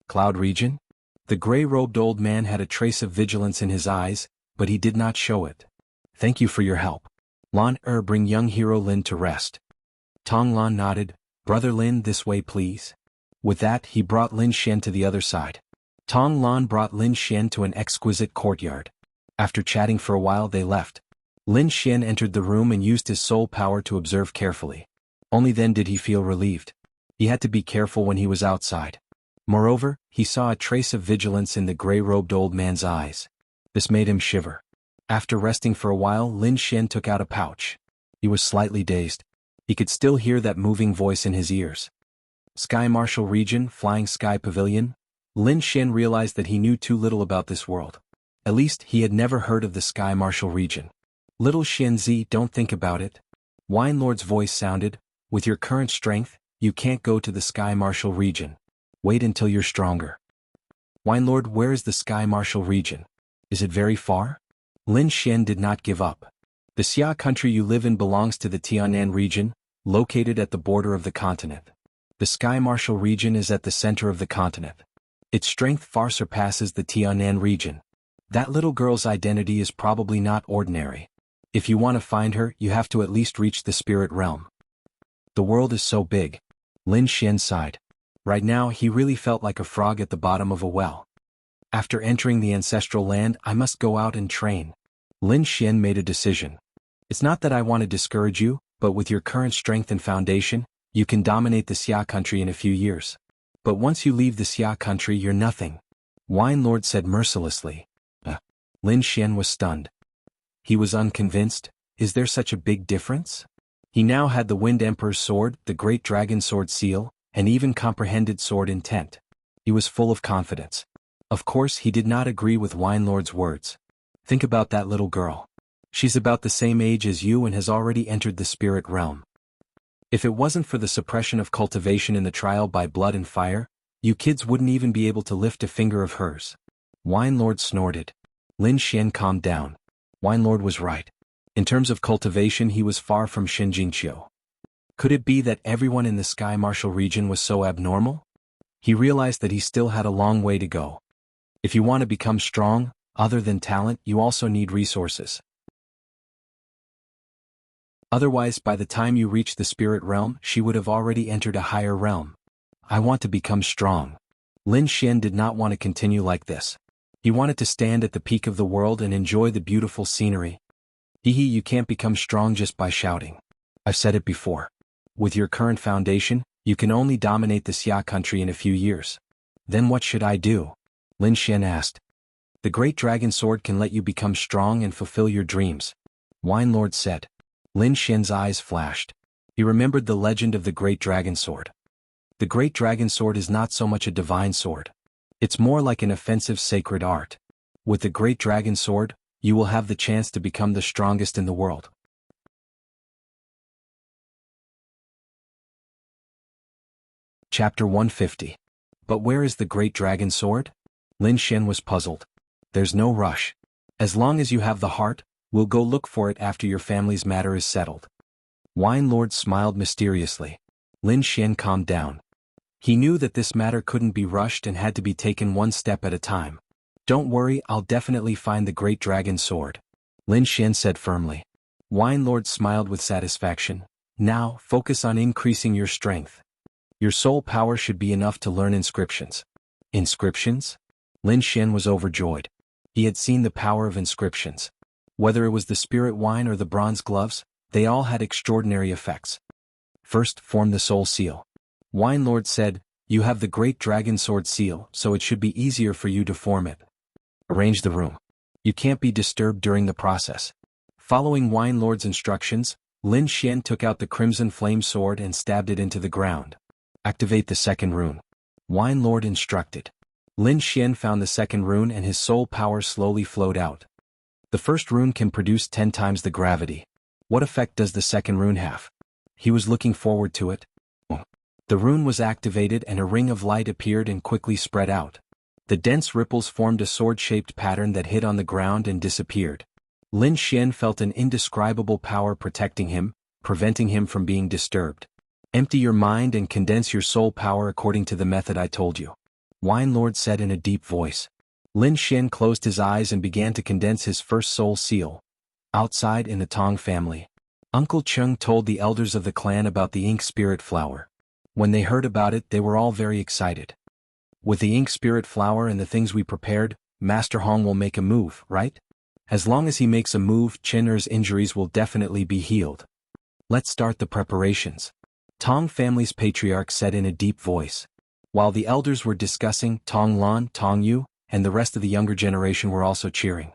Cloud region? The gray-robed old man had a trace of vigilance in his eyes, but he did not show it. Thank you for your help. Lan bring young hero Lin to rest. Tong Lan nodded. Brother Lin, this way please. With that, he brought Lin Xian to the other side. Tong Lan brought Lin Xian to an exquisite courtyard. After chatting for a while they left. Lin Xian entered the room and used his soul power to observe carefully. Only then did he feel relieved. He had to be careful when he was outside. Moreover, he saw a trace of vigilance in the gray-robed old man's eyes. This made him shiver. After resting for a while, Lin Xian took out a pouch. He was slightly dazed. He could still hear that moving voice in his ears. Sky Martial Region, Flying Sky Pavilion. Lin Xian realized that he knew too little about this world. At least, he had never heard of the Sky Martial Region. Little Xianzi, don't think about it. Wine Lord's voice sounded, with your current strength, you can't go to the Sky Martial Region. Wait until you're stronger. Wine Lord, where is the Sky Martial Region? Is it very far? Lin Xian did not give up. The Xia country you live in belongs to the Tianan region, located at the border of the continent. The Sky Martial Region is at the center of the continent. Its strength far surpasses the Tianan region. That little girl's identity is probably not ordinary. If you want to find her, you have to at least reach the spirit realm. The world is so big. Lin Xian sighed. Right now, he really felt like a frog at the bottom of a well. After entering the ancestral land, I must go out and train. Lin Xian made a decision. It's not that I want to discourage you, but with your current strength and foundation, you can dominate the Xia country in a few years. But once you leave the Xia country, you're nothing. Wine Lord said mercilessly. Lin Xian was stunned. He was unconvinced. Is there such a big difference? He now had the Wind Emperor's sword, the Great Dragon Sword seal, and even comprehended sword intent. He was full of confidence. Of course, he did not agree with Wine Lord's words. Think about that little girl. She's about the same age as you and has already entered the spirit realm. If it wasn't for the suppression of cultivation in the trial by blood and fire, you kids wouldn't even be able to lift a finger of hers. Wine Lord snorted. Lin Xian calmed down. Wine Lord was right. In terms of cultivation, he was far from Shinjingqiu. Could it be that everyone in the Sky Martial region was so abnormal? He realized that he still had a long way to go. If you want to become strong, other than talent, you also need resources. Otherwise, by the time you reach the spirit realm, she would have already entered a higher realm. I want to become strong. Lin Xian did not want to continue like this. He wanted to stand at the peak of the world and enjoy the beautiful scenery. You can't become strong just by shouting. I've said it before. With your current foundation, you can only dominate the Xia country in a few years. Then what should I do? Lin Xian asked. The Great Dragon Sword can let you become strong and fulfill your dreams, Wine Lord said. Lin Xian's eyes flashed. He remembered the legend of the Great Dragon Sword. The Great Dragon Sword is not so much a divine sword. It's more like an offensive sacred art. With the Great Dragon Sword, you will have the chance to become the strongest in the world. Chapter 150. But where is the Great Dragon Sword? Lin Xian was puzzled. There's no rush. As long as you have the heart, we'll go look for it after your family's matter is settled. Wine Lord smiled mysteriously. Lin Xian calmed down. He knew that this matter couldn't be rushed and had to be taken one step at a time. Don't worry, I'll definitely find the Great Dragon Sword, Lin Xian said firmly. Wine Lord smiled with satisfaction. Now, focus on increasing your strength. Your soul power should be enough to learn inscriptions. Inscriptions? Lin Xian was overjoyed. He had seen the power of inscriptions. Whether it was the spirit wine or the bronze gloves, they all had extraordinary effects. First, form the soul seal. Wine Lord said, you have the Great Dragon Sword seal, so it should be easier for you to form it. Arrange the room. You can't be disturbed during the process. Following Wine Lord's instructions, Lin Xian took out the Crimson Flame Sword and stabbed it into the ground. Activate the second rune. Wine Lord instructed. Lin Xian found the second rune and his soul power slowly flowed out. The first rune can produce 10 times the gravity. What effect does the second rune have? He was looking forward to it. The rune was activated and a ring of light appeared and quickly spread out. The dense ripples formed a sword-shaped pattern that hit on the ground and disappeared. Lin Xian felt an indescribable power protecting him, preventing him from being disturbed. Empty your mind and condense your soul power according to the method I told you, Wine Lord said in a deep voice. Lin Xian closed his eyes and began to condense his first soul seal. Outside in the Tong family, Uncle Chung told the elders of the clan about the ink spirit flower. When they heard about it, they were all very excited. With the ink spirit flower and the things we prepared, Master Hong will make a move, right? As long as he makes a move, Chen Er's injuries will definitely be healed. Let's start the preparations, Tong family's patriarch said in a deep voice. While the elders were discussing, Tong Lan, Tong Yu, and the rest of the younger generation were also cheering.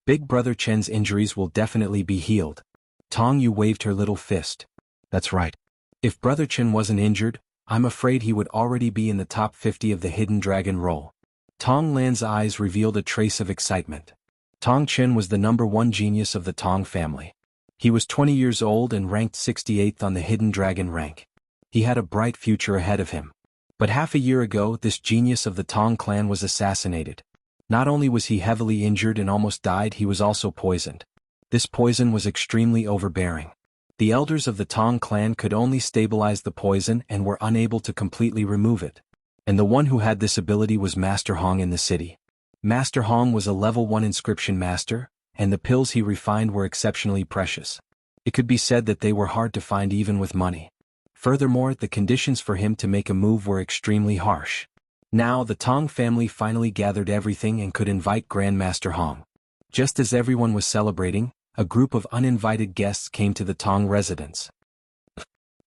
Big brother Chen's injuries will definitely be healed. Tong Yu waved her little fist. That's right. If brother Chen wasn't injured, I'm afraid he would already be in the top 50 of the Hidden Dragon role. Tong Lan's eyes revealed a trace of excitement. Tong Chen was the #1 genius of the Tong family. He was 20 years old and ranked 68th on the Hidden Dragon rank. He had a bright future ahead of him. But half a year ago, this genius of the Tong clan was assassinated. Not only was he heavily injured and almost died, he was also poisoned. This poison was extremely overbearing. The elders of the Tong clan could only stabilize the poison and were unable to completely remove it. And the one who had this ability was Master Hong in the city. Master Hong was a level 1 inscription master, and the pills he refined were exceptionally precious. It could be said that they were hard to find even with money. Furthermore, the conditions for him to make a move were extremely harsh. Now the Tong family finally gathered everything and could invite Grandmaster Hong. Just as everyone was celebrating, a group of uninvited guests came to the Tong residence.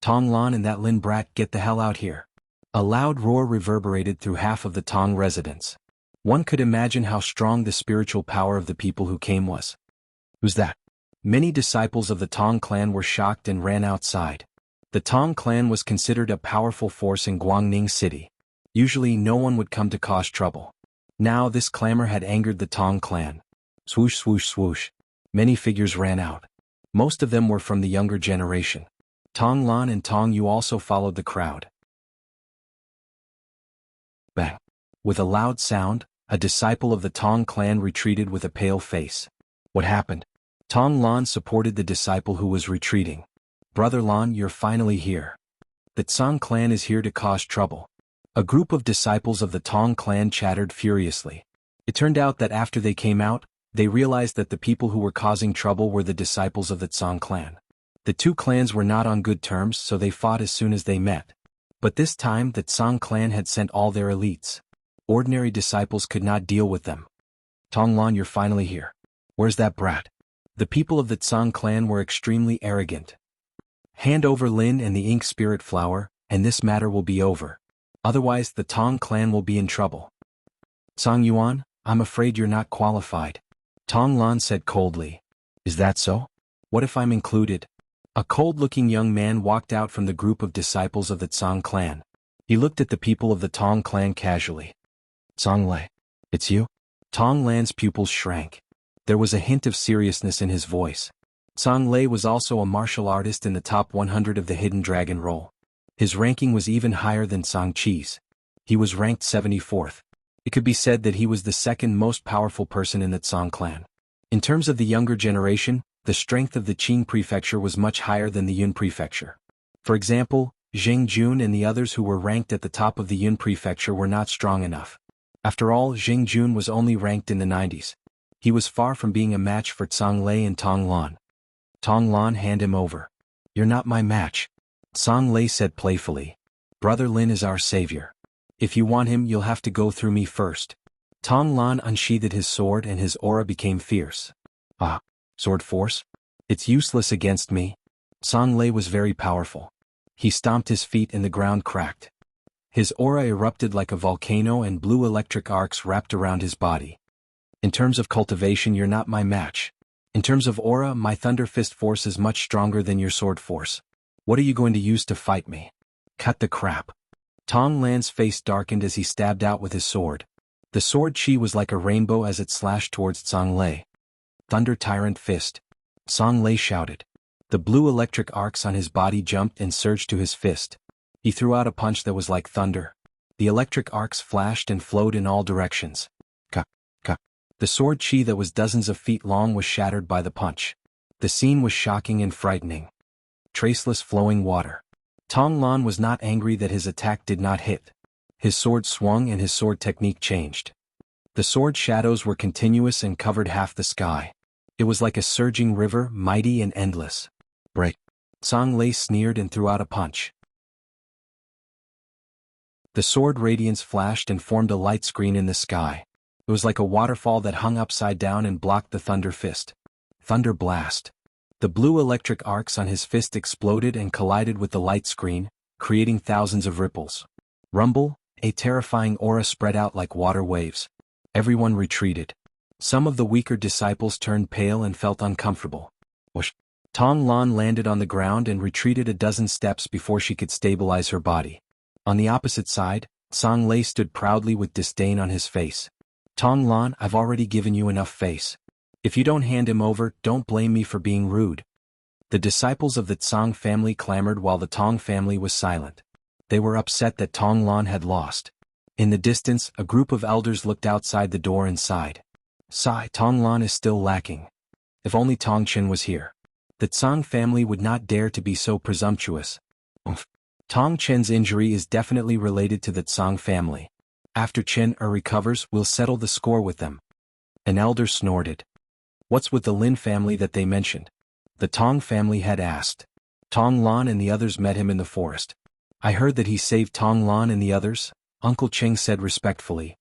Tong Lan and that Lin brat, get the hell out here. A loud roar reverberated through half of the Tong residence. One could imagine how strong the spiritual power of the people who came was. Who's that? Many disciples of the Tong clan were shocked and ran outside. The Tong clan was considered a powerful force in Guangning City. Usually no one would come to cause trouble. Now this clamor had angered the Tong clan. Swoosh swoosh swoosh. Many figures ran out. Most of them were from the younger generation. Tong Lan and Tong Yu also followed the crowd. Bang. With a loud sound, a disciple of the Tong clan retreated with a pale face. What happened? Tong Lan supported the disciple who was retreating. Brother Lan, you're finally here. The Tsang clan is here to cause trouble. A group of disciples of the Tong clan chattered furiously. It turned out that after they came out, they realized that the people who were causing trouble were the disciples of the Tsang clan. The two clans were not on good terms, so they fought as soon as they met. But this time the Tsang clan had sent all their elites. Ordinary disciples could not deal with them. Tonglan, you're finally here. Where's that brat? The people of the Tsang clan were extremely arrogant. Hand over Lin and the ink spirit flower, and this matter will be over. Otherwise the Tong clan will be in trouble. Tsang Yuan, I'm afraid you're not qualified. Tonglan said coldly. Is that so? What if I'm included? A cold-looking young man walked out from the group of disciples of the Tsang clan. He looked at the people of the Tong clan casually. Tsang Lei. It's you? Tong Lan's pupils shrank. There was a hint of seriousness in his voice. Tsang Lei was also a martial artist in the top 100 of the Hidden Dragon role. His ranking was even higher than Tsang Qi's. He was ranked 74th. It could be said that he was the second most powerful person in the Tsang clan. In terms of the younger generation, the strength of the Qing prefecture was much higher than the Yun prefecture. For example, Zheng Jun and the others who were ranked at the top of the Yun prefecture were not strong enough. After all, Zheng Jun was only ranked in the 90s. He was far from being a match for Tsang Lei and Tong Lan. Tong Lan, hand him over. You're not my match. Tsang Lei said playfully. Brother Lin is our savior. If you want him, you'll have to go through me first. Tong Lan unsheathed his sword and his aura became fierce. Ah, sword force? It's useless against me. Tsang Lei was very powerful. He stomped his feet and the ground cracked. His aura erupted like a volcano and blue electric arcs wrapped around his body. In terms of cultivation, you're not my match. In terms of aura, my Thunder Fist force is much stronger than your sword force. What are you going to use to fight me? Cut the crap. Tong Lan's face darkened as he stabbed out with his sword. The sword chi was like a rainbow as it slashed towards Tsang Lei. Thunder Tyrant Fist. Tsang Lei shouted. The blue electric arcs on his body jumped and surged to his fist. He threw out a punch that was like thunder. The electric arcs flashed and flowed in all directions. Ka, ka. The sword chi that was dozens of feet long was shattered by the punch. The scene was shocking and frightening. Traceless flowing water. Tong Lan was not angry that his attack did not hit. His sword swung and his sword technique changed. The sword shadows were continuous and covered half the sky. It was like a surging river, mighty and endless. Break. Tsang Lei sneered and threw out a punch. The sword radiance flashed and formed a light screen in the sky. It was like a waterfall that hung upside down and blocked the Thunder Fist. Thunder Blast. The blue electric arcs on his fist exploded and collided with the light screen, creating thousands of ripples. Rumble, a terrifying aura spread out like water waves. Everyone retreated. Some of the weaker disciples turned pale and felt uncomfortable. Whoosh. Tong Lan landed on the ground and retreated a dozen steps before she could stabilize her body. On the opposite side, Tsang Lei stood proudly with disdain on his face. Tong Lan, I've already given you enough face. If you don't hand him over, don't blame me for being rude. The disciples of the Tsang family clamored while the Tong family was silent. They were upset that Tong Lan had lost. In the distance, a group of elders looked outside the door and sighed. Sigh, Tong Lan is still lacking. If only Tong Chen was here. The Tsang family would not dare to be so presumptuous. Tong Chen's injury is definitely related to the Tsang family. After Chen recovers, we'll settle the score with them. An elder snorted. What's with the Lin family that they mentioned? The Tong family had asked. Tong Lan and the others met him in the forest. I heard that he saved Tong Lan and the others, Uncle Cheng said respectfully.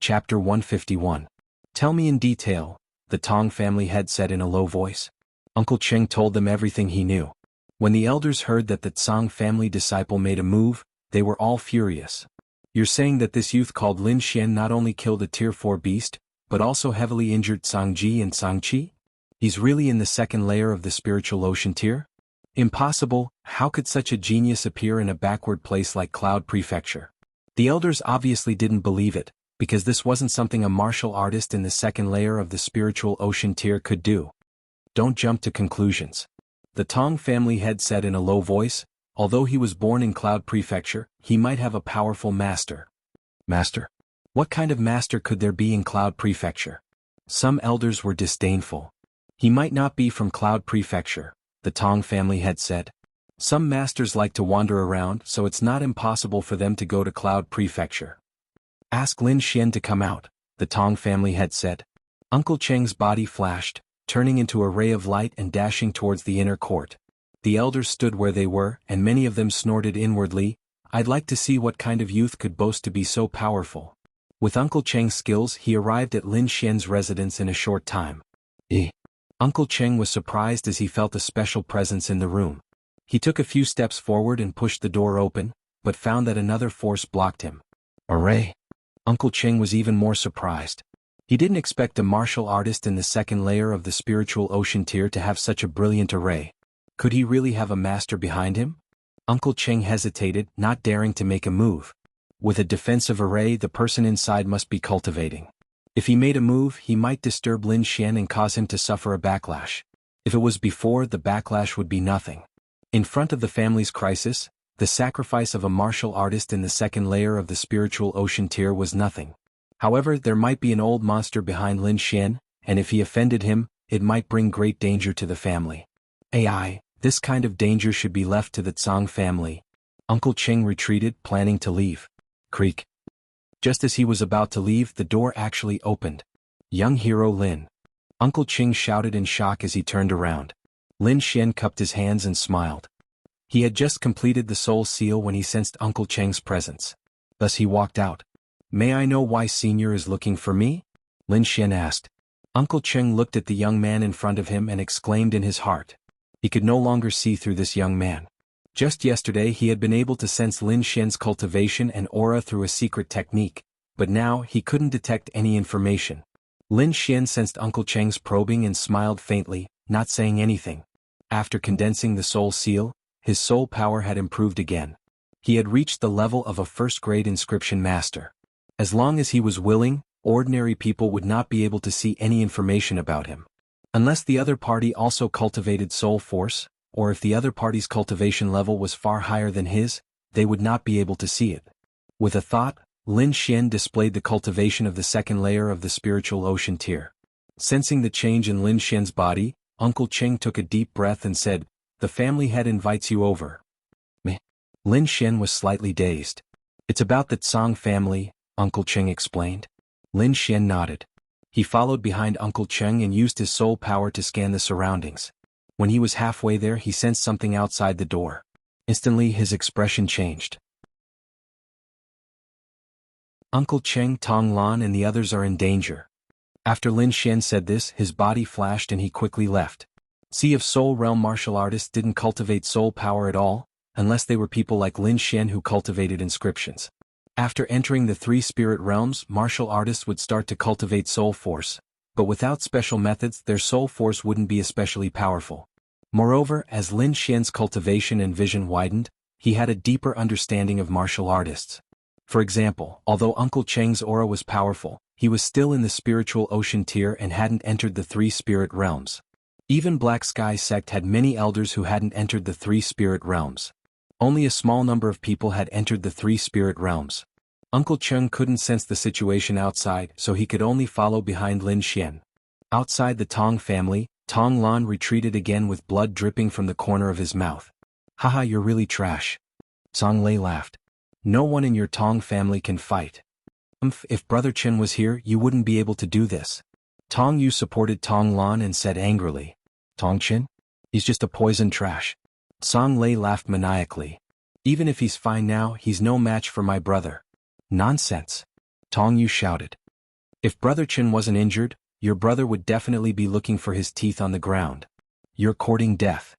Chapter 151. Tell me in detail, the Tong family head said in a low voice. Uncle Cheng told them everything he knew. When the elders heard that the Tsang family disciple made a move, they were all furious. You're saying that this youth called Lin Xian not only killed a tier 4 beast, but also heavily injured Tsang Ji and Tsang Qi? He's really in the second layer of the spiritual ocean tier? Impossible, how could such a genius appear in a backward place like Cloud Prefecture? The elders obviously didn't believe it, because this wasn't something a martial artist in the second layer of the spiritual ocean tier could do. Don't jump to conclusions. The Tong family head said in a low voice, although he was born in Cloud Prefecture, he might have a powerful master. Master? What kind of master could there be in Cloud Prefecture? Some elders were disdainful. He might not be from Cloud Prefecture, the Tong family head said. Some masters like to wander around, so it's not impossible for them to go to Cloud Prefecture. Ask Lin Xian to come out, the Tong family had said. Uncle Cheng's body flashed, turning into a ray of light and dashing towards the inner court. The elders stood where they were, and many of them snorted inwardly, "I'd like to see what kind of youth could boast to be so powerful." With Uncle Cheng's skills, he arrived at Lin Xian's residence in a short time. Uncle Cheng was surprised as he felt a special presence in the room. He took a few steps forward and pushed the door open, but found that another force blocked him. Array! Uncle Cheng was even more surprised. He didn't expect a martial artist in the second layer of the spiritual ocean tier to have such a brilliant array. Could he really have a master behind him? Uncle Cheng hesitated, not daring to make a move. With a defensive array, the person inside must be cultivating. If he made a move, he might disturb Lin Xian and cause him to suffer a backlash. If it was before, the backlash would be nothing. In front of the family's crisis, the sacrifice of a martial artist in the second layer of the spiritual ocean tier was nothing. However, there might be an old monster behind Lin Xian, and if he offended him, it might bring great danger to the family. This kind of danger should be left to the Tsang family. Uncle Cheng retreated, planning to leave. Creak. Just as he was about to leave, the door actually opened. Young hero Lin. Uncle Cheng shouted in shock as he turned around. Lin Xian cupped his hands and smiled. He had just completed the soul seal when he sensed Uncle Cheng's presence. Thus he walked out. "May I know why Senior is looking for me?" Lin Xian asked. Uncle Cheng looked at the young man in front of him and exclaimed in his heart. He could no longer see through this young man. Just yesterday he had been able to sense Lin Xian's cultivation and aura through a secret technique, but now he couldn't detect any information. Lin Xian sensed Uncle Cheng's probing and smiled faintly, not saying anything. After condensing the soul seal, his soul power had improved again. He had reached the level of a first-grade inscription master. As long as he was willing, ordinary people would not be able to see any information about him. Unless the other party also cultivated soul force, or if the other party's cultivation level was far higher than his, they would not be able to see it. With a thought, Lin Xian displayed the cultivation of the second layer of the spiritual ocean tier. Sensing the change in Lin Xian's body, Uncle Cheng took a deep breath and said, "The family head invites you over." Meh. Lin Xian was slightly dazed. "It's about the Tsang family," Uncle Cheng explained. Lin Xian nodded. He followed behind Uncle Cheng and used his soul power to scan the surroundings. When he was halfway there, he sensed something outside the door. Instantly his expression changed. Uncle Cheng, Tong Lan and the others are in danger. After Lin Xian said this, his body flashed and he quickly left. See if Soul Realm martial artists didn't cultivate soul power at all, unless they were people like Lin Xian who cultivated inscriptions. After entering the three spirit realms, martial artists would start to cultivate soul force, but without special methods their soul force wouldn't be especially powerful. Moreover, as Lin Xian's cultivation and vision widened, he had a deeper understanding of martial artists. For example, although Uncle Cheng's aura was powerful, he was still in the spiritual ocean tier and hadn't entered the three spirit realms. Even Black Sky sect had many elders who hadn't entered the three spirit realms. Only a small number of people had entered the three spirit realms. Uncle Cheng couldn't sense the situation outside, so he could only follow behind Lin Xian. Outside the Tong family, Tong Lan retreated again with blood dripping from the corner of his mouth. "Haha, you're really trash." Song Lei laughed. "No one in your Tong family can fight. If Brother Chen was here, you wouldn't be able to do this." Tong Yu supported Tong Lan and said angrily, "Tong Chen? He's just a poison trash." Song Lei laughed maniacally. "Even if he's fine now, he's no match for my brother." "Nonsense!" Tong Yu shouted. "If Brother Chen wasn't injured, your brother would definitely be looking for his teeth on the ground. You're courting death."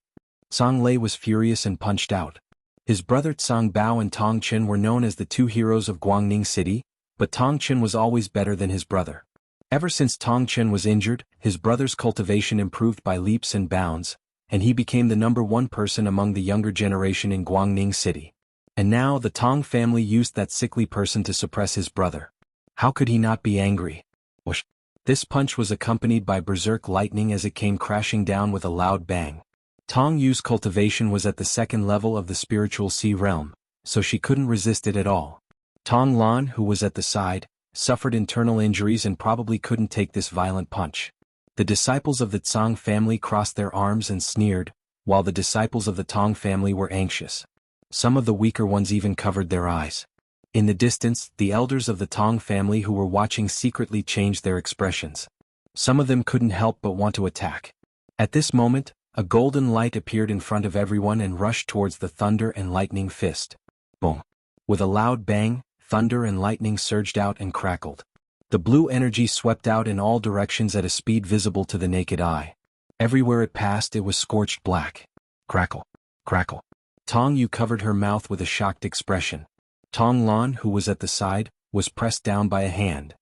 Song Lei was furious and punched out. His brother Tsang Bao and Tong Chen were known as the two heroes of Guangning City, but Tong Chen was always better than his brother. Ever since Tong Chen was injured, his brother's cultivation improved by leaps and bounds, and he became the #1 person among the younger generation in Guangning City. And now the Tong family used that sickly person to suppress his brother. How could he not be angry? Whoosh! This punch was accompanied by berserk lightning as it came crashing down with a loud bang. Tong Yu's cultivation was at the second level of the spiritual sea realm, so she couldn't resist it at all. Tong Lan, who was at the side, suffered internal injuries and probably couldn't take this violent punch. The disciples of the Tsang family crossed their arms and sneered, while the disciples of the Tong family were anxious. Some of the weaker ones even covered their eyes. In the distance, the elders of the Tong family who were watching secretly changed their expressions. Some of them couldn't help but want to attack. At this moment, a golden light appeared in front of everyone and rushed towards the thunder and lightning fist. Boom! With a loud bang, thunder and lightning surged out and crackled. The blue energy swept out in all directions at a speed visible to the naked eye. Everywhere it passed, it was scorched black. Crackle! Crackle! Tong Yu covered her mouth with a shocked expression. Tong Lan, who was at the side, was pressed down by a hand.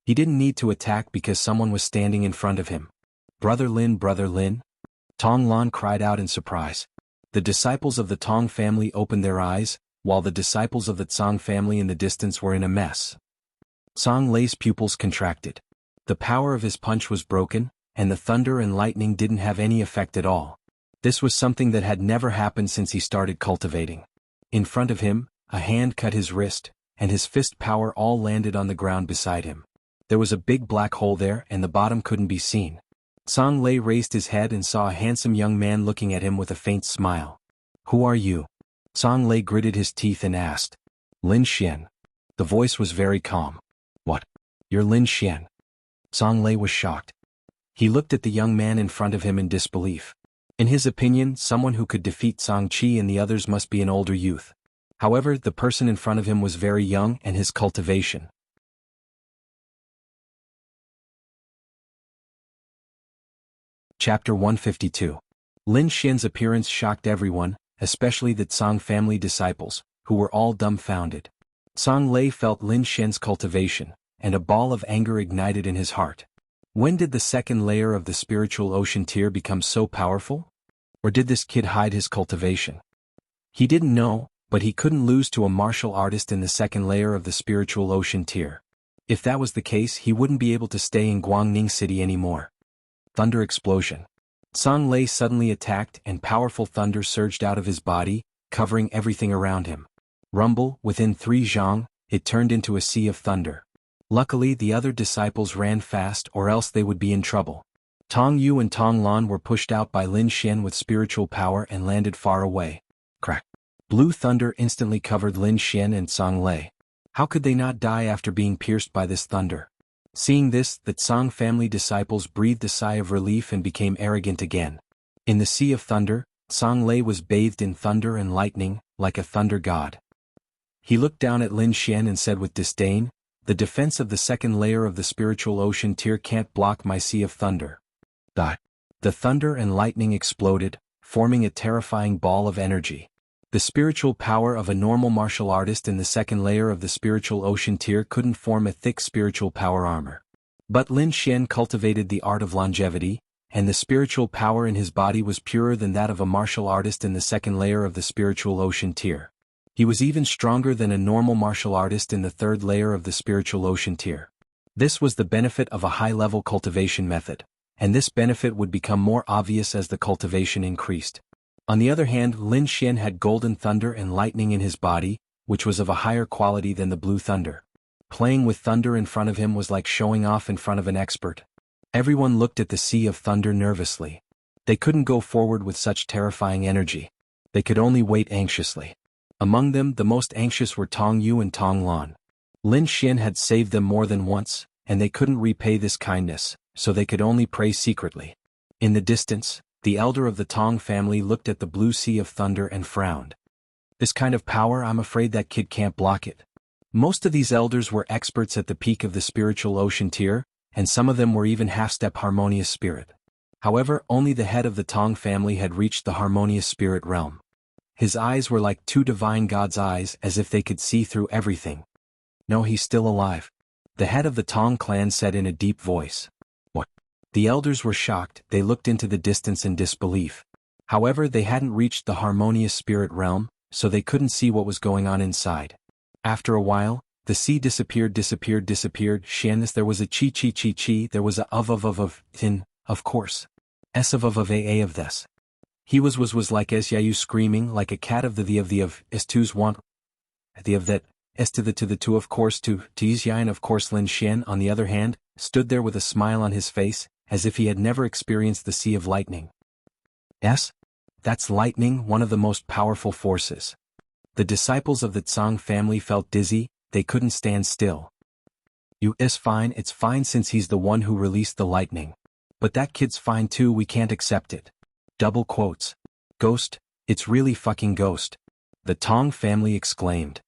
He didn't need to attack because someone was standing in front of him. Brother Lin, Tong Lan cried out in surprise. The disciples of the Tong family opened their eyes, while the disciples of the Tsang family in the distance were in a mess. Tsang Lei's pupils contracted. The power of his punch was broken, and the thunder and lightning didn't have any effect at all. This was something that had never happened since he started cultivating. In front of him, a hand cut his wrist, and his fist power all landed on the ground beside him. There was a big black hole there and the bottom couldn't be seen. Tsang Lei raised his head and saw a handsome young man looking at him with a faint smile. "Who are you?" Tsang Lei gritted his teeth and asked. "Lin Xian." The voice was very calm. "What? You're Lin Xian?" Tsang Lei was shocked. He looked at the young man in front of him in disbelief. In his opinion, someone who could defeat Tsang Qi and the others must be an older youth. However, the person in front of him was very young and his cultivation. Chapter 152. Lin Xian's appearance shocked everyone, especially the Tsang family disciples, who were all dumbfounded. Tsang Lei felt Lin Xian's cultivation, and a ball of anger ignited in his heart. When did the second layer of the spiritual ocean tier become so powerful? Or did this kid hide his cultivation? He didn't know, but he couldn't lose to a martial artist in the second layer of the spiritual ocean tier. If that was the case, he wouldn't be able to stay in Guangning City anymore. Thunder explosion. Tsang Lei suddenly attacked and powerful thunder surged out of his body, covering everything around him. Rumble, within 3 zhang, it turned into a sea of thunder. Luckily the other disciples ran fast or else they would be in trouble. Tong Yu and Tong Lan were pushed out by Lin Xian with spiritual power and landed far away. Crack. Blue thunder instantly covered Lin Xian and Tsang Lei. How could they not die after being pierced by this thunder? Seeing this, the Tsang family disciples breathed a sigh of relief and became arrogant again. In the sea of thunder, Tsang Lei was bathed in thunder and lightning, like a thunder god. He looked down at Lin Xian and said with disdain, "The defense of the second layer of the spiritual ocean tier can't block my sea of thunder." The thunder and lightning exploded, forming a terrifying ball of energy. The spiritual power of a normal martial artist in the second layer of the spiritual ocean tier couldn't form a thick spiritual power armor. But Lin Xian cultivated the art of longevity, and the spiritual power in his body was purer than that of a martial artist in the second layer of the spiritual ocean tier. He was even stronger than a normal martial artist in the third layer of the spiritual ocean tier. This was the benefit of a high-level cultivation method, and this benefit would become more obvious as the cultivation increased. On the other hand, Lin Xian had golden thunder and lightning in his body, which was of a higher quality than the blue thunder. Playing with thunder in front of him was like showing off in front of an expert. Everyone looked at the sea of thunder nervously. They couldn't go forward with such terrifying energy. They could only wait anxiously. Among them, the most anxious were Tong Yu and Tong Lan. Lin Xian had saved them more than once, and they couldn't repay this kindness, so they could only pray secretly. In the distance, the elder of the Tong family looked at the blue sea of thunder and frowned. "This kind of power, I'm afraid that kid can't block it." Most of these elders were experts at the peak of the spiritual ocean tier, and some of them were even half-step harmonious spirit. However, only the head of the Tong family had reached the harmonious spirit realm. His eyes were like two divine gods' eyes, as if they could see through everything. "No, he's still alive," the head of the Tong clan said in a deep voice. "What?" The elders were shocked. They looked into the distance in disbelief. However, they hadn't reached the harmonious spirit realm, so they couldn't see what was going on inside. After a while, the sea disappeared. Xian, there was a chi, there was a of, tin, of course. S of a of this. He was like as yayu screaming like a cat of s two's want, the of that, s to the two of course to, tease yain of course. Lin Xian, on the other hand, stood there with a smile on his face, as if he had never experienced the sea of lightning. Yes? That's lightning, one of the most powerful forces. The disciples of the Tsang family felt dizzy, they couldn't stand still. It's fine since he's the one who released the lightning. But that kid's fine too, we can't accept it. Double quotes. Ghost, it's really fucking Ghost. The Tong family exclaimed.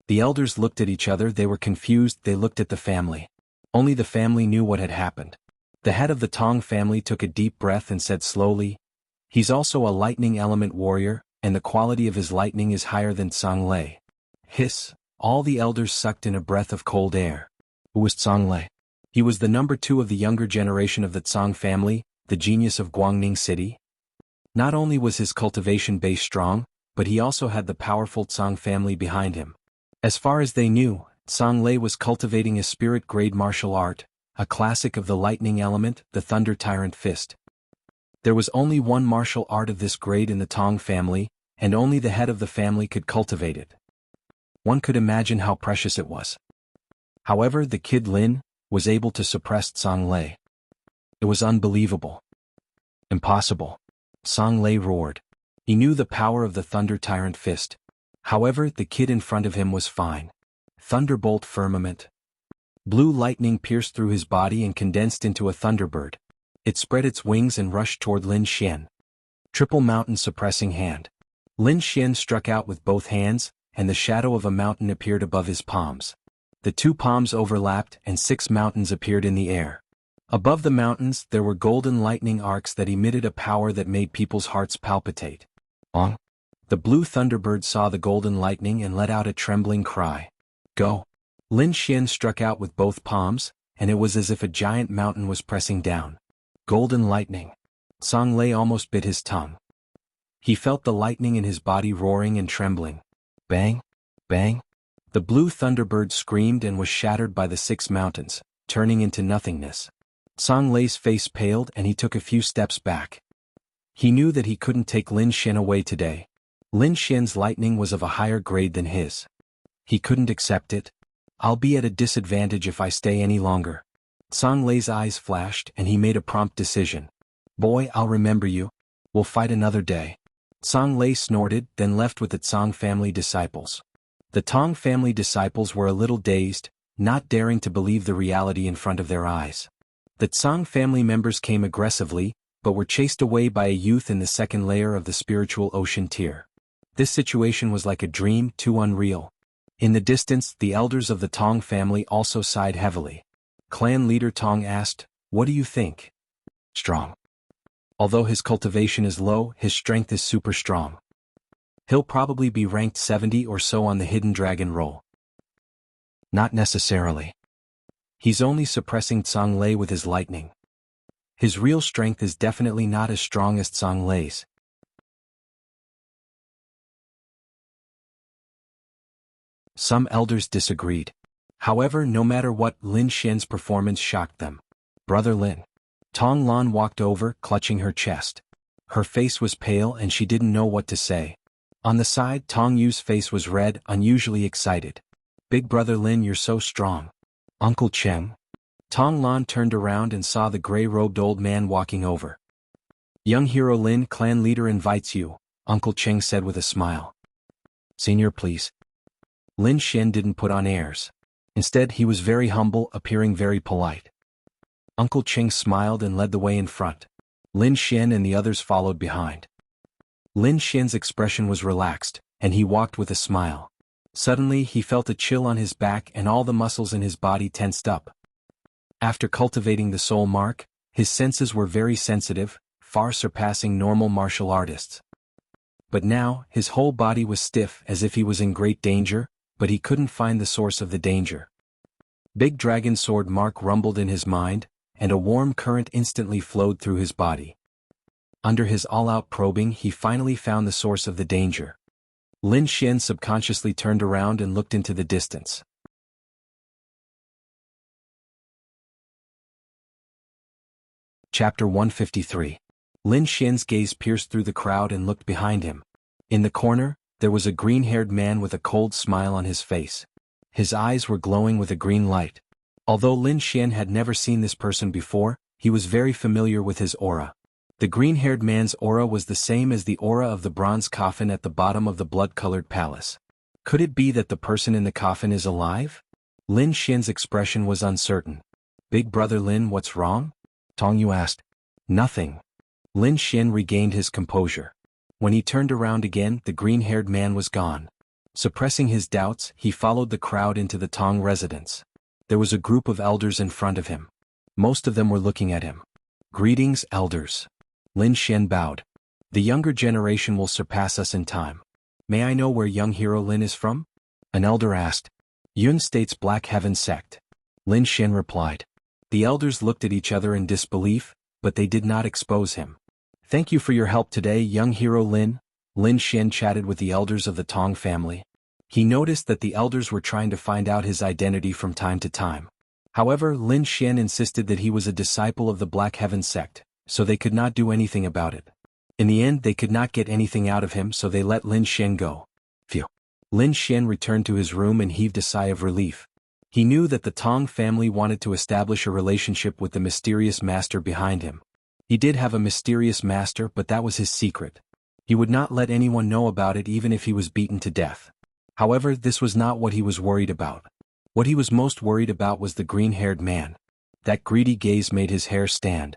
The elders looked at each other, they were confused, they looked at the family. Only the family knew what had happened. The head of the Tong family took a deep breath and said slowly, "He's also a lightning element warrior, and the quality of his lightning is higher than Tsang Lei." Hiss, all the elders sucked in a breath of cold air. Who was Tsang Lei? He was the number 2 of the younger generation of the Tsang family, the genius of Guangning City. Not only was his cultivation base strong, but he also had the powerful Tsang family behind him. As far as they knew, Tsang Lei was cultivating a spirit-grade martial art, a classic of the lightning element, the Thunder Tyrant Fist. There was only one martial art of this grade in the Tong family, and only the head of the family could cultivate it. One could imagine how precious it was. However, the kid Lin was able to suppress Tsang Lei. It was unbelievable. Impossible. Tsang Lei roared. He knew the power of the Thunder Tyrant Fist. However, the kid in front of him was fine. Thunderbolt firmament. Blue lightning pierced through his body and condensed into a thunderbird. It spread its wings and rushed toward Lin Xian. Triple mountain suppressing hand. Lin Xian struck out with both hands, and the shadow of a mountain appeared above his palms. The 2 palms overlapped and 6 mountains appeared in the air. Above the mountains there were golden lightning arcs that emitted a power that made people's hearts palpitate. The blue thunderbird saw the golden lightning and let out a trembling cry. Go! Lin Xian struck out with both palms, and it was as if a giant mountain was pressing down. Golden lightning. Tsang Lei almost bit his tongue. He felt the lightning in his body roaring and trembling. Bang! Bang! The blue thunderbird screamed and was shattered by the 6 mountains, turning into nothingness. Tsang Lei's face paled and he took a few steps back. He knew that he couldn't take Lin Xian away today. Lin Xian's lightning was of a higher grade than his. He couldn't accept it. I'll be at a disadvantage if I stay any longer. Tsang Lei's eyes flashed and he made a prompt decision. Boy, I'll remember you. We'll fight another day. Tsang Lei snorted, then left with the Tsang family disciples. The Tong family disciples were a little dazed, not daring to believe the reality in front of their eyes. The Tsang family members came aggressively, but were chased away by a youth in the second layer of the spiritual ocean tier. This situation was like a dream, too unreal. In the distance, the elders of the Tong family also sighed heavily. Clan leader Tong asked, "What do you think?" Strong. Although his cultivation is low, his strength is super strong. He'll probably be ranked 70 or so on the Hidden Dragon roll. Not necessarily. He's only suppressing Tsang Lei with his lightning. His real strength is definitely not as strong as Tsang Lei's. Some elders disagreed. However, no matter what, Lin Xian's performance shocked them. Brother Lin. Tong Lan walked over, clutching her chest. Her face was pale and she didn't know what to say. On the side, Tong Yu's face was red, unusually excited. Big brother Lin, you're so strong. Uncle Cheng. Tong Lan turned around and saw the gray-robed old man walking over. Young hero Lin, clan leader invites you, Uncle Cheng said with a smile. Senior, please. Lin Xian didn't put on airs. Instead, he was very humble, appearing very polite. Uncle Cheng smiled and led the way in front. Lin Xian and the others followed behind. Lin Xian's expression was relaxed, and he walked with a smile. Suddenly, he felt a chill on his back and all the muscles in his body tensed up. After cultivating the soul mark, his senses were very sensitive, far surpassing normal martial artists. But now, his whole body was stiff as if he was in great danger, but he couldn't find the source of the danger. Big Dragon Sword mark rumbled in his mind, and a warm current instantly flowed through his body. Under his all-out probing, he finally found the source of the danger. Lin Xian subconsciously turned around and looked into the distance. Chapter 153. Lin Xian's gaze pierced through the crowd and looked behind him. In the corner, there was a green-haired man with a cold smile on his face. His eyes were glowing with a green light. Although Lin Xian had never seen this person before, he was very familiar with his aura. The green-haired man's aura was the same as the aura of the bronze coffin at the bottom of the blood-colored palace. Could it be that the person in the coffin is alive? Lin Xian's expression was uncertain. Big brother Lin, what's wrong? Tong Yu asked. Nothing. Lin Xian regained his composure. When he turned around again, the green-haired man was gone. Suppressing his doubts, he followed the crowd into the Tong residence. There was a group of elders in front of him. Most of them were looking at him. Greetings, elders. Lin Xian bowed. The younger generation will surpass us in time. May I know where young hero Lin is from? An elder asked. Yun State's Black Heaven sect. Lin Xian replied. The elders looked at each other in disbelief, but they did not expose him. Thank you for your help today, young hero Lin. Lin Xian chatted with the elders of the Tong family. He noticed that the elders were trying to find out his identity from time to time. However, Lin Xian insisted that he was a disciple of the Black Heaven sect, so they could not do anything about it. In the end, they could not get anything out of him, so they let Lin Xian go. Phew. Lin Xian returned to his room and heaved a sigh of relief. He knew that the Tong family wanted to establish a relationship with the mysterious master behind him. He did have a mysterious master, but that was his secret. He would not let anyone know about it even if he was beaten to death. However, this was not what he was worried about. What he was most worried about was the green-haired man. That greedy gaze made his hair stand.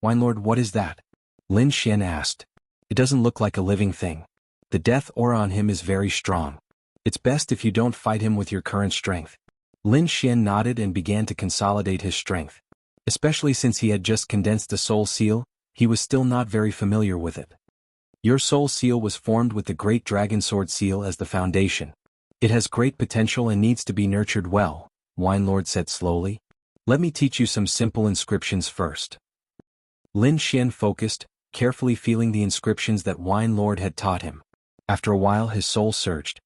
Wine Lord, what is that? Lin Xian asked. It doesn't look like a living thing. The death aura on him is very strong. It's best if you don't fight him with your current strength. Lin Xian nodded and began to consolidate his strength. Especially since he had just condensed a soul seal, he was still not very familiar with it. Your soul seal was formed with the great dragon sword seal as the foundation. It has great potential and needs to be nurtured well, Wine Lord said slowly. Let me teach you some simple inscriptions first. Lin Xian focused, carefully feeling the inscriptions that Wine Lord had taught him. After a while his soul surged.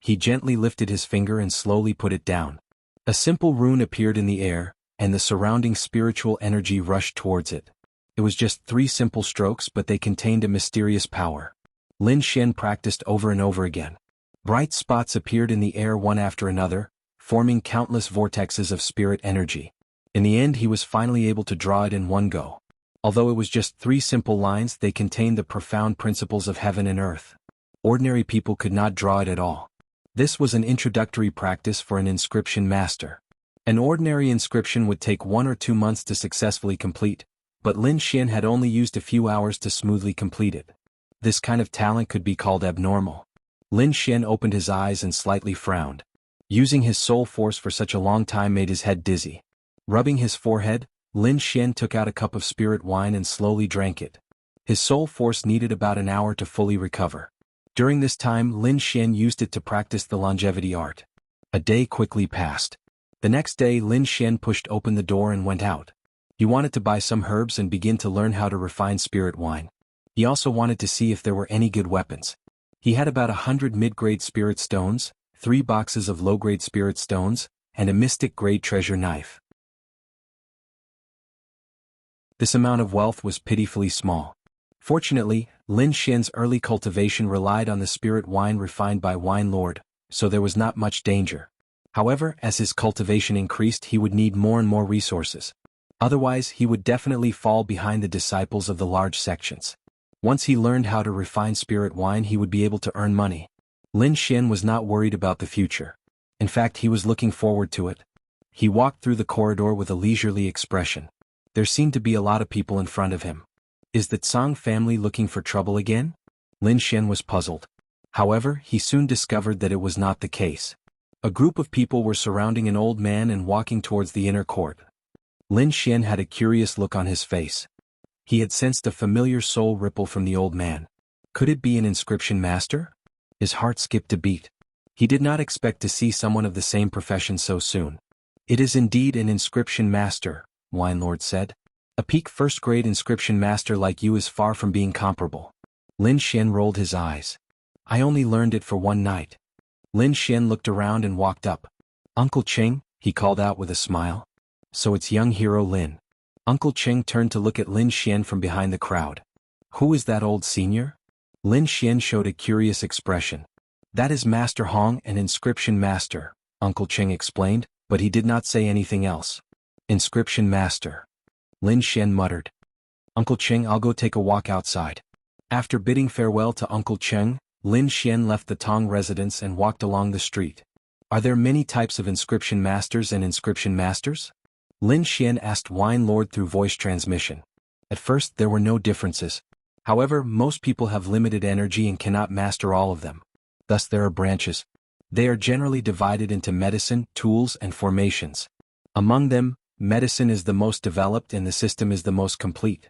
He gently lifted his finger and slowly put it down. A simple rune appeared in the air, and the surrounding spiritual energy rushed towards it. It was just 3 simple strokes, but they contained a mysterious power. Lin Xian practiced over and over again. Bright spots appeared in the air one after another, forming countless vortexes of spirit energy. In the end he was finally able to draw it in one go. Although it was just 3 simple lines, they contained the profound principles of heaven and earth. Ordinary people could not draw it at all. This was an introductory practice for an inscription master. An ordinary inscription would take 1 or 2 months to successfully complete, but Lin Xian had only used a few hours to smoothly complete it. This kind of talent could be called abnormal. Lin Xian opened his eyes and slightly frowned. Using his soul force for such a long time made his head dizzy. Rubbing his forehead, Lin Xian took out a cup of spirit wine and slowly drank it. His soul force needed about an hour to fully recover. During this time, Lin Xian used it to practice the longevity art. A day quickly passed. The next day, Lin Xian pushed open the door and went out. He wanted to buy some herbs and begin to learn how to refine spirit wine. He also wanted to see if there were any good weapons. He had about 100 mid-grade spirit stones, 3 boxes of low-grade spirit stones, and a mystic-grade treasure knife. This amount of wealth was pitifully small. Fortunately, Lin Xian's early cultivation relied on the spirit wine refined by Wine Lord, so there was not much danger. However, as his cultivation increased, he would need more and more resources. Otherwise, he would definitely fall behind the disciples of the large sections. Once he learned how to refine spirit wine, he would be able to earn money. Lin Xian was not worried about the future. In fact, he was looking forward to it. He walked through the corridor with a leisurely expression. There seemed to be a lot of people in front of him. Is the Tsang family looking for trouble again? Lin Xian was puzzled. However, he soon discovered that it was not the case. A group of people were surrounding an old man and walking towards the inner court. Lin Xian had a curious look on his face. He had sensed a familiar soul ripple from the old man. Could it be an inscription master? His heart skipped a beat. He did not expect to see someone of the same profession so soon. It is indeed an inscription master, Wine Lord said. A peak first-grade inscription master like you is far from being comparable. Lin Xian rolled his eyes. I only learned it for one night. Lin Xian looked around and walked up. Uncle Cheng, he called out with a smile. So it's young hero Lin. Uncle Cheng turned to look at Lin Xian from behind the crowd. Who is that old senior? Lin Xian showed a curious expression. That is Master Hong, an inscription master, Uncle Cheng explained, but he did not say anything else. Inscription Master. Lin Xian muttered. Uncle Cheng, I'll go take a walk outside. After bidding farewell to Uncle Cheng, Lin Xian left the Tong residence and walked along the street. Are there many types of inscription masters and inscription masters? Lin Xian asked Wine Lord through voice transmission. At first there were no differences. However, most people have limited energy and cannot master all of them. Thus there are branches. They are generally divided into medicine, tools, and formations. Among them, medicine is the most developed and the system is the most complete.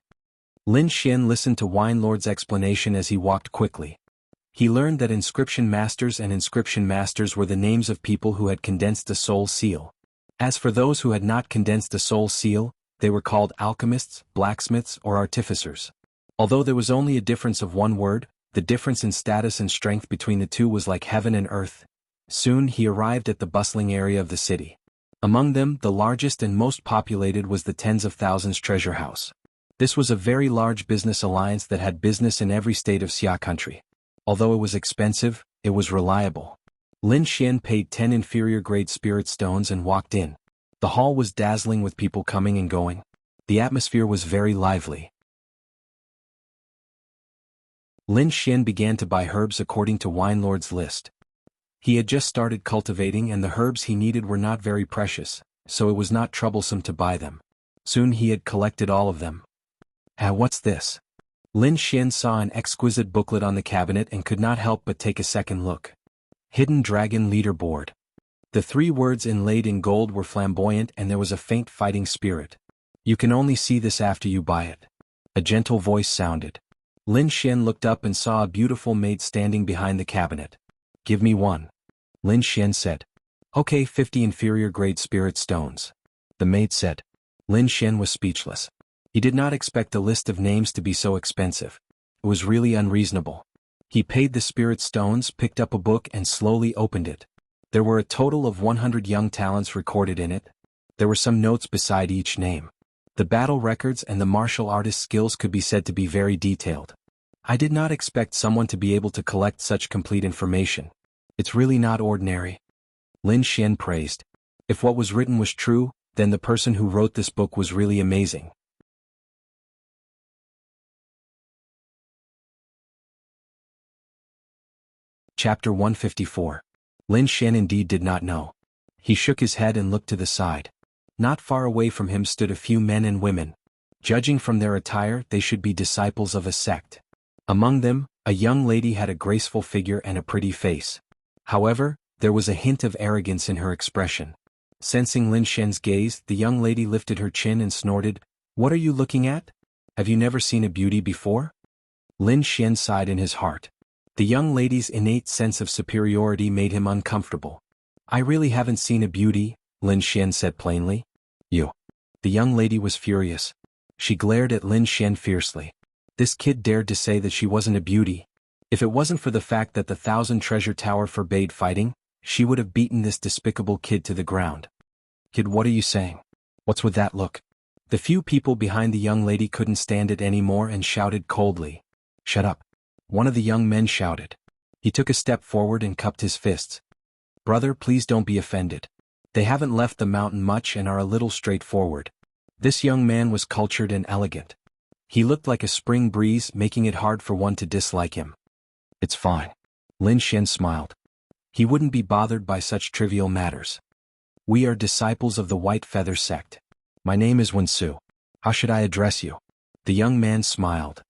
Lin Xian listened to Wine Lord's explanation as he walked quickly. He learned that inscription masters and inscription masters were the names of people who had condensed a soul seal. As for those who had not condensed a soul seal, they were called alchemists, blacksmiths, or artificers. Although there was only a difference of one word, the difference in status and strength between the two was like heaven and earth. Soon he arrived at the bustling area of the city. Among them, the largest and most populated was the tens of thousands treasure house. This was a very large business alliance that had business in every state of Xia country. Although it was expensive, it was reliable. Lin Xian paid 10 inferior grade spirit stones and walked in. The hall was dazzling with people coming and going. The atmosphere was very lively. Lin Xian began to buy herbs according to Wine Lord's list. He had just started cultivating and the herbs he needed were not very precious, so it was not troublesome to buy them. Soon he had collected all of them. What's this? Lin Xian saw an exquisite booklet on the cabinet and could not help but take a second look. Hidden Dragon Leaderboard. The 3 words inlaid in gold were flamboyant and there was a faint fighting spirit. You can only see this after you buy it. A gentle voice sounded. Lin Xian looked up and saw a beautiful maid standing behind the cabinet. Give me one. Lin Xian said. Okay, 50 inferior grade spirit stones. The maid said. Lin Xian was speechless. He did not expect the list of names to be so expensive. It was really unreasonable. He paid the spirit stones, picked up a book and slowly opened it. There were a total of 100 young talents recorded in it. There were some notes beside each name. The battle records and the martial artist skills could be said to be very detailed. I did not expect someone to be able to collect such complete information. It's really not ordinary. Lin Xian praised. If what was written was true, then the person who wrote this book was really amazing. Chapter 154. Lin Xian indeed did not know. He shook his head and looked to the side. Not far away from him stood a few men and women. Judging from their attire, they should be disciples of a sect. Among them, a young lady had a graceful figure and a pretty face. However, there was a hint of arrogance in her expression. Sensing Lin Xian's gaze, the young lady lifted her chin and snorted, "What are you looking at? Have you never seen a beauty before?" Lin Xian sighed in his heart. The young lady's innate sense of superiority made him uncomfortable. "I really haven't seen a beauty," Lin Xian said plainly. "You." The young lady was furious. She glared at Lin Xian fiercely. This kid dared to say that she wasn't a beauty. If it wasn't for the fact that the 1,000 Treasure Tower forbade fighting, she would have beaten this despicable kid to the ground. "Kid, what are you saying? What's with that look?" The few people behind the young lady couldn't stand it anymore and shouted coldly. "Shut up." One of the young men shouted. He took a step forward and cupped his fists. "Brother, please don't be offended. They haven't left the mountain much and are a little straightforward." This young man was cultured and elegant. He looked like a spring breeze, making it hard for one to dislike him. "It's fine." Lin Xian smiled. He wouldn't be bothered by such trivial matters. "We are disciples of the White Feather sect. My name is Wensu. How should I address you?" The young man smiled.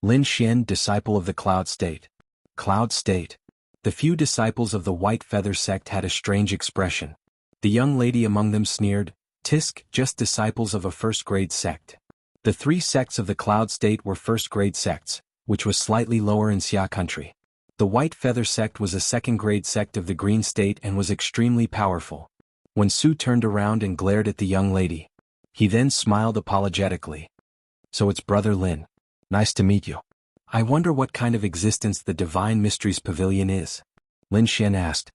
Lin Xian, disciple of the Cloud State. Cloud State. The few disciples of the White Feather sect had a strange expression. The young lady among them sneered, "Tisk, just disciples of a first-grade sect." The 3 sects of the Cloud State were first-grade sects, which was slightly lower in Xia country. The White Feather sect was a second-grade sect of the Green State and was extremely powerful. When Su turned around and glared at the young lady, he then smiled apologetically. "So it's Brother Lin. Nice to meet you. I wonder what kind of existence the Divine Mysteries Pavilion is?" Lin Xian asked.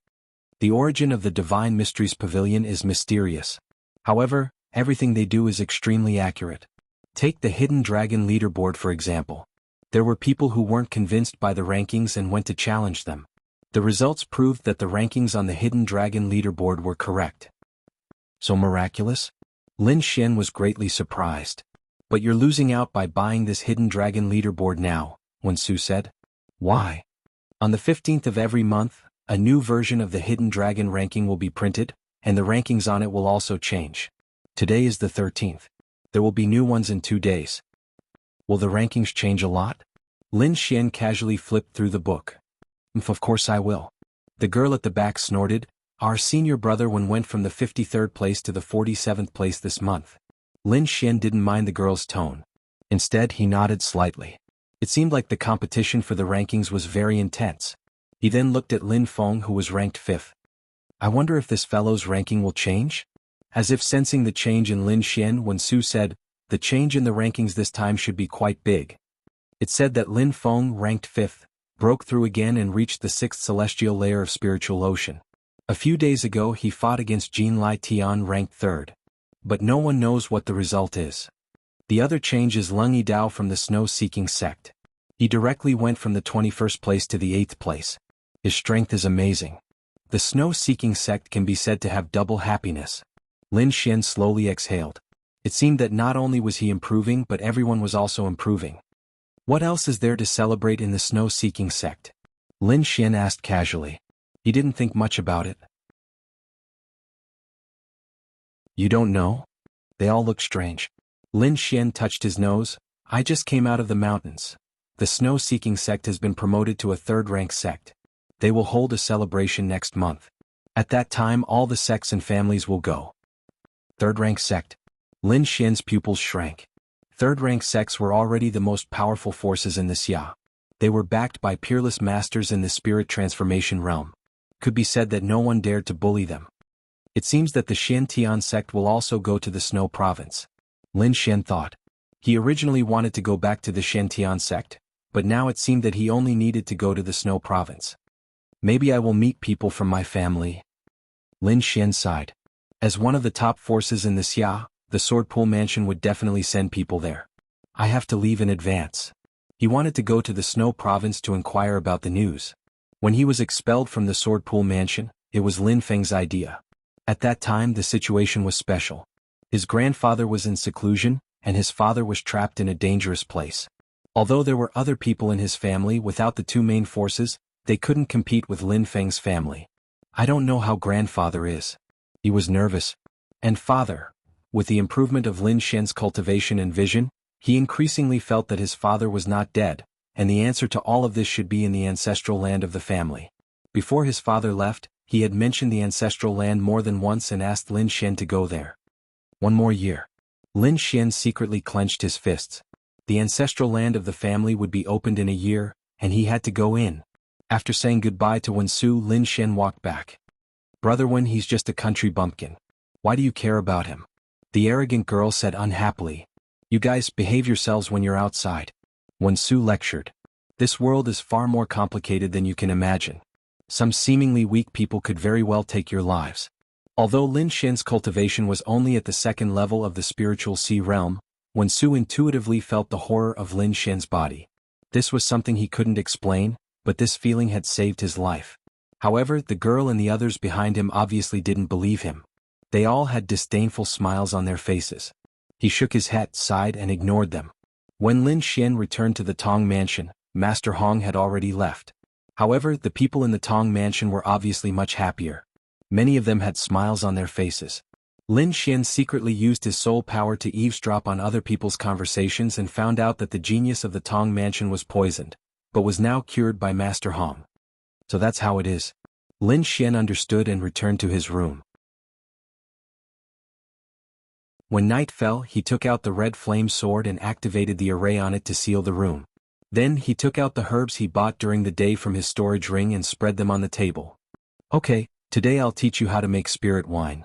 The origin of the Divine Mysteries Pavilion is mysterious. However, everything they do is extremely accurate. Take the Hidden Dragon Leaderboard for example. There were people who weren't convinced by the rankings and went to challenge them. The results proved that the rankings on the Hidden Dragon Leaderboard were correct. So miraculous? Lin Xian was greatly surprised. But you're losing out by buying this hidden dragon leaderboard now, Wen Su said. Why? On the 15th of every month, a new version of the hidden dragon ranking will be printed, and the rankings on it will also change. Today is the 13th. There will be new ones in 2 days. Will the rankings change a lot? Lin Xian casually flipped through the book. Of course I will. The girl at the back snorted. Our senior brother went from the 53rd place to the 47th place this month. Lin Xian didn't mind the girl's tone. Instead, he nodded slightly. It seemed like the competition for the rankings was very intense. He then looked at Lin Feng, who was ranked 5th. I wonder if this fellow's ranking will change? As if sensing the change in Lin Xian, Wen Su said, the change in the rankings this time should be quite big. It said that Lin Feng, ranked 5th, broke through again and reached the 6th celestial layer of spiritual ocean. A few days ago he fought against Jin Lai Tian, ranked 3rd. But no one knows what the result is. The other change is Lung Yidao from the Snow-Seeking sect. He directly went from the 21st place to the 8th place. His strength is amazing. The Snow-Seeking sect can be said to have double happiness. Lin Xian slowly exhaled. It seemed that not only was he improving but everyone was also improving. What else is there to celebrate in the Snow-Seeking sect? Lin Xian asked casually. He didn't think much about it. You don't know? They all look strange. Lin Xian touched his nose. I just came out of the mountains. The Snow-Seeking sect has been promoted to a 3rd-rank sect. They will hold a celebration next month. At that time all the sects and families will go. 3rd-rank sect. Lin Xian's pupils shrank. 3rd-rank sects were already the most powerful forces in the Xia. They were backed by peerless masters in the spirit transformation realm. Could be said that no one dared to bully them. It seems that the Xiantian sect will also go to the Snow Province. Lin Xian thought. He originally wanted to go back to the Xiantian sect, but now it seemed that he only needed to go to the Snow Province. Maybe I will meet people from my family. Lin Xian sighed. As one of the top forces in the Xia, the Swordpool Mansion would definitely send people there. I have to leave in advance. He wanted to go to the Snow Province to inquire about the news. When he was expelled from the Swordpool Mansion, it was Lin Feng's idea. At that time the situation was special. His grandfather was in seclusion, and his father was trapped in a dangerous place. Although there were other people in his family, without the 2 main forces, they couldn't compete with Lin Feng's family. I don't know how grandfather is. He was nervous. And father. With the improvement of Lin Xian's cultivation and vision, he increasingly felt that his father was not dead, and the answer to all of this should be in the ancestral land of the family. Before his father left, he had mentioned the ancestral land more than once and asked Lin Xian to go there. 1 more year. Lin Xian secretly clenched his fists. The ancestral land of the family would be opened in a year, and he had to go in. After saying goodbye to Wen Su, Lin Xian walked back. Brother Wen, he's just a country bumpkin. Why do you care about him? The arrogant girl said unhappily. You guys behave yourselves when you're outside. Wen Su lectured. This world is far more complicated than you can imagine. Some seemingly weak people could very well take your lives. Although Lin Xian's cultivation was only at the 2nd level of the spiritual sea realm, Wen Su intuitively felt the horror of Lin Xian's body. This was something he couldn't explain, but this feeling had saved his life. However, the girl and the others behind him obviously didn't believe him. They all had disdainful smiles on their faces. He shook his head, sighed, and ignored them. When Lin Xian returned to the Tong Mansion, Master Hong had already left. However, the people in the Tong Mansion were obviously much happier. Many of them had smiles on their faces. Lin Xian secretly used his soul power to eavesdrop on other people's conversations and found out that the genius of the Tong Mansion was poisoned, but was now cured by Master Hong. So that's how it is. Lin Xian understood and returned to his room. When night fell, he took out the red flame sword and activated the array on it to seal the room. Then he took out the herbs he bought during the day from his storage ring and spread them on the table. Okay, today I'll teach you how to make spirit wine.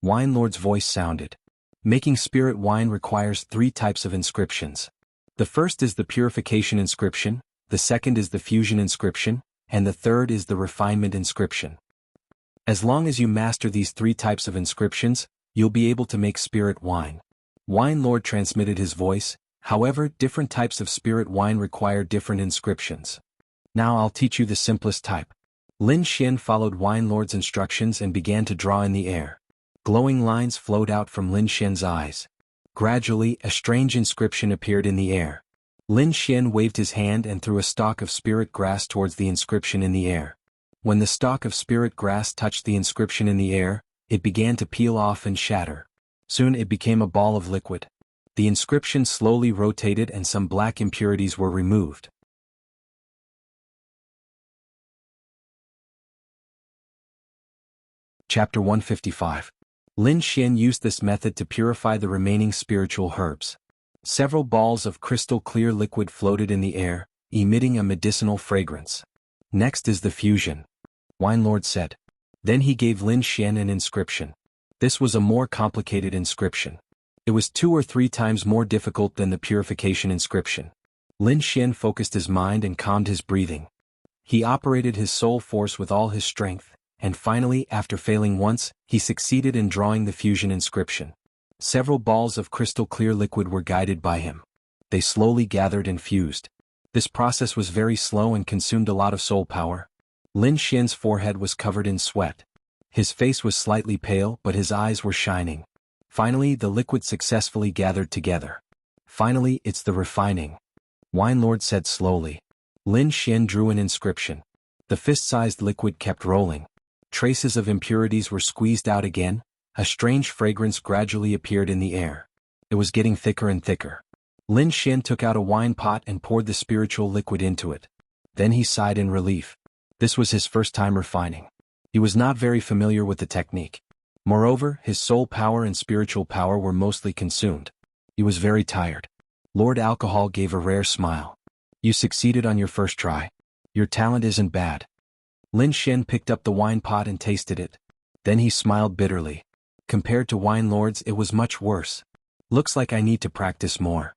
Wine Lord's voice sounded. Making spirit wine requires 3 types of inscriptions. The first is the purification inscription, the second is the fusion inscription, and the third is the refinement inscription. As long as you master these 3 types of inscriptions, you'll be able to make spirit wine. Wine Lord transmitted his voice. However, different types of spirit wine require different inscriptions. Now I'll teach you the simplest type. Lin Xian followed Wine Lord's instructions and began to draw in the air. Glowing lines flowed out from Lin Xian's eyes. Gradually, a strange inscription appeared in the air. Lin Xian waved his hand and threw a stalk of spirit grass towards the inscription in the air. When the stalk of spirit grass touched the inscription in the air, it began to peel off and shatter. Soon it became a ball of liquid. The inscription slowly rotated and some black impurities were removed. Chapter 155. Lin Xian used this method to purify the remaining spiritual herbs. Several balls of crystal clear liquid floated in the air, emitting a medicinal fragrance. Next is the fusion, Wine Lord said. Then he gave Lin Xian an inscription. This was a more complicated inscription. It was 2 or 3 times more difficult than the purification inscription. Lin Xian focused his mind and calmed his breathing. He operated his soul force with all his strength, and finally, after failing once, he succeeded in drawing the fusion inscription. Several balls of crystal clear liquid were guided by him. They slowly gathered and fused. This process was very slow and consumed a lot of soul power. Lin Xian's forehead was covered in sweat. His face was slightly pale, but his eyes were shining. Finally, the liquid successfully gathered together. Finally, it's the refining, Wine Lord said slowly. Lin Xian drew an inscription. The fist-sized liquid kept rolling. Traces of impurities were squeezed out again. A strange fragrance gradually appeared in the air. It was getting thicker and thicker. Lin Xian took out a wine pot and poured the spiritual liquid into it. Then he sighed in relief. This was his first time refining. He was not very familiar with the technique. Moreover, his soul power and spiritual power were mostly consumed. He was very tired. Lord Alcohol gave a rare smile. You succeeded on your first try. Your talent isn't bad. Lin Xian picked up the wine pot and tasted it. Then he smiled bitterly. Compared to Wine Lord's, it was much worse. Looks like I need to practice more.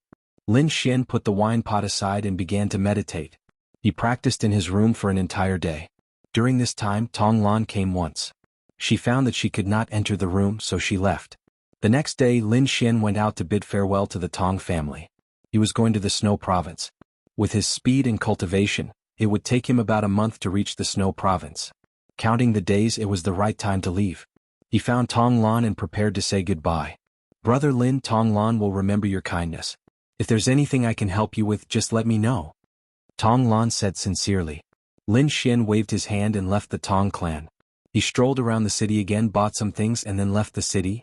Lin Xian put the wine pot aside and began to meditate. He practiced in his room for an entire day. During this time, Tong Lan came once. She found that she could not enter the room, so she left. The next day, Lin Xian went out to bid farewell to the Tong family. He was going to the Snow Province. With his speed and cultivation, it would take him about a month to reach the Snow Province. Counting the days, it was the right time to leave. He found Tong Lan and prepared to say goodbye. Brother Lin, Tong Lan will remember your kindness. If there's anything I can help you with, just let me know. Tong Lan said sincerely. Lin Xian waved his hand and left the Tong clan. He strolled around the city again, bought some things and then left the city.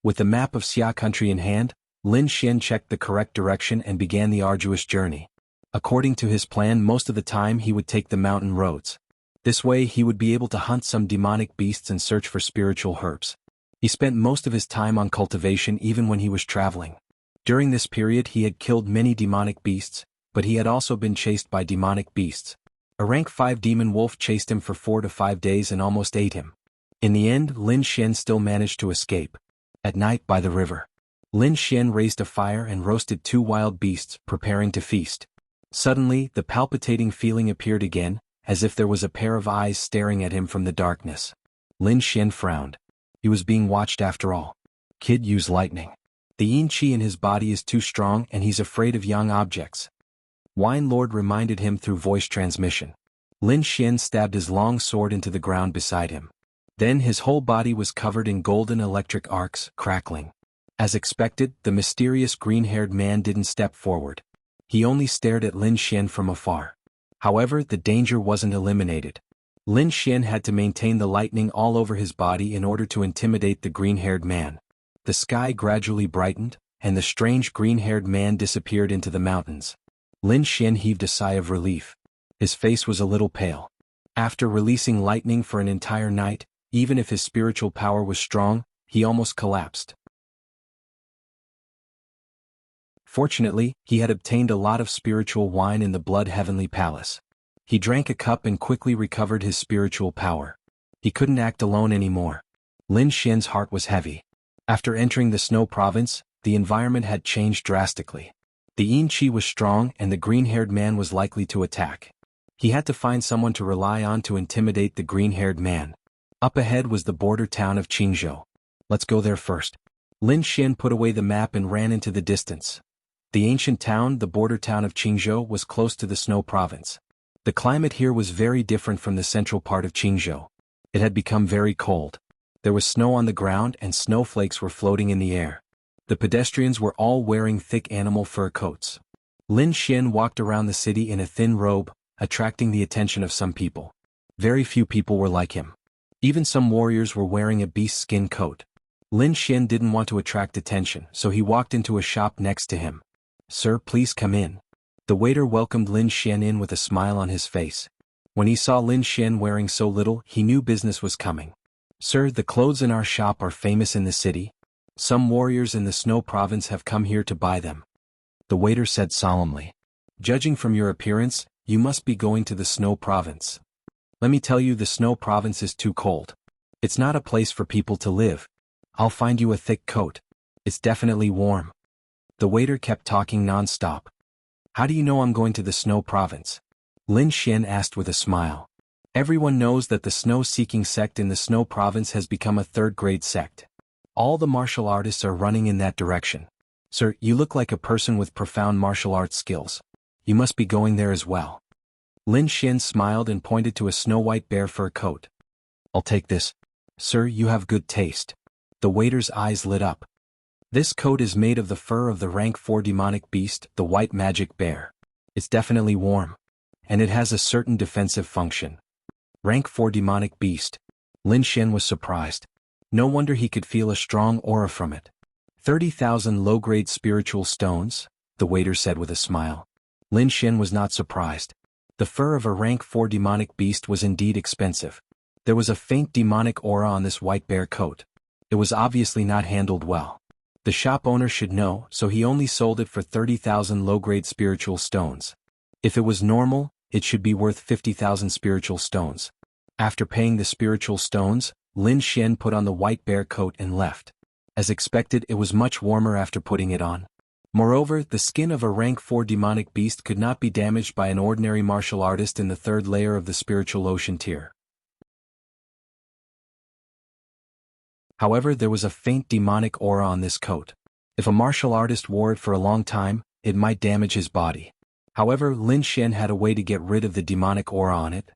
With the map of Xia country in hand, Lin Xian checked the correct direction and began the arduous journey. According to his plan, most of the time he would take the mountain roads. This way he would be able to hunt some demonic beasts and search for spiritual herbs. He spent most of his time on cultivation even when he was traveling. During this period he had killed many demonic beasts, but he had also been chased by demonic beasts. A rank 5 demon wolf chased him for 4 to 5 days and almost ate him. In the end, Lin Xian still managed to escape. At night by the river, Lin Xian raised a fire and roasted 2 wild beasts, preparing to feast. Suddenly, the palpitating feeling appeared again, as if there was a pair of eyes staring at him from the darkness. Lin Xian frowned. He was being watched after all. Kid, use lightning. The yin qi in his body is too strong and he's afraid of young objects. Wine Lord reminded him through voice transmission. Lin Xian stabbed his long sword into the ground beside him. Then his whole body was covered in golden electric arcs, crackling. As expected, the mysterious green-haired man didn't step forward. He only stared at Lin Xian from afar. However, the danger wasn't eliminated. Lin Xian had to maintain the lightning all over his body in order to intimidate the green-haired man. The sky gradually brightened, and the strange green-haired man disappeared into the mountains. Lin Xian heaved a sigh of relief. His face was a little pale. After releasing lightning for an entire night, even if his spiritual power was strong, he almost collapsed. Fortunately, he had obtained a lot of spiritual wine in the Blood Heavenly Palace. He drank a cup and quickly recovered his spiritual power. He couldn't act alone anymore. Lin Xian's heart was heavy. After entering the Snow Province, the environment had changed drastically. The yin qi was strong and the green-haired man was likely to attack. He had to find someone to rely on to intimidate the green-haired man. Up ahead was the border town of Qingzhou. Let's go there first. Lin Xian put away the map and ran into the distance. The ancient town, the border town of Qingzhou, was close to the Snow Province. The climate here was very different from the central part of Qingzhou. It had become very cold. There was snow on the ground and snowflakes were floating in the air. The pedestrians were all wearing thick animal fur coats. Lin Xian walked around the city in a thin robe, attracting the attention of some people. Very few people were like him. Even some warriors were wearing a beast skin coat. Lin Xian didn't want to attract attention, so he walked into a shop next to him. "Sir, please come in." The waiter welcomed Lin Xian in with a smile on his face. When he saw Lin Xian wearing so little, he knew business was coming. "Sir, the clothes in our shop are famous in the city. Some warriors in the Snow Province have come here to buy them," the waiter said solemnly. "Judging from your appearance, you must be going to the Snow Province. Let me tell you, the Snow Province is too cold. It's not a place for people to live. I'll find you a thick coat. It's definitely warm." The waiter kept talking non-stop. "How do you know I'm going to the Snow Province?" Lin Xian asked with a smile. "Everyone knows that the snow-seeking sect in the Snow Province has become a third-grade sect. All the martial artists are running in that direction. Sir, you look like a person with profound martial arts skills. You must be going there as well." Lin Xian smiled and pointed to a snow-white bear fur coat. "I'll take this. Sir, you have good taste." The waiter's eyes lit up. "This coat is made of the fur of the rank 4 demonic beast, the white magic bear. It's definitely warm. And it has a certain defensive function." Rank 4 demonic beast. Lin Xian was surprised. No wonder he could feel a strong aura from it. 30,000 low-grade spiritual stones, the waiter said with a smile. Lin Xian was not surprised. The fur of a rank 4 demonic beast was indeed expensive. There was a faint demonic aura on this white bear coat. It was obviously not handled well. The shop owner should know, so he only sold it for 30,000 low-grade spiritual stones. If it was normal, it should be worth 50,000 spiritual stones. After paying the spiritual stones, Lin Xian put on the white bear coat and left. As expected, it was much warmer after putting it on. Moreover, the skin of a rank 4 demonic beast could not be damaged by an ordinary martial artist in the third layer of the spiritual ocean tier. However, there was a faint demonic aura on this coat. If a martial artist wore it for a long time, it might damage his body. However, Lin Xian had a way to get rid of the demonic aura on it.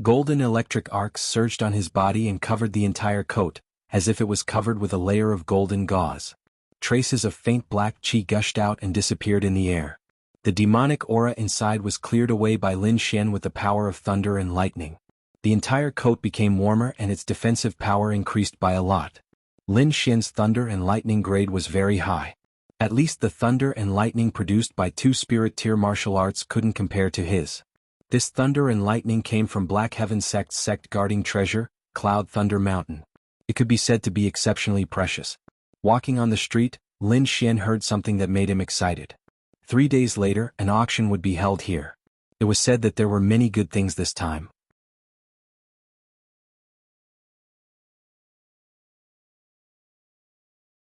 Golden electric arcs surged on his body and covered the entire coat, as if it was covered with a layer of golden gauze. Traces of faint black qi gushed out and disappeared in the air. The demonic aura inside was cleared away by Lin Xian with the power of thunder and lightning. The entire coat became warmer and its defensive power increased by a lot. Lin Xian's thunder and lightning grade was very high. At least the thunder and lightning produced by 2 spirit tier martial arts couldn't compare to his. This thunder and lightning came from Black Heaven Sect's sect guarding treasure, Cloud Thunder Mountain. It could be said to be exceptionally precious. Walking on the street, Lin Xian heard something that made him excited. 3 days later, an auction would be held here. It was said that there were many good things this time.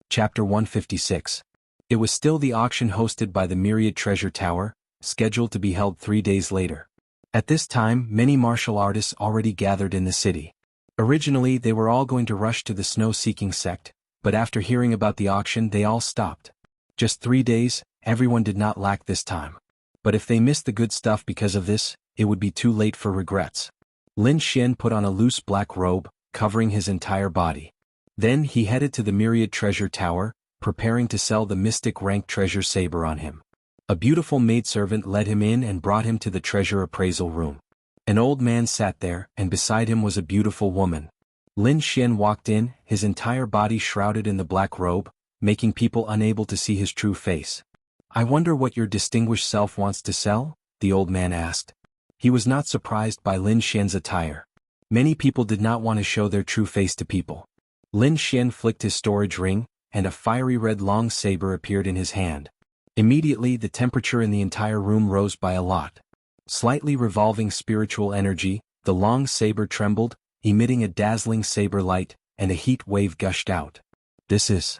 Chapter 156. It was still the auction hosted by the Myriad Treasure Tower, scheduled to be held 3 days later. At this time, many martial artists already gathered in the city. Originally, they were all going to rush to the snow-seeking sect, but after hearing about the auction they all stopped. Just 3 days, everyone did not lack this time. But if they missed the good stuff because of this, it would be too late for regrets. Lin Xian put on a loose black robe, covering his entire body. Then he headed to the Myriad Treasure Tower, preparing to sell the mystic rank treasure saber on him. A beautiful maidservant led him in and brought him to the treasure appraisal room. An old man sat there, and beside him was a beautiful woman. Lin Xian walked in, his entire body shrouded in the black robe, making people unable to see his true face. "I wonder what your distinguished self wants to sell?" the old man asked. He was not surprised by Lin Xian's attire. Many people did not want to show their true face to people. Lin Xian flicked his storage ring, and a fiery red long saber appeared in his hand. Immediately the temperature in the entire room rose by a lot. Slightly revolving spiritual energy, the long saber trembled, emitting a dazzling saber light, and a heat wave gushed out. "This is..."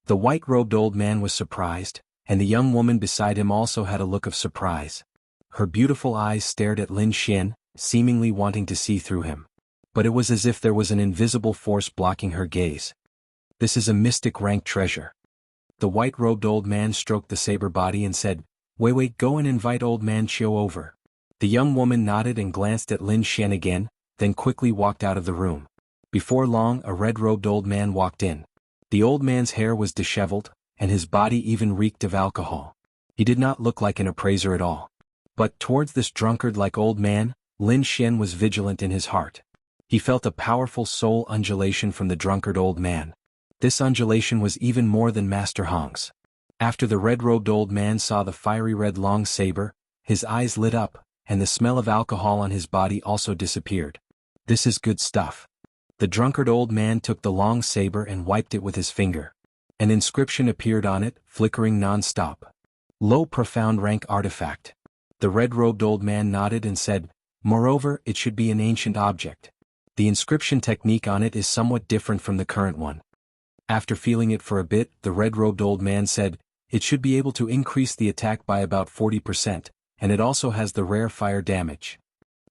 The white-robed old man was surprised, and the young woman beside him also had a look of surprise. Her beautiful eyes stared at Lin Xian, seemingly wanting to see through him. But it was as if there was an invisible force blocking her gaze. "This is a mystic rank treasure." The white-robed old man stroked the saber body and said, Wei, go and invite old man Chiu over." The young woman nodded and glanced at Lin Xian again, then quickly walked out of the room. Before long, a red-robed old man walked in. The old man's hair was disheveled, and his body even reeked of alcohol. He did not look like an appraiser at all. But towards this drunkard-like old man, Lin Xian was vigilant in his heart. He felt a powerful soul undulation from the drunkard old man. This undulation was even more than Master Hong's. After the red-robed old man saw the fiery red long saber, his eyes lit up, and the smell of alcohol on his body also disappeared. This is good stuff. The drunkard old man took the long saber and wiped it with his finger. An inscription appeared on it, flickering non-stop. Low profound rank artifact. The red-robed old man nodded and said, "Moreover, it should be an ancient object. The inscription technique on it is somewhat different from the current one." After feeling it for a bit, the red-robed old man said, "It should be able to increase the attack by about 40%, and it also has the rare fire damage.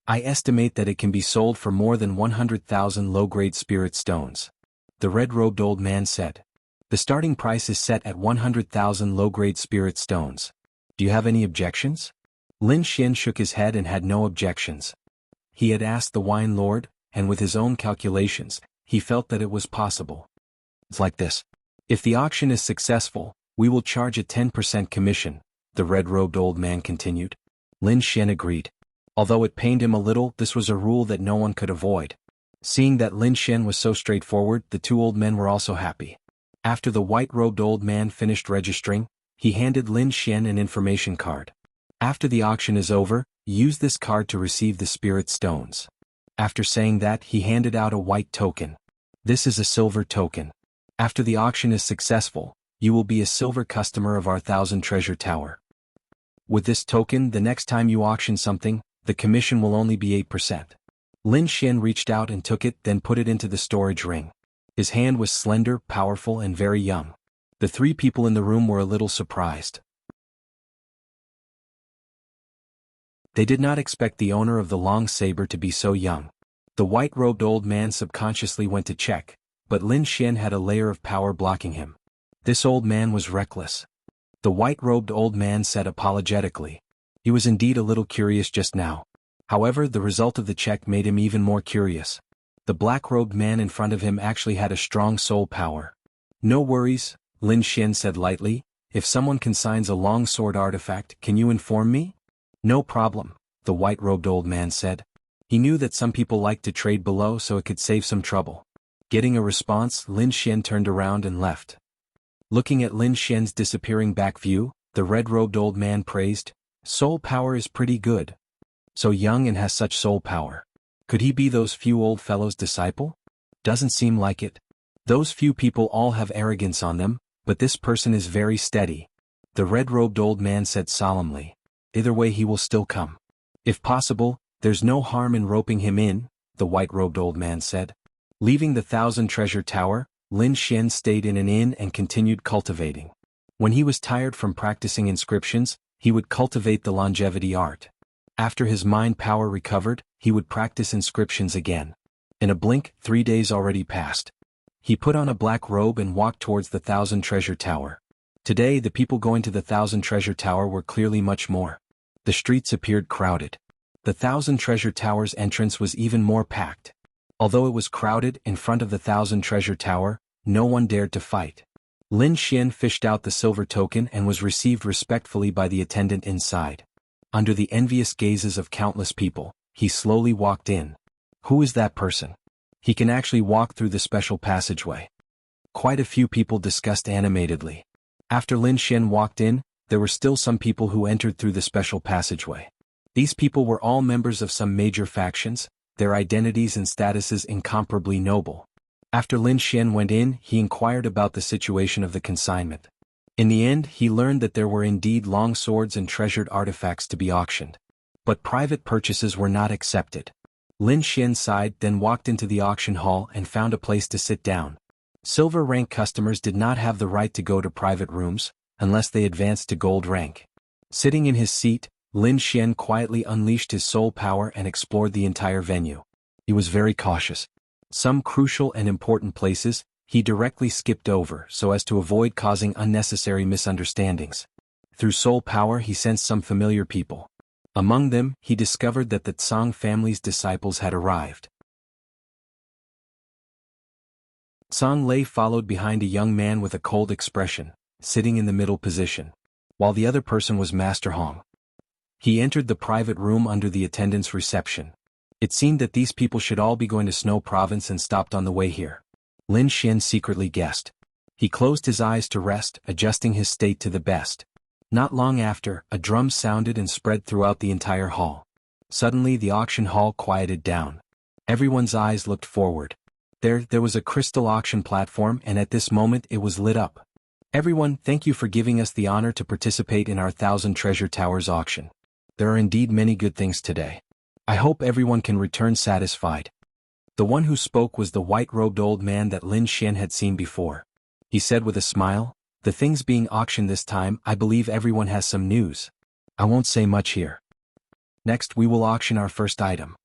I estimate that it can be sold for more than 100,000 low-grade spirit stones." The red-robed old man said, "The starting price is set at 100,000 low-grade spirit stones. Do you have any objections?" Lin Xian shook his head and had no objections. He had asked the wine lord, and with his own calculations, he felt that it was possible. "It's like this. If the auction is successful, we will charge a 10% commission," the red-robed old man continued. Lin Xian agreed. Although it pained him a little, this was a rule that no one could avoid. Seeing that Lin Xian was so straightforward, the two old men were also happy. After the white-robed old man finished registering, he handed Lin Xian an information card. "After the auction is over, use this card to receive the spirit stones." After saying that, he handed out a white token. "This is a silver token. After the auction is successful, you will be a silver customer of our 1,000 treasure tower. With this token, the next time you auction something, the commission will only be 8%. Lin Xian reached out and took it, then put it into the storage ring. His hand was slender, powerful, and very young. The three people in the room were a little surprised. They did not expect the owner of the long saber to be so young. The white-robed old man subconsciously went to check, but Lin Xian had a layer of power blocking him. This old man was reckless. The white-robed old man said apologetically. He was indeed a little curious just now. However, the result of the check made him even more curious. The black-robed man in front of him actually had a strong soul power. "No worries," Lin Xian said lightly. "If someone consigns a long sword artifact, can you inform me?" "No problem," the white-robed old man said. He knew that some people liked to trade below so it could save some trouble. Getting a response, Lin Xian turned around and left. Looking at Lin Xian's disappearing back view, the red-robed old man praised, "Soul power is pretty good. So young and has such soul power. Could he be those few old fellows' disciple? Doesn't seem like it. Those few people all have arrogance on them, but this person is very steady," the red-robed old man said solemnly. "Either way he will still come. If possible, there's no harm in roping him in," the white-robed old man said. Leaving the 1,000 treasure tower, Lin Xian stayed in an inn and continued cultivating. When he was tired from practicing inscriptions, he would cultivate the longevity art. After his mind power recovered, he would practice inscriptions again. In a blink, 3 days already passed. He put on a black robe and walked towards the 1,000 treasure tower. Today the people going to the 1,000 treasure tower were clearly much more. The streets appeared crowded. The 1,000 treasure tower's entrance was even more packed. Although it was crowded, in front of the 1,000 treasure tower, no one dared to fight. Lin Xian fished out the silver token and was received respectfully by the attendant inside. Under the envious gazes of countless people, he slowly walked in. Who is that person? He can actually walk through the special passageway. Quite a few people discussed animatedly. After Lin Xian walked in, there were still some people who entered through the special passageway. These people were all members of some major factions, their identities and statuses incomparably noble. After Lin Xian went in, he inquired about the situation of the consignment. In the end, he learned that there were indeed long swords and treasured artifacts to be auctioned. But private purchases were not accepted. Lin Xian sighed, then walked into the auction hall and found a place to sit down. Silver rank customers did not have the right to go to private rooms, unless they advanced to gold rank. Sitting in his seat, Lin Xian quietly unleashed his soul power and explored the entire venue. He was very cautious. Some crucial and important places, he directly skipped over so as to avoid causing unnecessary misunderstandings. Through soul power he sensed some familiar people. Among them, he discovered that the Tsang family's disciples had arrived. Song Lei followed behind a young man with a cold expression, sitting in the middle position, while the other person was Master Hong. He entered the private room under the attendant's reception. It seemed that these people should all be going to Snow Province and stopped on the way here. Lin Xian secretly guessed. He closed his eyes to rest, adjusting his state to the best. Not long after, a drum sounded and spread throughout the entire hall. Suddenly the auction hall quieted down. Everyone's eyes looked forward. There was a crystal auction platform, and at this moment it was lit up. Everyone, thank you for giving us the honor to participate in our 1,000 Treasure Towers auction. There are indeed many good things today. I hope everyone can return satisfied. The one who spoke was the white-robed old man that Lin Xian had seen before. He said with a smile, "The things being auctioned this time, I believe everyone has some news. I won't say much here. Next we will auction our first item."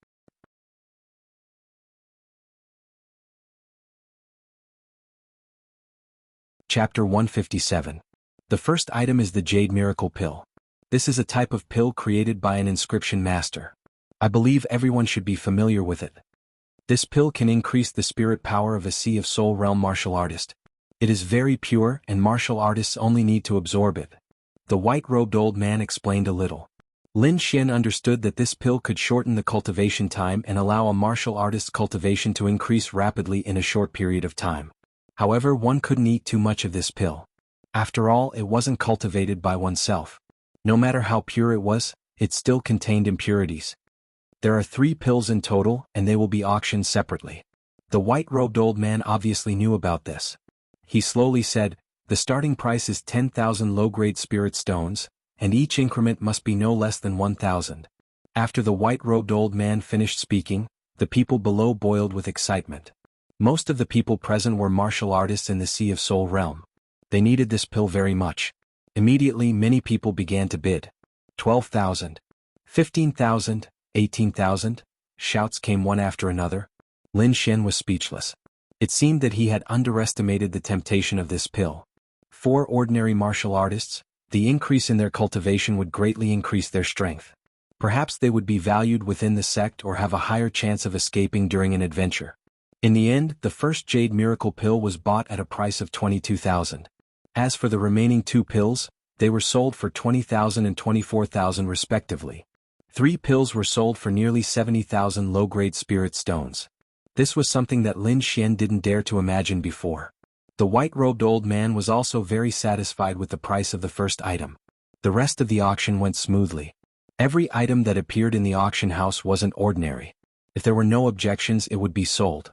Chapter 157. The first item is the Jade Miracle Pill. This is a type of pill created by an inscription master. I believe everyone should be familiar with it. This pill can increase the spirit power of a Sea of Soul Realm martial artist. It is very pure and martial artists only need to absorb it. The white-robed old man explained a little. Lin Xian understood that this pill could shorten the cultivation time and allow a martial artist's cultivation to increase rapidly in a short period of time. However, one couldn't eat too much of this pill. After all, it wasn't cultivated by oneself. No matter how pure it was, it still contained impurities. There are 3 pills in total, and they will be auctioned separately. The white-robed old man obviously knew about this. He slowly said, "The starting price is 10,000 low-grade spirit stones, and each increment must be no less than 1,000. After the white-robed old man finished speaking, the people below boiled with excitement. Most of the people present were martial artists in the Sea of Soul realm. They needed this pill very much. Immediately many people began to bid. 12,000. 15,000. 18,000. Shouts came one after another. Lin Xian was speechless. It seemed that he had underestimated the temptation of this pill. For ordinary martial artists, the increase in their cultivation would greatly increase their strength. Perhaps they would be valued within the sect or have a higher chance of escaping during an adventure. In the end, the first Jade Miracle Pill was bought at a price of 22,000. As for the remaining 2 pills, they were sold for 20,000 and 24,000 respectively. 3 pills were sold for nearly 70,000 low-grade spirit stones. This was something that Lin Xian didn't dare to imagine before. The white-robed old man was also very satisfied with the price of the first item. The rest of the auction went smoothly. Every item that appeared in the auction house wasn't ordinary. If there were no objections, it would be sold.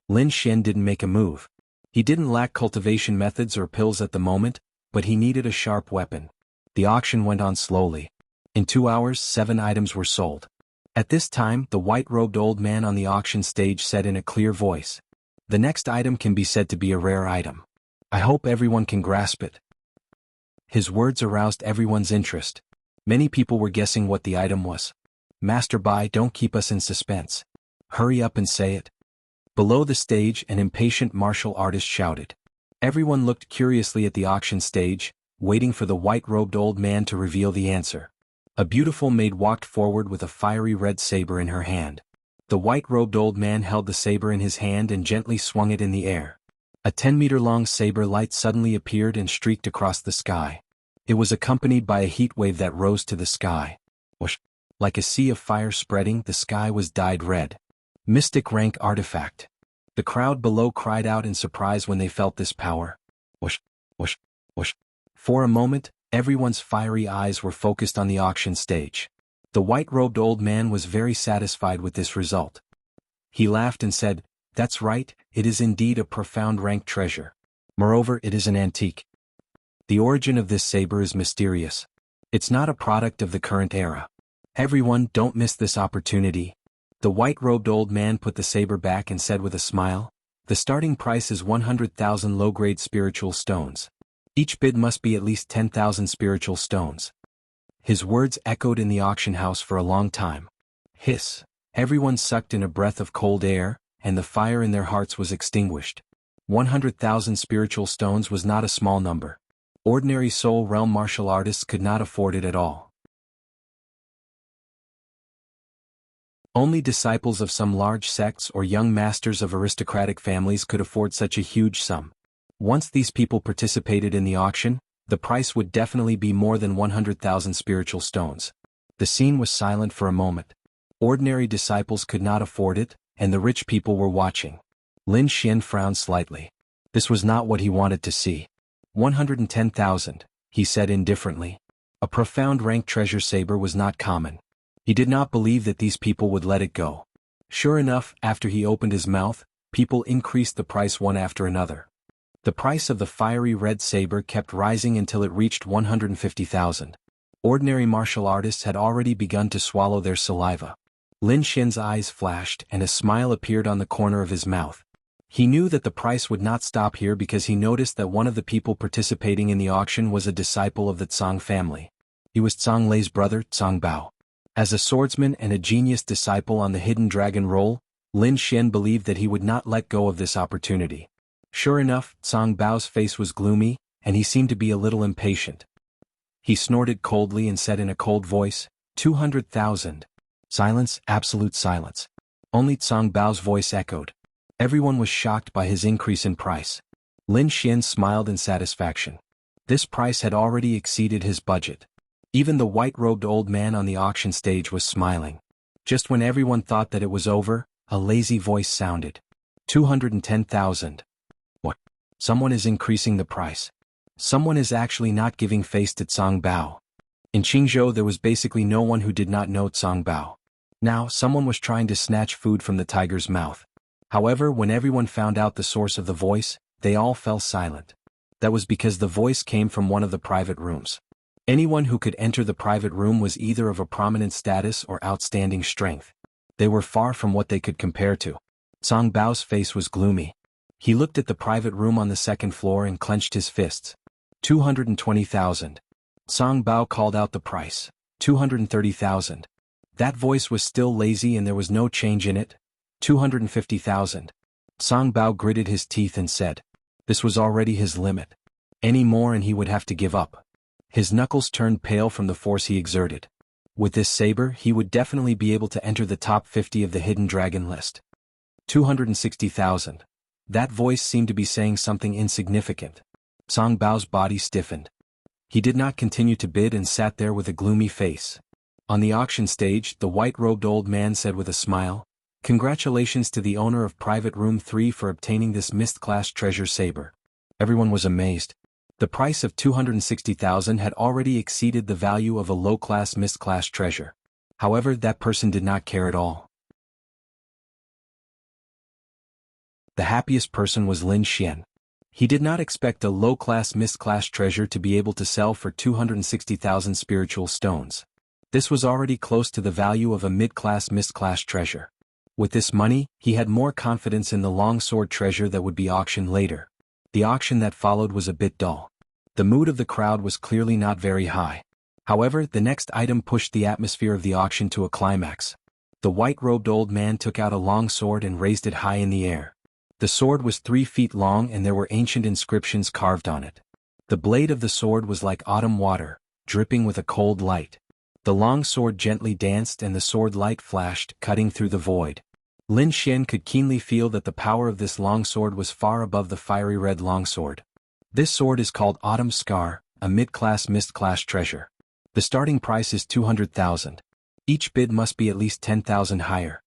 Lin Xian didn't make a move. He didn't lack cultivation methods or pills at the moment, but he needed a sharp weapon. The auction went on slowly. In 2 hours, 7 items were sold. At this time, the white-robed old man on the auction stage said in a clear voice, "The next item can be said to be a rare item. I hope everyone can grasp it." His words aroused everyone's interest. Many people were guessing what the item was. "Master Bai, don't keep us in suspense. Hurry up and say it." Below the stage, an impatient martial artist shouted. Everyone looked curiously at the auction stage, waiting for the white-robed old man to reveal the answer. A beautiful maid walked forward with a fiery red saber in her hand. The white-robed old man held the saber in his hand and gently swung it in the air. A 10-meter-long saber light suddenly appeared and streaked across the sky. It was accompanied by a heat wave that rose to the sky. Whoosh! Like a sea of fire spreading, the sky was dyed red. Mystic rank artifact. The crowd below cried out in surprise when they felt this power. Whoosh! Whoosh! Whoosh! For a moment, everyone's fiery eyes were focused on the auction stage. The white-robed old man was very satisfied with this result. He laughed and said, "That's right, it is indeed a profound rank treasure. Moreover, it is an antique. The origin of this saber is mysterious. It's not a product of the current era. Everyone, don't miss this opportunity." The white-robed old man put the saber back and said with a smile, "The starting price is 100,000 low-grade spiritual stones. Each bid must be at least 10,000 spiritual stones." His words echoed in the auction house for a long time. Hiss! Everyone sucked in a breath of cold air, and the fire in their hearts was extinguished. 100,000 spiritual stones was not a small number. Ordinary soul realm martial artists could not afford it at all. Only disciples of some large sects or young masters of aristocratic families could afford such a huge sum. Once these people participated in the auction, the price would definitely be more than 100,000 spiritual stones. The scene was silent for a moment. Ordinary disciples could not afford it, and the rich people were watching. Lin Xian frowned slightly. This was not what he wanted to see. 110,000, he said indifferently. A profound rank treasure saber was not common. He did not believe that these people would let it go. Sure enough, after he opened his mouth, people increased the price one after another. The price of the fiery red saber kept rising until it reached 150,000. Ordinary martial artists had already begun to swallow their saliva. Lin Xian's eyes flashed and a smile appeared on the corner of his mouth. He knew that the price would not stop here because he noticed that one of the people participating in the auction was a disciple of the Zhang family. He was Zhang Lei's brother, Zhang Bao. As a swordsman and a genius disciple on the hidden dragon roll, Lin Xian believed that he would not let go of this opportunity. Sure enough, Zhang Bao's face was gloomy, and he seemed to be a little impatient. He snorted coldly and said in a cold voice, 200,000. Silence, absolute silence. Only Zhang Bao's voice echoed. Everyone was shocked by his increase in price. Lin Xian smiled in satisfaction. This price had already exceeded his budget. Even the white-robed old man on the auction stage was smiling. Just when everyone thought that it was over, a lazy voice sounded. 210,000. What? Someone is increasing the price. Someone is actually not giving face to Zhang Bao. In Qingzhou there was basically no one who did not know Zhang Bao. Now, someone was trying to snatch food from the tiger's mouth. However, when everyone found out the source of the voice, they all fell silent. That was because the voice came from one of the private rooms. Anyone who could enter the private room was either of a prominent status or outstanding strength. They were far from what they could compare to. Zhang Bao's face was gloomy. He looked at the private room on the second floor and clenched his fists. 220,000. Zhang Bao called out the price. 230,000. That voice was still lazy and there was no change in it. 250,000. Zhang Bao gritted his teeth and said. This was already his limit. Any more and he would have to give up. His knuckles turned pale from the force he exerted. With this saber, he would definitely be able to enter the top 50 of the hidden dragon list. 260,000. That voice seemed to be saying something insignificant. Zhang Bao's body stiffened. He did not continue to bid and sat there with a gloomy face. On the auction stage, the white-robed old man said with a smile, "Congratulations to the owner of Private Room 3 for obtaining this Mist-class treasure saber." Everyone was amazed. The price of 260,000 had already exceeded the value of a low-class Mist-class treasure. However, that person did not care at all. The happiest person was Lin Xian. He did not expect a low-class Mist-class treasure to be able to sell for 260,000 spiritual stones. This was already close to the value of a mid-class Mist-class treasure. With this money, he had more confidence in the longsword treasure that would be auctioned later. The auction that followed was a bit dull. The mood of the crowd was clearly not very high. However, the next item pushed the atmosphere of the auction to a climax. The white-robed old man took out a long sword and raised it high in the air. The sword was 3 feet long and there were ancient inscriptions carved on it. The blade of the sword was like autumn water, dripping with a cold light. The long sword gently danced and the sword light flashed, cutting through the void. Lin Xian could keenly feel that the power of this longsword was far above the fiery red longsword. This sword is called Autumn Scar, a mid-class Mist-class treasure. The starting price is 200,000. Each bid must be at least 10,000 higher.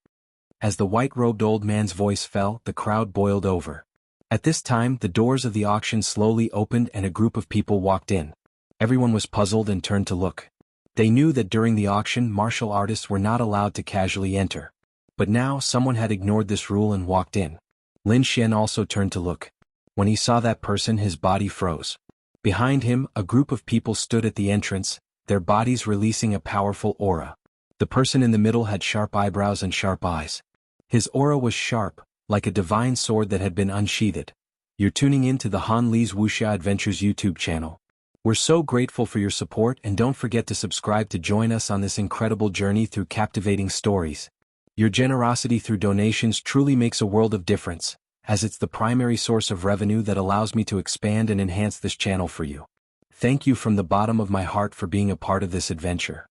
As the white-robed old man's voice fell, the crowd boiled over. At this time, the doors of the auction slowly opened and a group of people walked in. Everyone was puzzled and turned to look. They knew that during the auction, martial artists were not allowed to casually enter. But now, someone had ignored this rule and walked in. Lin Xian also turned to look. When he saw that person, his body froze. Behind him, a group of people stood at the entrance, their bodies releasing a powerful aura. The person in the middle had sharp eyebrows and sharp eyes. His aura was sharp, like a divine sword that had been unsheathed. You're tuning in to the Han Li's Wuxia Adventures YouTube channel. We're so grateful for your support and don't forget to subscribe to join us on this incredible journey through captivating stories. Your generosity through donations truly makes a world of difference, as it's the primary source of revenue that allows me to expand and enhance this channel for you. Thank you from the bottom of my heart for being a part of this adventure.